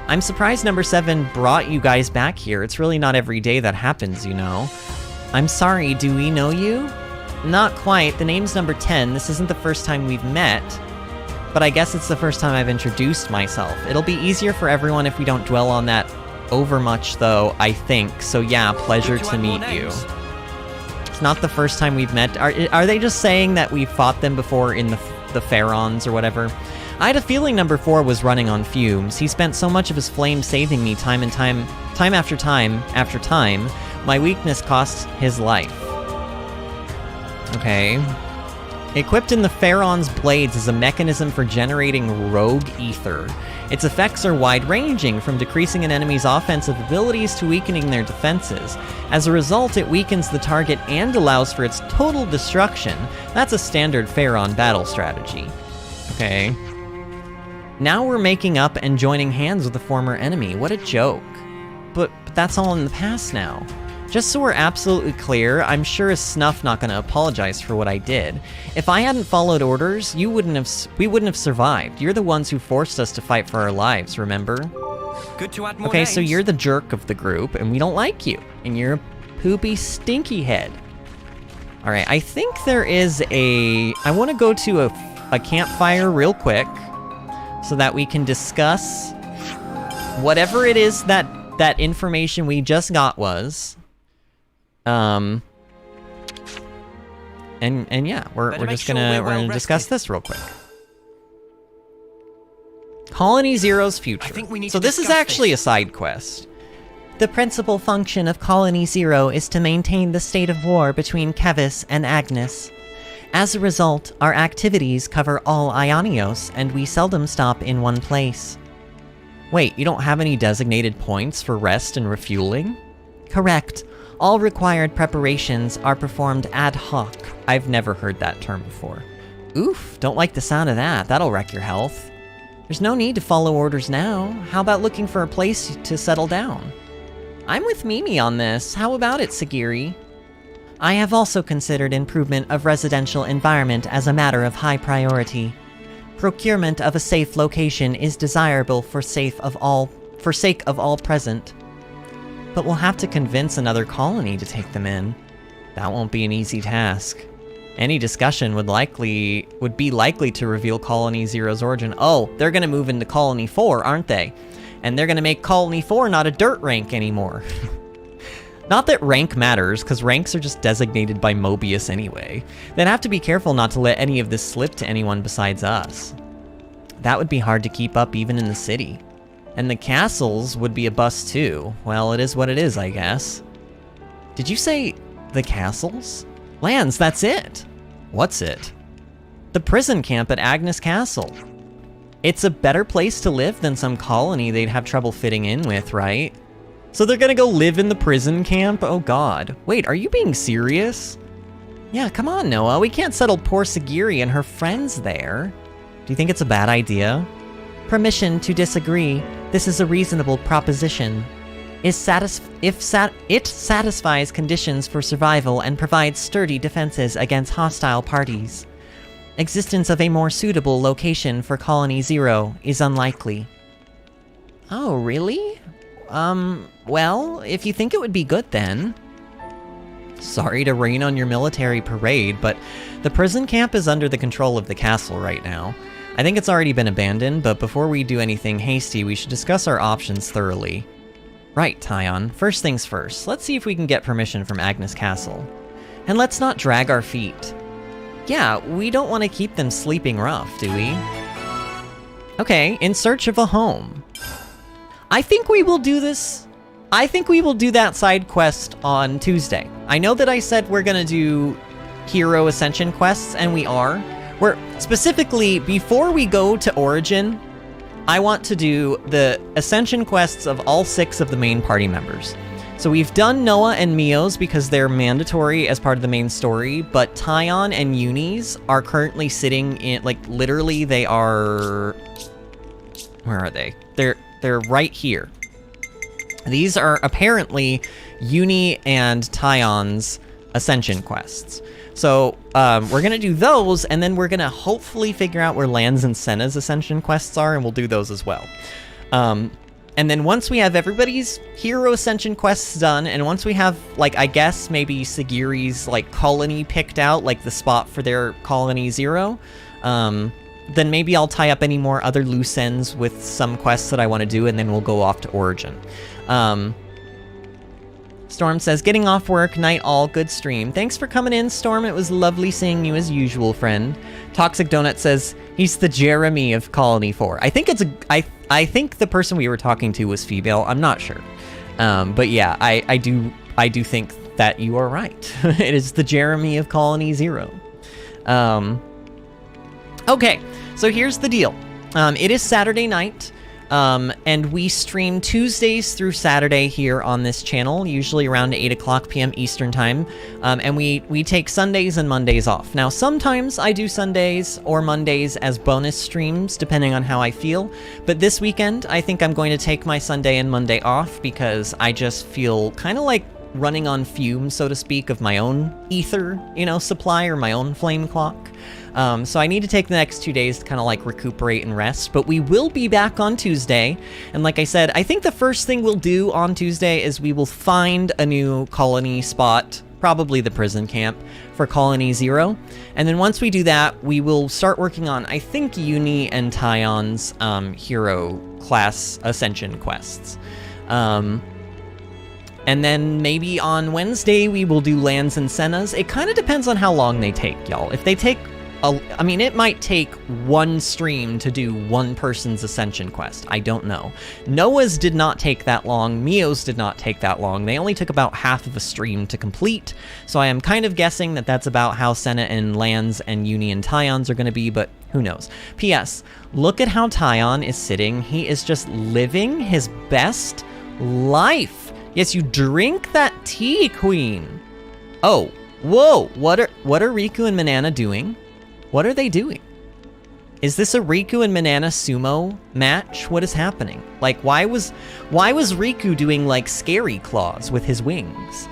I'm surprised number 7 brought you guys back here. It's really not every day that happens, you know. I'm sorry, do we know you? Not quite. The name's number 10. This isn't the first time we've met. But I guess it's the first time I've introduced myself. It'll be easier for everyone if we don't dwell on that over much, though, I think. So yeah, pleasure to meet you. It's not the first time we've met. Are they just saying that we fought them before in the Pharaons or whatever? I had a feeling number 4 was running on fumes. He spent so much of his flame saving me time after time. My weakness cost his life. Okay. Equipped in the Pharaon's blades is a mechanism for generating rogue ether. Its effects are wide-ranging, from decreasing an enemy's offensive abilities to weakening their defenses. As a result, it weakens the target and allows for its total destruction. That's a standard Pharaon battle strategy. Okay. Now we're making up and joining hands with a former enemy. What a joke. But that's all in the past now. Just so we're absolutely clear, I'm sure as Snuff not gonna apologize for what I did. If I hadn't followed orders, we wouldn't have survived. You're the ones who forced us to fight for our lives, remember? Good to add more Okay, names. so you're the jerk of the group, and we don't like you. And you're a poopy, stinky head. Alright, I think there is I want to go to a campfire real quick, so that we can discuss whatever it is that information we just got was. And yeah, we're just gonna discuss this real quick. Colony Zero's future. So this is actually a side quest. The principal function of Colony Zero is to maintain the state of war between Kevis and Agnes. As a result, our activities cover all Ionios, and we seldom stop in one place. Wait, you don't have any designated points for rest and refueling? Correct. All required preparations are performed ad hoc. I've never heard that term before. Oof, don't like the sound of that. That'll wreck your health. There's no need to follow orders now. How about looking for a place to settle down? I'm with Mimi on this. How about it, Sagiri? I have also considered improvement of residential environment as a matter of high priority. Procurement of a safe location is desirable for sake of all present. But we'll have to convince another colony to take them in. That won't be an easy task. Any discussion would be likely to reveal Colony Zero's origin. Oh, they're gonna move into Colony 4, aren't they? And they're gonna make Colony 4 not a dirt rank anymore. Not that rank matters, because ranks are just designated by Mobius anyway. They'd have to be careful not to let any of this slip to anyone besides us. That would be hard to keep up even in the city. And the castles would be a bust too. Well, it is what it is, I guess. Did you say the castles? Lance, that's it! What's it? The prison camp at Agnes Castle. It's a better place to live than some colony they'd have trouble fitting in with, right? So they're gonna go live in the prison camp? Oh god. Wait, are you being serious? Yeah, come on, Noah. We can't settle poor Sagiri and her friends there. Do you think it's a bad idea? Permission to disagree. This is a reasonable proposition. It satisfies conditions for survival and provides sturdy defenses against hostile parties. Existence of a more suitable location for Colony Zero is unlikely. Oh, really? Well, if you think it would be good then. Sorry to rain on your military parade, but the prison camp is under the control of the castle right now. I think it's already been abandoned, but before we do anything hasty, we should discuss our options thoroughly. Right, Tyon. First things first, let's see if we can get permission from Agnes Castle. And let's not drag our feet. Yeah, we don't want to keep them sleeping rough, do we? Okay, in search of a home. I think we will do this. I think we will do that side quest on Tuesday. I know that I said we're gonna do hero ascension quests, and we are. We're specifically, before we go to Origin, I want to do the ascension quests of all 6 of the main party members. So we've done Noah and Mio's because they're mandatory as part of the main story, but Tyon and Yunie's are currently sitting in, like, literally they are... Where are they? They're right here. These are apparently Yunie and Tyon's ascension quests. So we're gonna do those, and then we're gonna hopefully figure out where Lanz and Senna's ascension quests are, and we'll do those as well. And then once we have everybody's hero ascension quests done, and once we have, like, I guess maybe Sagiri's, like, colony picked out, like the spot for their Colony Zero, then maybe I'll tie up any more other loose ends with some quests that I want to do, and then we'll go off to Origin. Storm says, getting off work, night all, good stream. Thanks for coming in, Storm. It was lovely seeing you as usual, friend. Toxic Donut says, he's the Jeremy of Colony 4. I think it's I think the person we were talking to was female. I'm not sure. But yeah, I do think that you are right. It is the Jeremy of Colony 0. Okay, so here's the deal. It is Saturday night, and we stream Tuesdays through Saturday here on this channel, usually around 8 o'clock p.m. Eastern Time, and we take Sundays and Mondays off. Now, sometimes I do Sundays or Mondays as bonus streams, depending on how I feel, but this weekend, I think I'm going to take my Sunday and Monday off because I just feel kind of like running on fumes, so to speak, of my own ether, supply, or my own flame clock. So I need to take the next 2 days to kind of like recuperate and rest, but we will be back on Tuesday. And like I said, I think the first thing we'll do on Tuesday is we will find a new colony spot, probably the prison camp, for Colony 0. And then once we do that, we will start working on, I think, Yunie and Tyon's hero class ascension quests. And then maybe on Wednesday, we will do Lanz and Senna's. It kind of depends on how long they take, y'all. If they take, I mean, it might take one stream to do one person's ascension quest. I don't know. Noah's did not take that long. Mio's did not take that long. They only took about half of a stream to complete. So I am kind of guessing that that's about how Senna and Lanz and Yunie and Tyon's are going to be, but who knows. P.S. Look at how Tyon is sitting. He is just living his best life. Yes, you drink that tea, Queen. Oh, whoa! What are Riku and Manana doing? What are they doing? Is this a Riku and Manana sumo match? What is happening? Like, why was Riku doing like scary claws with his wings?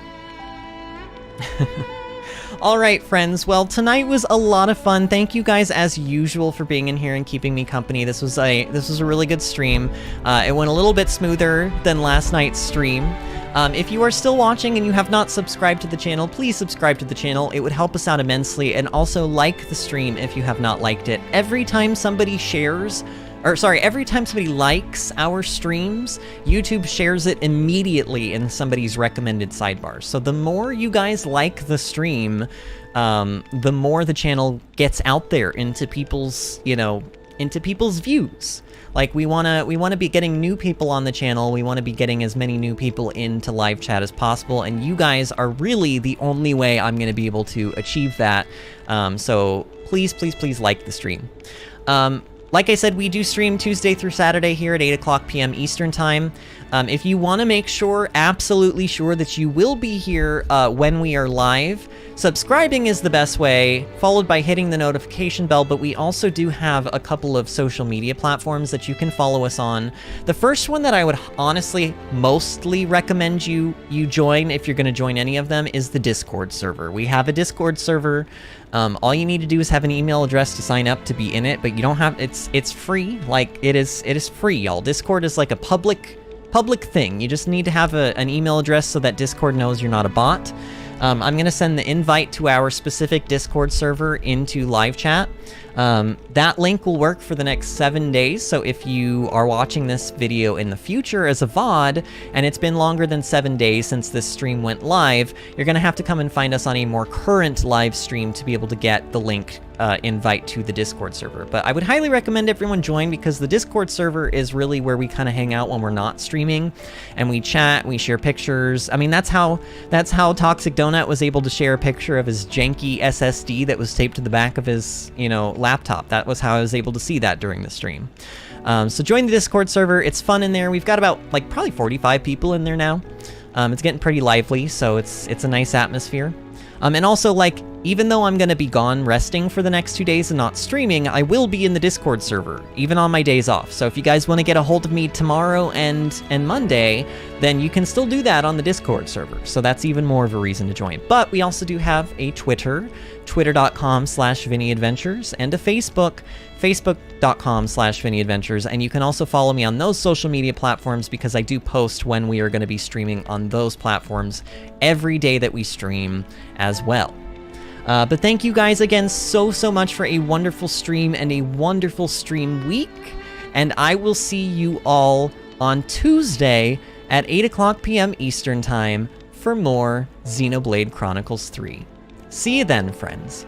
All right, friends. Well, tonight was a lot of fun. Thank you guys, as usual, for being in here and keeping me company. This was a really good stream. It went a little bit smoother than last night's stream. If you are still watching and you have not subscribed to the channel, please subscribe to the channel. It would help us out immensely. And also like the stream if you have not liked it. Every time somebody shares, or sorry, every time somebody likes our streams, YouTube shares it immediately in somebody's recommended sidebars. So the more you guys like the stream, the more the channel gets out there into people's, into people's views. Like, we wanna be getting new people on the channel. We want to be getting as many new people into live chat as possible, and you guys are really the only way I'm gonna be able to achieve that. So please, please, please like the stream. Like I said, we do stream Tuesday through Saturday here at 8 o'clock p.m. Eastern Time. If you want to make sure, absolutely sure, that you will be here when we are live, subscribing is the best way, followed by hitting the notification bell, but we also do have a couple of social media platforms that you can follow us on. The first one that I would honestly mostly recommend you join, if you're going to join any of them, is the Discord server. We have a Discord server. All you need to do is have an email address to sign up to be in it, but you don't have, it's free. Like, it is free, y'all. Discord is like a public thing. You just need to have an email address so that Discord knows you're not a bot. I'm going to send the invite to our specific Discord server into live chat. That link will work for the next 7 days, so if you are watching this video in the future as a VOD, and it's been longer than 7 days since this stream went live, you're going to have to come and find us on a more current live stream to be able to get the link invite to the Discord server. But I would highly recommend everyone join, because the Discord server is really where we kind of hang out when we're not streaming, and we chat, we share pictures. I mean, that's how Toxic Donut was able to share a picture of his janky SSD that was taped to the back of his, laptop. That was how I was able to see that during the stream. So join the Discord server. It's fun in there. We've got about probably 45 people in there now. It's getting pretty lively, so it's a nice atmosphere. And also, even though I'm going to be gone resting for the next 2 days and not streaming, I will be in the Discord server, even on my days off. So if you guys want to get a hold of me tomorrow and Monday, then you can still do that on the Discord server. So that's even more of a reason to join. But we also do have a Twitter, twitter.com/VinnyAdventures, and a Facebook, facebook.com/VinnyAdventures. And you can also follow me on those social media platforms, because I do post when we are going to be streaming on those platforms every day that we stream as well. But thank you guys again so much for a wonderful stream and a wonderful stream week. And I will see you all on Tuesday at 8 o'clock p.m. Eastern Time for more Xenoblade Chronicles 3. See you then, friends.